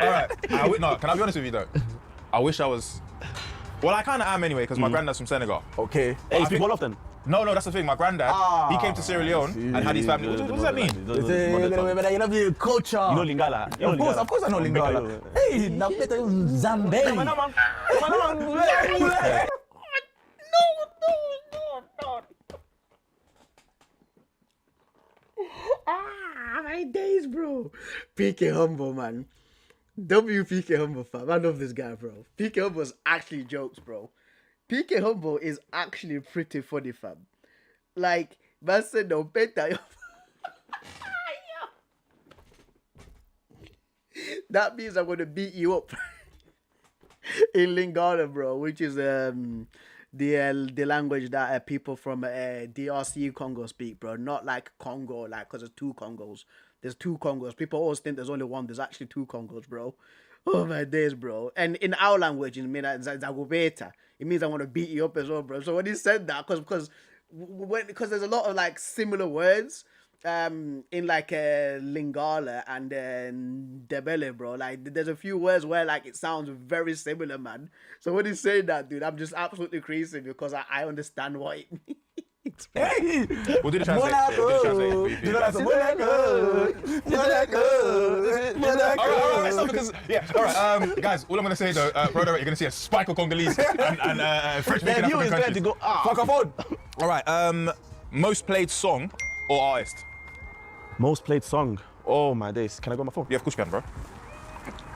All right. Can I be honest with you though? I wish I was. Well, I kind of am anyway, because my granddad's from Senegal. Okay. Hey, you speak all of them? No, that's the thing. My granddad, he came to Sierra Leone and had his family. What does that mean? You love your culture. You know Lingala? Of course I know Lingala. Hey, now better Zambe. My days, bro. PK Humble, man. WPK Humble, fam. I love this guy, bro. PK Humble's actually jokes, bro. PK Humble is actually pretty funny, fam. Like, man said, no, better. That means I'm going to beat you up in Lingala, bro, which is the language that people from DRC Congo speak, bro. Not like Congo, like, because there's two Congos. There's two Congos. People always think there's only one. There's actually two Congos, bro. Oh, my days, bro. And in our language, it means Zagobeta. It means I want to beat you up as well, bro. So when he said that, because there's a lot of, like, similar words in, like, Lingala and Debele, bro. Like, there's a few words where, like, it sounds very similar, man. So when he said that, dude, I'm just absolutely crazy because I understand what it means. Hey! We'll do the translation. All right, stop because all right, guys. All I'm gonna say though, brother, you're gonna see a spike of Congolese and French speaking African countries. Fuck up on. All right, most played song or artist? Most played song. Oh my days. Can I go on my phone? Yeah, of course you can, bro.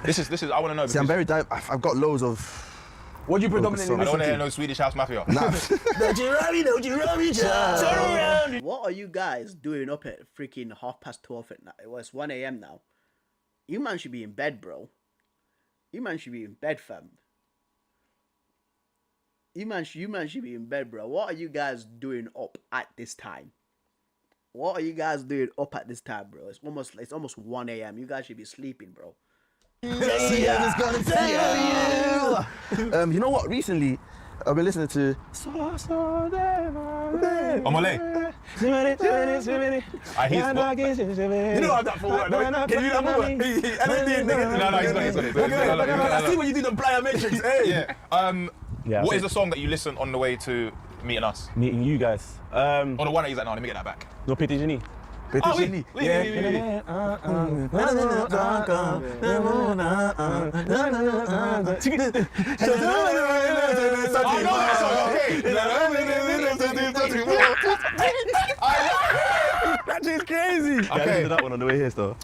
This is. I want to know. See, I'm very. I've got loads of. What do you predominantly I don't listen want to hear to? no Swedish House Mafia. Nah. Don't you turn around. What are you guys doing up at freaking 12:30 at night? Well, it's 1 a.m. now. You man should be in bed, bro. You man should be in bed, fam. You man should be in bed, bro. What are you guys doing up at this time? What are you guys doing up at this time, bro? It's almost 1 a.m. You guys should be sleeping, bro. Yeah. Gonna tell you. You know what? Recently, I've been listening to. Omole. You know I have that for what? Can you do that for what? No, he's not. I see when you do the Blind Matrix. Hey. Yeah. What is the song that you listen on the way to meeting us? Meeting you guys. Or the one that he's like, no, let me get that back. No, Petit Genie. Petit Genie. That is crazy. Okay. I did that one on the way here, though.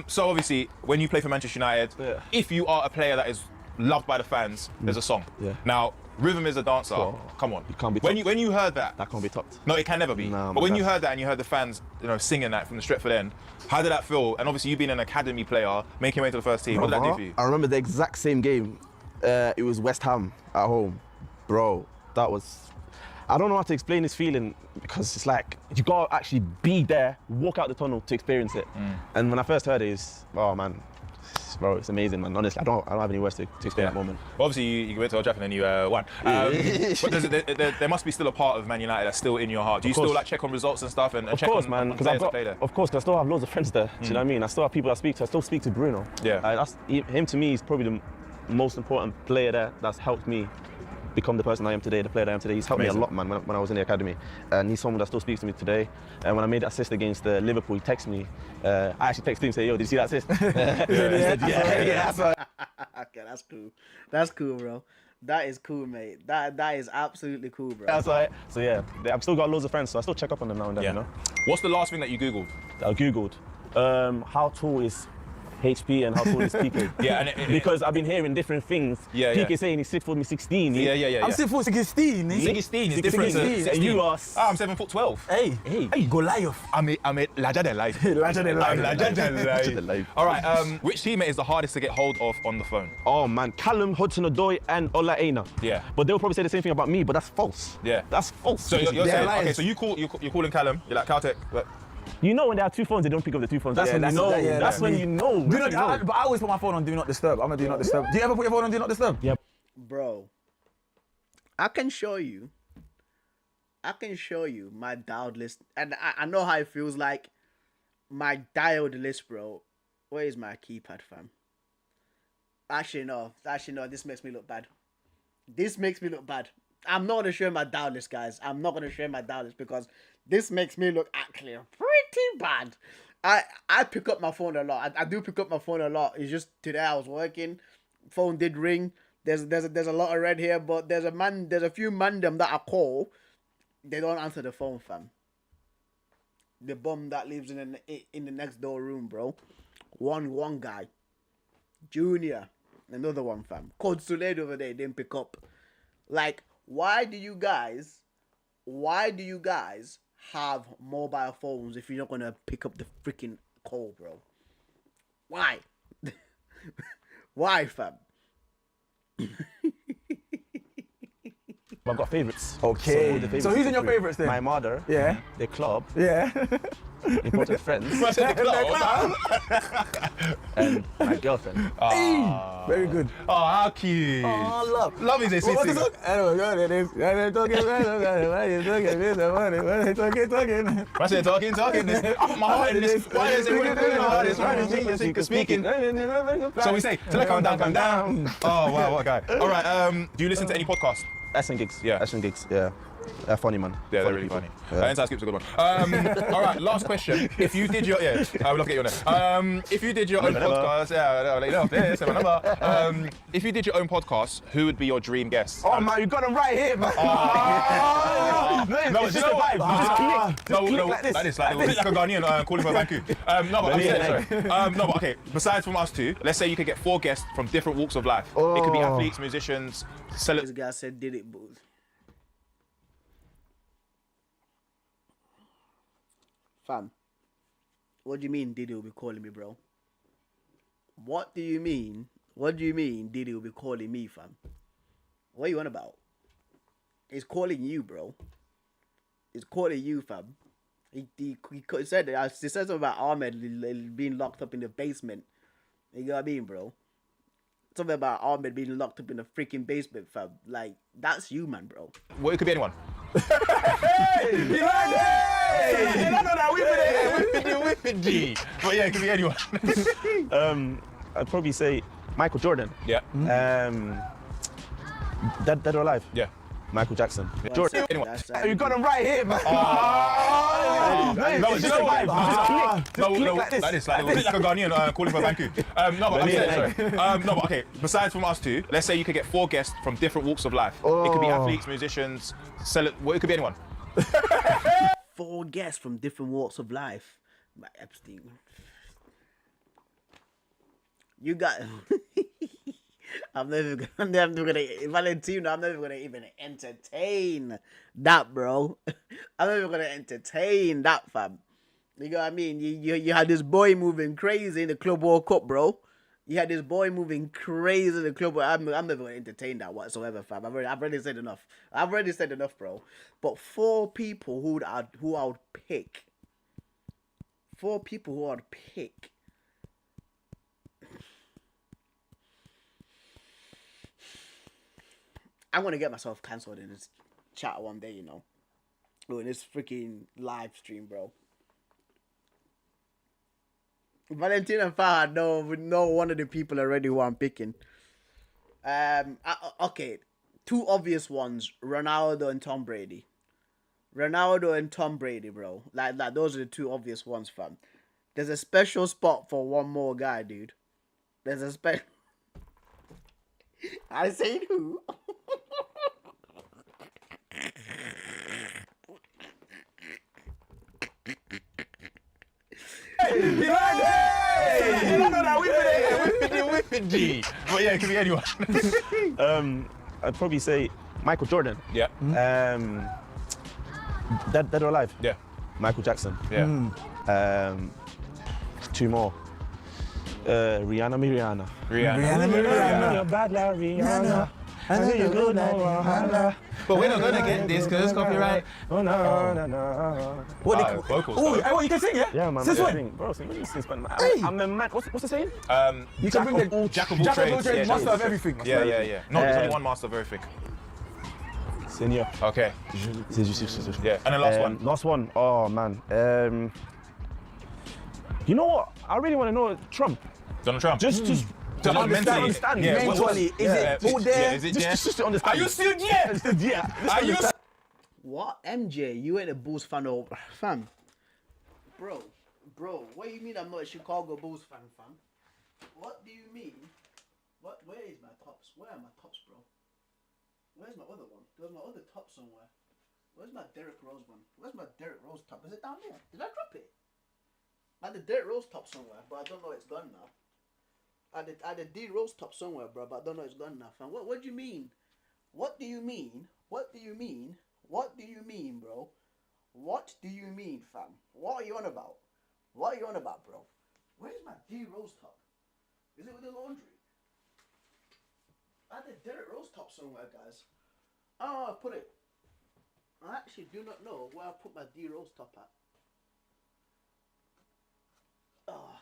So obviously, when you play for Manchester United, if you are a player that is loved by the fans, there's a song. Yeah. Now, rhythm is a dancer. Come on. You can't be when topped. you heard that. That can't be topped. No, it can never be. No, but when you heard that and you heard the fans, singing that from the Stretford end, how did that feel? And obviously, you being an academy player, making your way to the first team, what did that do for you? I remember the exact same game. It was West Ham at home. Bro, that was... I don't know how to explain this feeling because it's like you gotta actually be there, walk out the tunnel to experience it. And when I first heard it, oh man, bro, it's amazing, man. Honestly, I don't have any words to explain that moment. Well, obviously, you went to Old Trafford and you won. But there must be still a part of Man United that's still in your heart. Do you still like check on results and stuff and check on players that play there? Of course, because I still have loads of friends there. Do you know what I mean? I still have people I speak to. I still speak to Bruno. Yeah. Him to me is probably the most important player there that's helped me become the person I am today, the player that I am today. He's helped me a lot, man, when I was in the academy. And he's someone that still speaks to me today. And when I made that assist against Liverpool, he texted me. I actually texted him and said, yo, did you see that assist? That's right. Okay, that's cool. That's cool, bro. That is cool, mate. That is absolutely cool, bro. That's right. So yeah, I've still got loads of friends, so I still check up on them now and then, you know? What's the last thing that you Googled? I Googled, how tall is HP and how tall is PK? Because I've been hearing different things. PK saying he's 6'16". I'm 6'16". 16 is different. And you are... I'm 7'12". Hey, Goliath. I'm a larger than life. Larger than life. I'm larger than life. All right. Which teammate is the hardest to get hold of on the phone? Oh man, Callum, Hudson-Odoi, and Ola Aina. Yeah. But they'll probably say the same thing about me, but that's false. Yeah. That's false. So you're saying, okay, so you're calling Callum. You're like Caltech. You know when they have two phones, they don't pick up the two phones. That's when you know. That's when you know. But I always put my phone on Do Not Disturb. I'm a Do Not Disturb. Do you ever put your phone on Do Not Disturb? Yep. Bro, I can show you my dialed list. And I know how it feels like. My dialed list, bro. Where is my keypad, fam? Actually, no. This makes me look bad. I'm not going to show my dialed list, guys. I'm not going to show my dialed list because this makes me look actually pretty bad. I pick up my phone a lot. I do pick up my phone a lot. It's just today I was working. Phone did ring. There's a lot of red here, but there's a few mandem that I call. They don't answer the phone, fam. The bum that lives in the next door room, bro. One guy. Junior. Another one, fam. Code Suledo over there didn't pick up. Like, why do you guys have mobile phones if you're not gonna pick up the freaking call, bro? Why? Why, fam? I've got favourites. Okay. So who's in your favourites then? My mother. Yeah. The club. Yeah. Important friends. What's in the club? And my girlfriend. Very good. Oh, how cute. Oh, love. Love is a city. What's the song? I said talking. I put my heart in this. Why is it really good? Why is it speaking? So we say, till I come down. Oh, wow, what a guy. All right, do you listen to any podcasts? Essen Gigs. Yeah. Essen Gigs, yeah. They're funny, man. Yeah, they're really funny. Inside Scoop's a good one. All right, last question. If you did your... Yeah, I would love to get you on there. If you did your own podcast... if you did your own podcast, who would be your dream guest? Oh, man, you got them right here, man. No, it's just a vibe. No, that is like a Ghanaian calling for Banku. No, but I'm saying, sorry. No, but okay, besides from us two, let's say you could get 4 guests from different walks of life. It could be athletes, musicians, This guy said did it, booth. Fam, what do you mean Diddy will be calling me, bro? What do you mean? What do you mean Diddy will be calling me, fam? What are you on about? He's calling you, bro. He's calling you, fam. He said something about Ahmed being locked up in the basement. You know what I mean, bro? Something about Ahmed being locked up in the freaking basement, fam. Like, that's you, man, bro. Well, it could be anyone. Hey! You like that? Hey! You don't know that whipping G. But yeah, it could be anyone. I'd probably say Michael Jordan. Yeah. Dead or alive? Yeah. Michael Jackson. Well, Jordan. anyone. You got him right here, man. It's just a vibe. No, like this. Like a Ghanaian calling for thank you. No, but I'm saying, sorry. No, but okay, besides from us two, let's say you could get 4 guests from different walks of life. It could be athletes, musicians, it could be anyone. 4 guests from different walks of life. Epstein. You got... I'm never gonna Valentino. I'm never gonna even entertain that, bro. I'm never gonna entertain that, fam. You know what I mean? You had this boy moving crazy in the Club World Cup, bro. You had this boy moving crazy in the club. I'm never gonna entertain that whatsoever, fam. I've already said enough. I've already said enough, bro. But 4 people who I would pick. 4 people who I'd pick. I'm gonna get myself cancelled in this chat one day, you know. Oh, in this freaking live stream, bro. Valentina and Fahad know one of the people already who I'm picking. Okay, 2 obvious ones: Ronaldo and Tom Brady. Ronaldo and Tom Brady, bro. Like those are the 2 obvious ones, fam. There's a special spot for one more guy, dude. There's a special. I said who? Hey! You don't know that whipping G. But yeah, it could be anyone. I'd probably say Michael Jordan. Yeah. Dead or alive? Yeah. Michael Jackson. Yeah. 2 more. Rihanna. Rihanna. Bad like Rihanna. I know you're good now. But we're not gonna get this because copyright. Oh no. What vocals? Oh, you can sing, yeah? Yeah, man. Since when? Sing. Bro, sing since when? Hey. I'm a man. What's the saying? You can bring the Jack of all trades, master of everything. Yeah. No, there's only one master of everything. Senior. Okay. Yeah. And then last one. Last one. Oh man. You know what? I really want to know Trump. Donald Trump. Just to understand. Yeah. Mentally, is it all there? Is it Just to understand. Are you still Yeah. Are you? What? MJ, you ain't a Bulls fan or fam? Bro, what do you mean I'm not a Chicago Bulls fan, fam? What do you mean? Where is my tops? Where are my tops, bro? Where's my other one? There's my other top somewhere. Where's my Derrick Rose one? Where's my Derrick Rose top? Is it down there? Did I drop it? I had the Derrick Rose top somewhere, but I don't know it's gone now. I had the D Rose top somewhere, bro, but I don't know it's gone now, fam. What do you mean? What do you mean? What do you mean? What do you mean, bro? What do you mean, fam? What are you on about? What are you on about, bro? Where's my D Rose top? Is it with the laundry? I had the Derrick Rose top somewhere, guys. Oh, I put it. I actually do not know where I put my D Rose top at. Oh.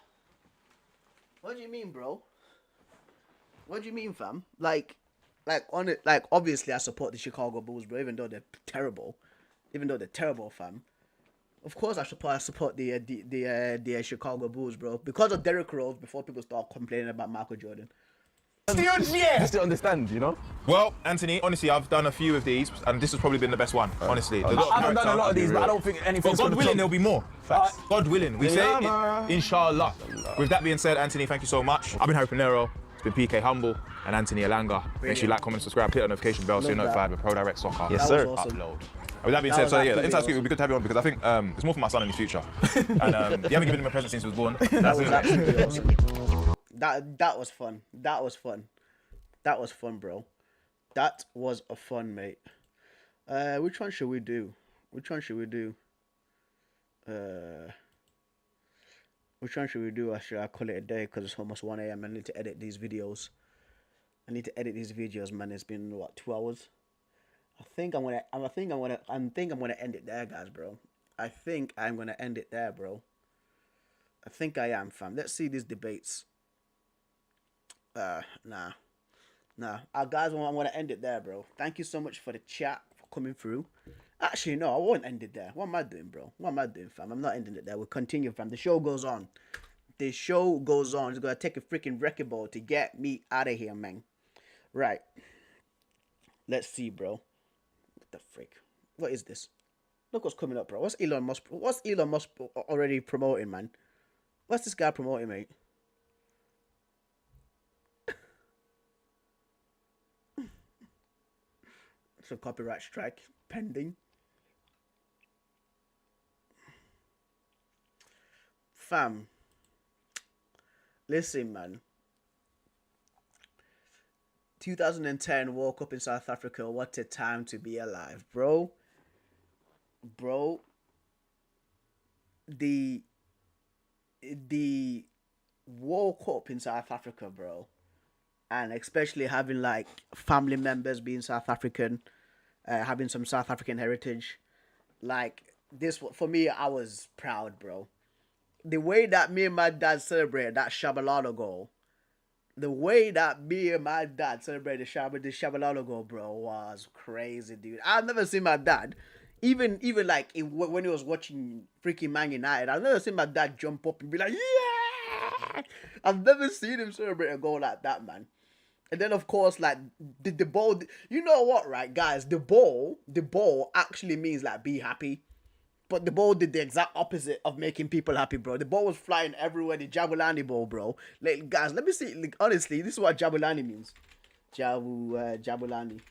What do you mean, bro? What do you mean, fam? Like on it, like obviously I support the Chicago Bulls, bro. Even though they're terrible, fam. Of course I support the Chicago Bulls, bro. Because of Derrick Rose. Before people start complaining about Michael Jordan. Just to understand, you know. Well, Anthony, honestly, I've done a few of these, and this has probably been the best one. Honestly, I haven't done a lot of these, but I don't think anything. But God willing, there'll be more. God willing, we say, inshallah. With that being said, Anthony, thank you so much. I've been Harry Pinero. It's been PK Humble and Anthony Alanga. Make sure you like, comment, subscribe, hit the notification bell so you're notified with Pro Direct Soccer. Yes, sir. Awesome. Upload. With that being said, so yeah, the Inside Scoop would be good to have you on because I think it's more for my son in his future. And you haven't given him a present since he was born. That was absolutely awesome. That was fun. That was fun, bro. That was a fun, mate. Which one should we do? Which one should we do? Or should I call it a day? Because it's almost 1 a.m. I need to edit these videos. Man. It's been what, 2 hours? I think I'm gonna end it there, guys, bro. I think I'm gonna end it there, bro. I think I am, fam. Let's see these debates. Nah. Guys, I'm gonna end it there, bro. Thank you so much for the chat, for coming through. Actually, no, I won't end it there. What am I doing, bro? What am I doing, fam? I'm not ending it there. We'll continue, fam. The show goes on. The show goes on. It's gonna take a freaking wrecking ball to get me out of here, man. Right. Let's see, bro. What the frick? What is this? Look what's coming up, bro. What's Elon Musk already promoting, man? What's this guy promoting, mate? It's a copyright strike pending. Fam. Listen, man. 2010 World Cup in South Africa. What a time to be alive, bro. Bro. The World Cup in South Africa, bro. And especially having like family members being South African, having some South African heritage. Like this, for me, I was proud, bro. The way that me and my dad celebrated that Shabalala goal, the Shabalala goal, bro, was crazy, dude. I've never seen my dad, even like when he was watching freaking Man United, I've never seen my dad jump up and be like, yeah! I've never seen him celebrate a goal like that, man. And then, of course, like, the ball, you know what, right, guys? The ball actually means, like, be happy. But the ball did the exact opposite of making people happy, bro. The ball was flying everywhere. The Jabulani ball, bro. Like, guys, let me see. Like, honestly, this is what Jabulani means. Jabulani,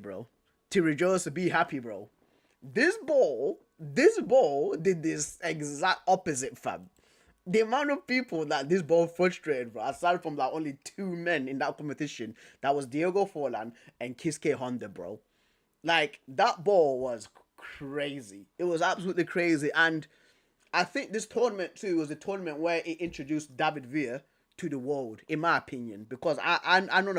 bro. To rejoice, to be happy, bro. This ball did this exact opposite, fam. The amount of people that this ball frustrated, bro, aside from like only 2 men in that competition, that was Diego Forlan and Kiske Honda, bro. Like, that ball was crazy. It was absolutely crazy. And I think this tournament too was a tournament where it introduced David Villa to the world, in my opinion, because I know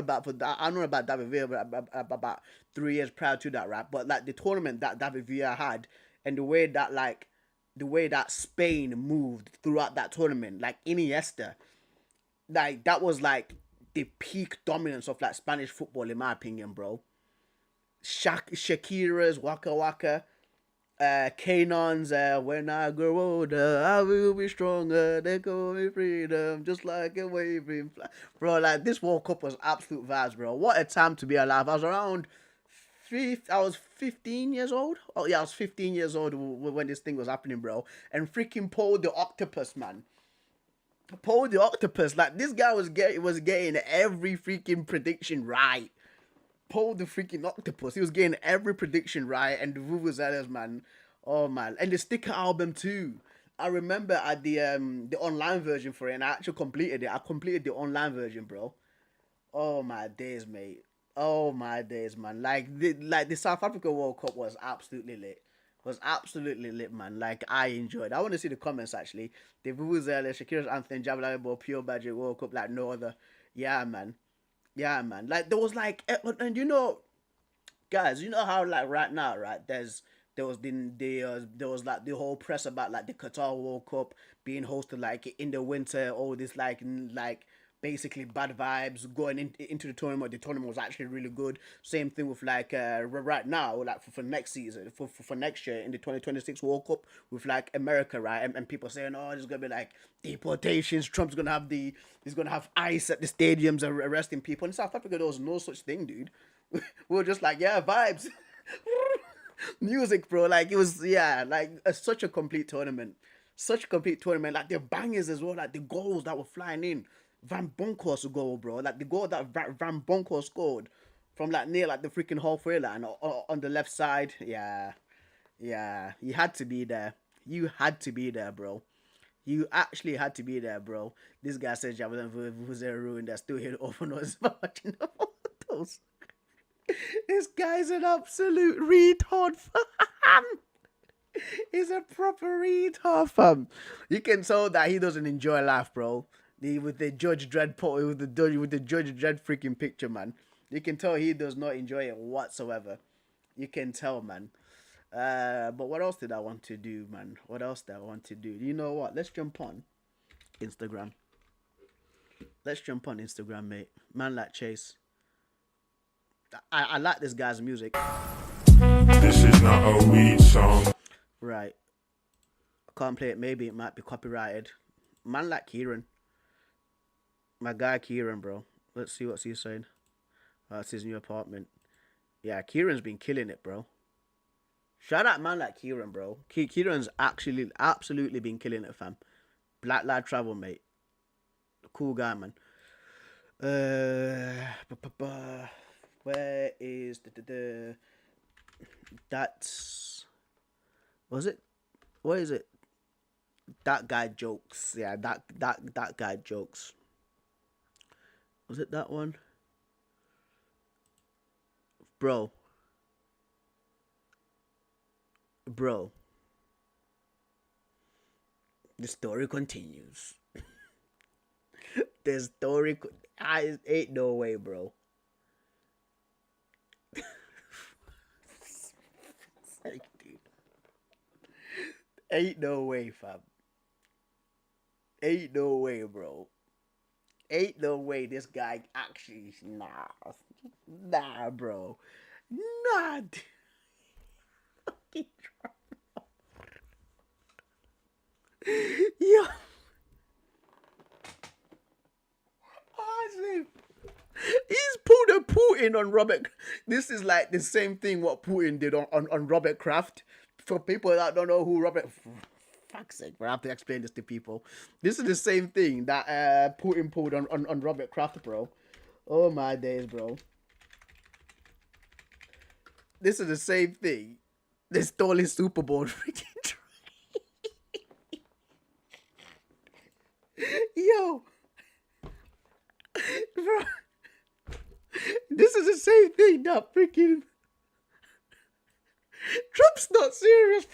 about David Villa about 3 years prior to that, right? But like the tournament that David Villa had and the way that Spain moved throughout that tournament, like Iniesta, like that was like the peak dominance of like Spanish football, in my opinion, bro. Shakira's Waka Waka, Kanon's when I grow older, I will be stronger. They call me freedom, just like a waving flag. Bro, like this World Cup was absolute vibes, bro. What a time to be alive. I was 15 years old. Oh yeah, I was 15 years old when this thing was happening, bro. And freaking Paul the Octopus, man. Paul the Octopus, like this guy was getting every freaking prediction right. Paul the freaking Octopus, he was getting every prediction right, and the Vuvuzelas, man, oh man, and the sticker album too. I remember at the online version for it, and I actually completed it. I completed the online version, bro. Oh my days, mate. Oh my days, man. Like the South Africa World Cup was absolutely lit. Man. Like I enjoyed. I want to see the comments actually. The Vuvuzela, Shakira's anthem, Jabba Pure Magic World Cup like no other. Yeah, man. Like there was like, and you know, guys, you know how like right now, right? There was like the whole press about like the Qatar World Cup being hosted like in the winter. All this like basically bad vibes going into the tournament. The tournament was actually really good. Same thing with like right now, like for next season, for next year in the 2026 World Cup with like America, right? And people saying, oh, there's gonna be like deportations. Trump's gonna have ice at the stadiums and arresting people. In South Africa, there was no such thing, dude. We were just like, yeah, vibes, music, bro. Like it was, yeah, like such a complete tournament. Like the bangers as well, like the goals that were flying in. Van Bronckhorst's goal, bro. Like the goal that Van Bronckhorst scored from like near like the freaking halfway line on the left side. Yeah. You had to be there. You had to be there, bro. You actually had to be there, bro. This guy says Javelin was a ruin. They're still here over noise watching the photos. This guy's an absolute retard fan. He's a proper retard, fam. You can tell that he doesn't enjoy life, bro. With the Judge Dredd with the Judge Dredd freaking picture, man. You can tell he does not enjoy it whatsoever. You can tell, man. But what else did I want to do, man? What else did I want to do? You know what? Let's jump on Instagram. Let's jump on Instagram, mate. Man like Chase. I like this guy's music. This is not a weed song. Right. I can't play it. Maybe it might be copyrighted. Man like Kieran. My guy Kieran, bro. Let's see what's he saying. That's his new apartment. Yeah, Kieran's been killing it, bro. Shout out man like Kieran, bro. Kieran's actually absolutely been killing it, fam. Black Lad Travel, mate. Cool guy, man. Where is the that's was it? What is it? That guy jokes. Yeah, that guy jokes. Was it that one? Bro. The story continues. The story ain't no way, bro. Dude. Ain't no way, fam. Ain't no way, bro. Ain't no way this guy actually... Nah, bro. Nah, dude. Yo. Honestly, he's pulled a Putin on Robert. This is like the same thing what Putin did on Robert Kraft. For people that don't know who Robert... Fuck's sake, bro. I have to explain this to people. This is the same thing that Putin pulled on Robert Kraft, bro. Oh my days, bro. This is the same thing. They stole his Super Bowl freaking Yo. Bro. This is the same thing that freaking Trump's not serious.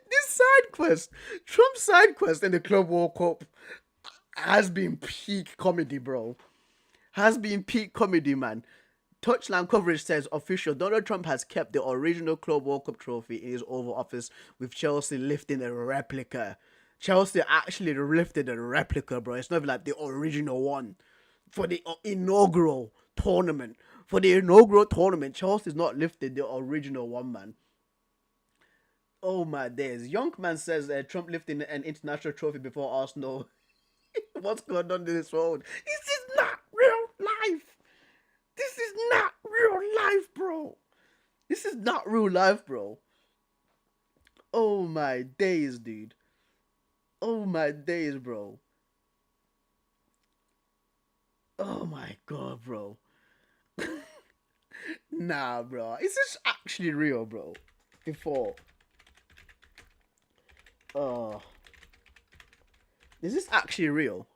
This side quest, Trump's side quest in the Club World Cup has been peak comedy, bro. Has been peak comedy, man. Touchline coverage says official Donald Trump has kept the original Club World Cup trophy in his Oval Office, with Chelsea lifting a replica. Chelsea actually lifted a replica, bro. It's not even like the original one. For the inaugural tournament. For the inaugural tournament, Chelsea's not lifted the original one, man. Oh my days. Youngman says Trump lifting an international trophy before Arsenal. What's going on in this world? This is not real life. This is not real life, bro. This is not real life, bro. Oh my days, dude. Oh my days, bro. Oh my god, bro. Nah, bro. Is this actually real, bro? Before. Is this actually real?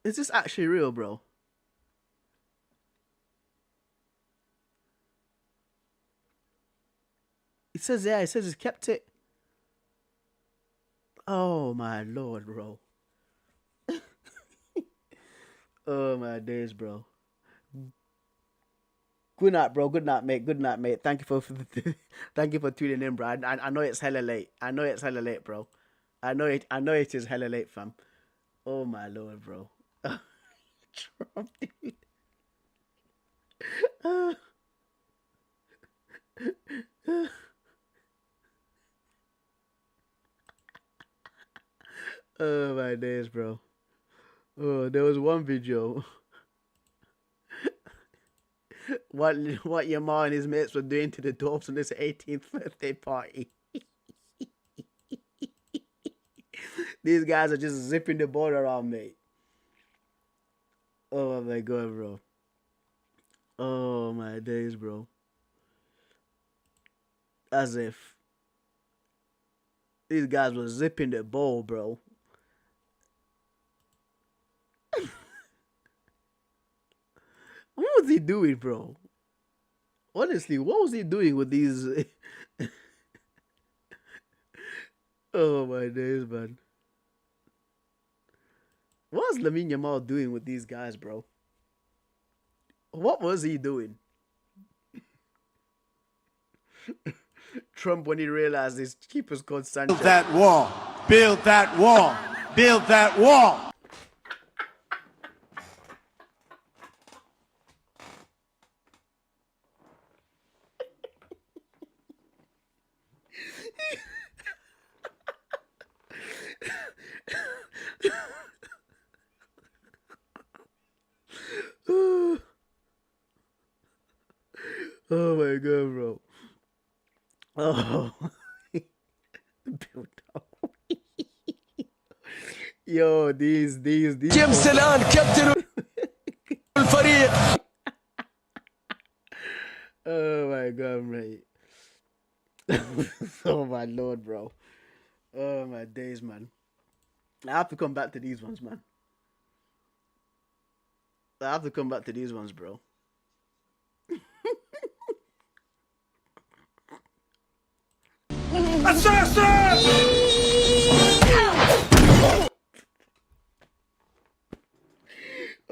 Is this actually real, bro? It says, yeah, it says it's kept it. Oh my lord, bro. Oh my days, bro. Good night, bro. Good night, mate. Good night, mate. Thank you for thank you for tuning in, bro. I know it's hella late. I know it's hella late, bro. I know it is hella late, fam. Oh my lord, bro. Trump, dude. Oh my days, bro. Oh, there was one video. What your ma and his mates were doing to the dwarfs on this 18th birthday party. These guys are just zipping the ball around, mate. Oh my god, bro. Oh my days, bro. As if these guys were zipping the ball, bro. was he doing, bro? Honestly, what was he doing with these? Oh my days, man. What was Lamine Yamal doing with these guys, bro? What was he doing? Trump, when he realized his keeper's called Sanchez. Build that wall. Build that wall. Build that wall. Oh my god, bro. Oh. Build up. Yo, these. جيمس الآن كابتن الفريق. Oh my god, mate. Oh my lord, bro. Oh my days, man. I have to come back to these ones, man. I have to come back to these ones, bro. I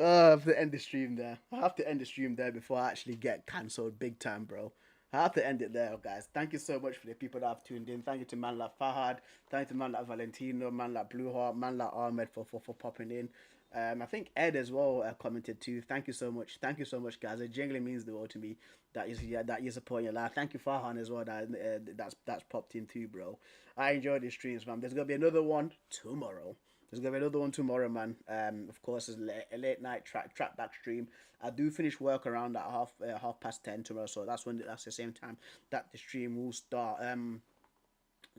have to end the stream there. I have to end the stream there before I actually get cancelled big time, bro. I have to end it there, guys. Thank you so much for the people that have tuned in. Thank you to man like Fahad. Thank you to man like Valentino, man like Blue Heart, man like Ahmed for popping in. I think Ed as well commented too. Thank you so much. Thank you so much, guys. It genuinely means the world to me that you support your life. Thank you, Farhan, as well. That's popped in too, bro. I enjoyed the streams, man. There's gonna be another one tomorrow. Man. Of course, it's a late night track back stream. I do finish work around at half past 10 tomorrow, so that's the same time that the stream will start.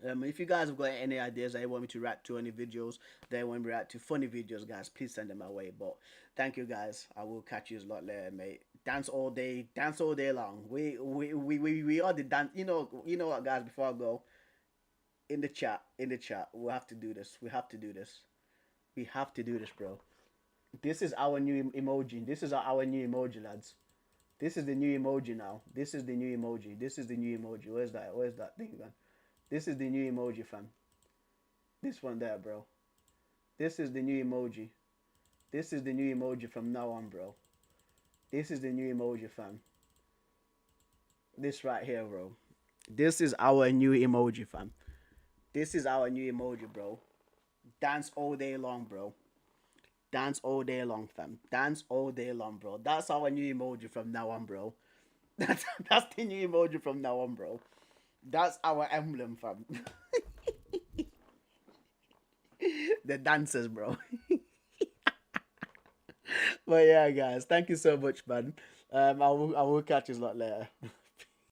If you guys have got any ideas that you want me to react to, any videos that you want me to react to, funny videos, guys, please send them my way. But thank you, guys. I will catch you a lot later, mate. Dance all day long. We are the dance. You know what, guys? Before I go, in the chat, we have to do this. We have to do this, bro. This is our new emoji. This is our new emoji, lads. This is the new emoji now. This is the new emoji. Where's that thing, man? This is the new emoji, fam. This one there, bro. This is the new emoji. This is the new emoji from now on, bro. This is the new emoji, fam. This right here, bro. This is our new emoji, fam. This is our new emoji, bro. Dance all day long, bro. Dance all day long, fam. Dance all day long, bro. That's our new emoji from now on, bro. That's the new emoji from now on, bro. That's our emblem, fam. The dancers, bro. But yeah, guys, thank you so much, man. I will catch you a lot later.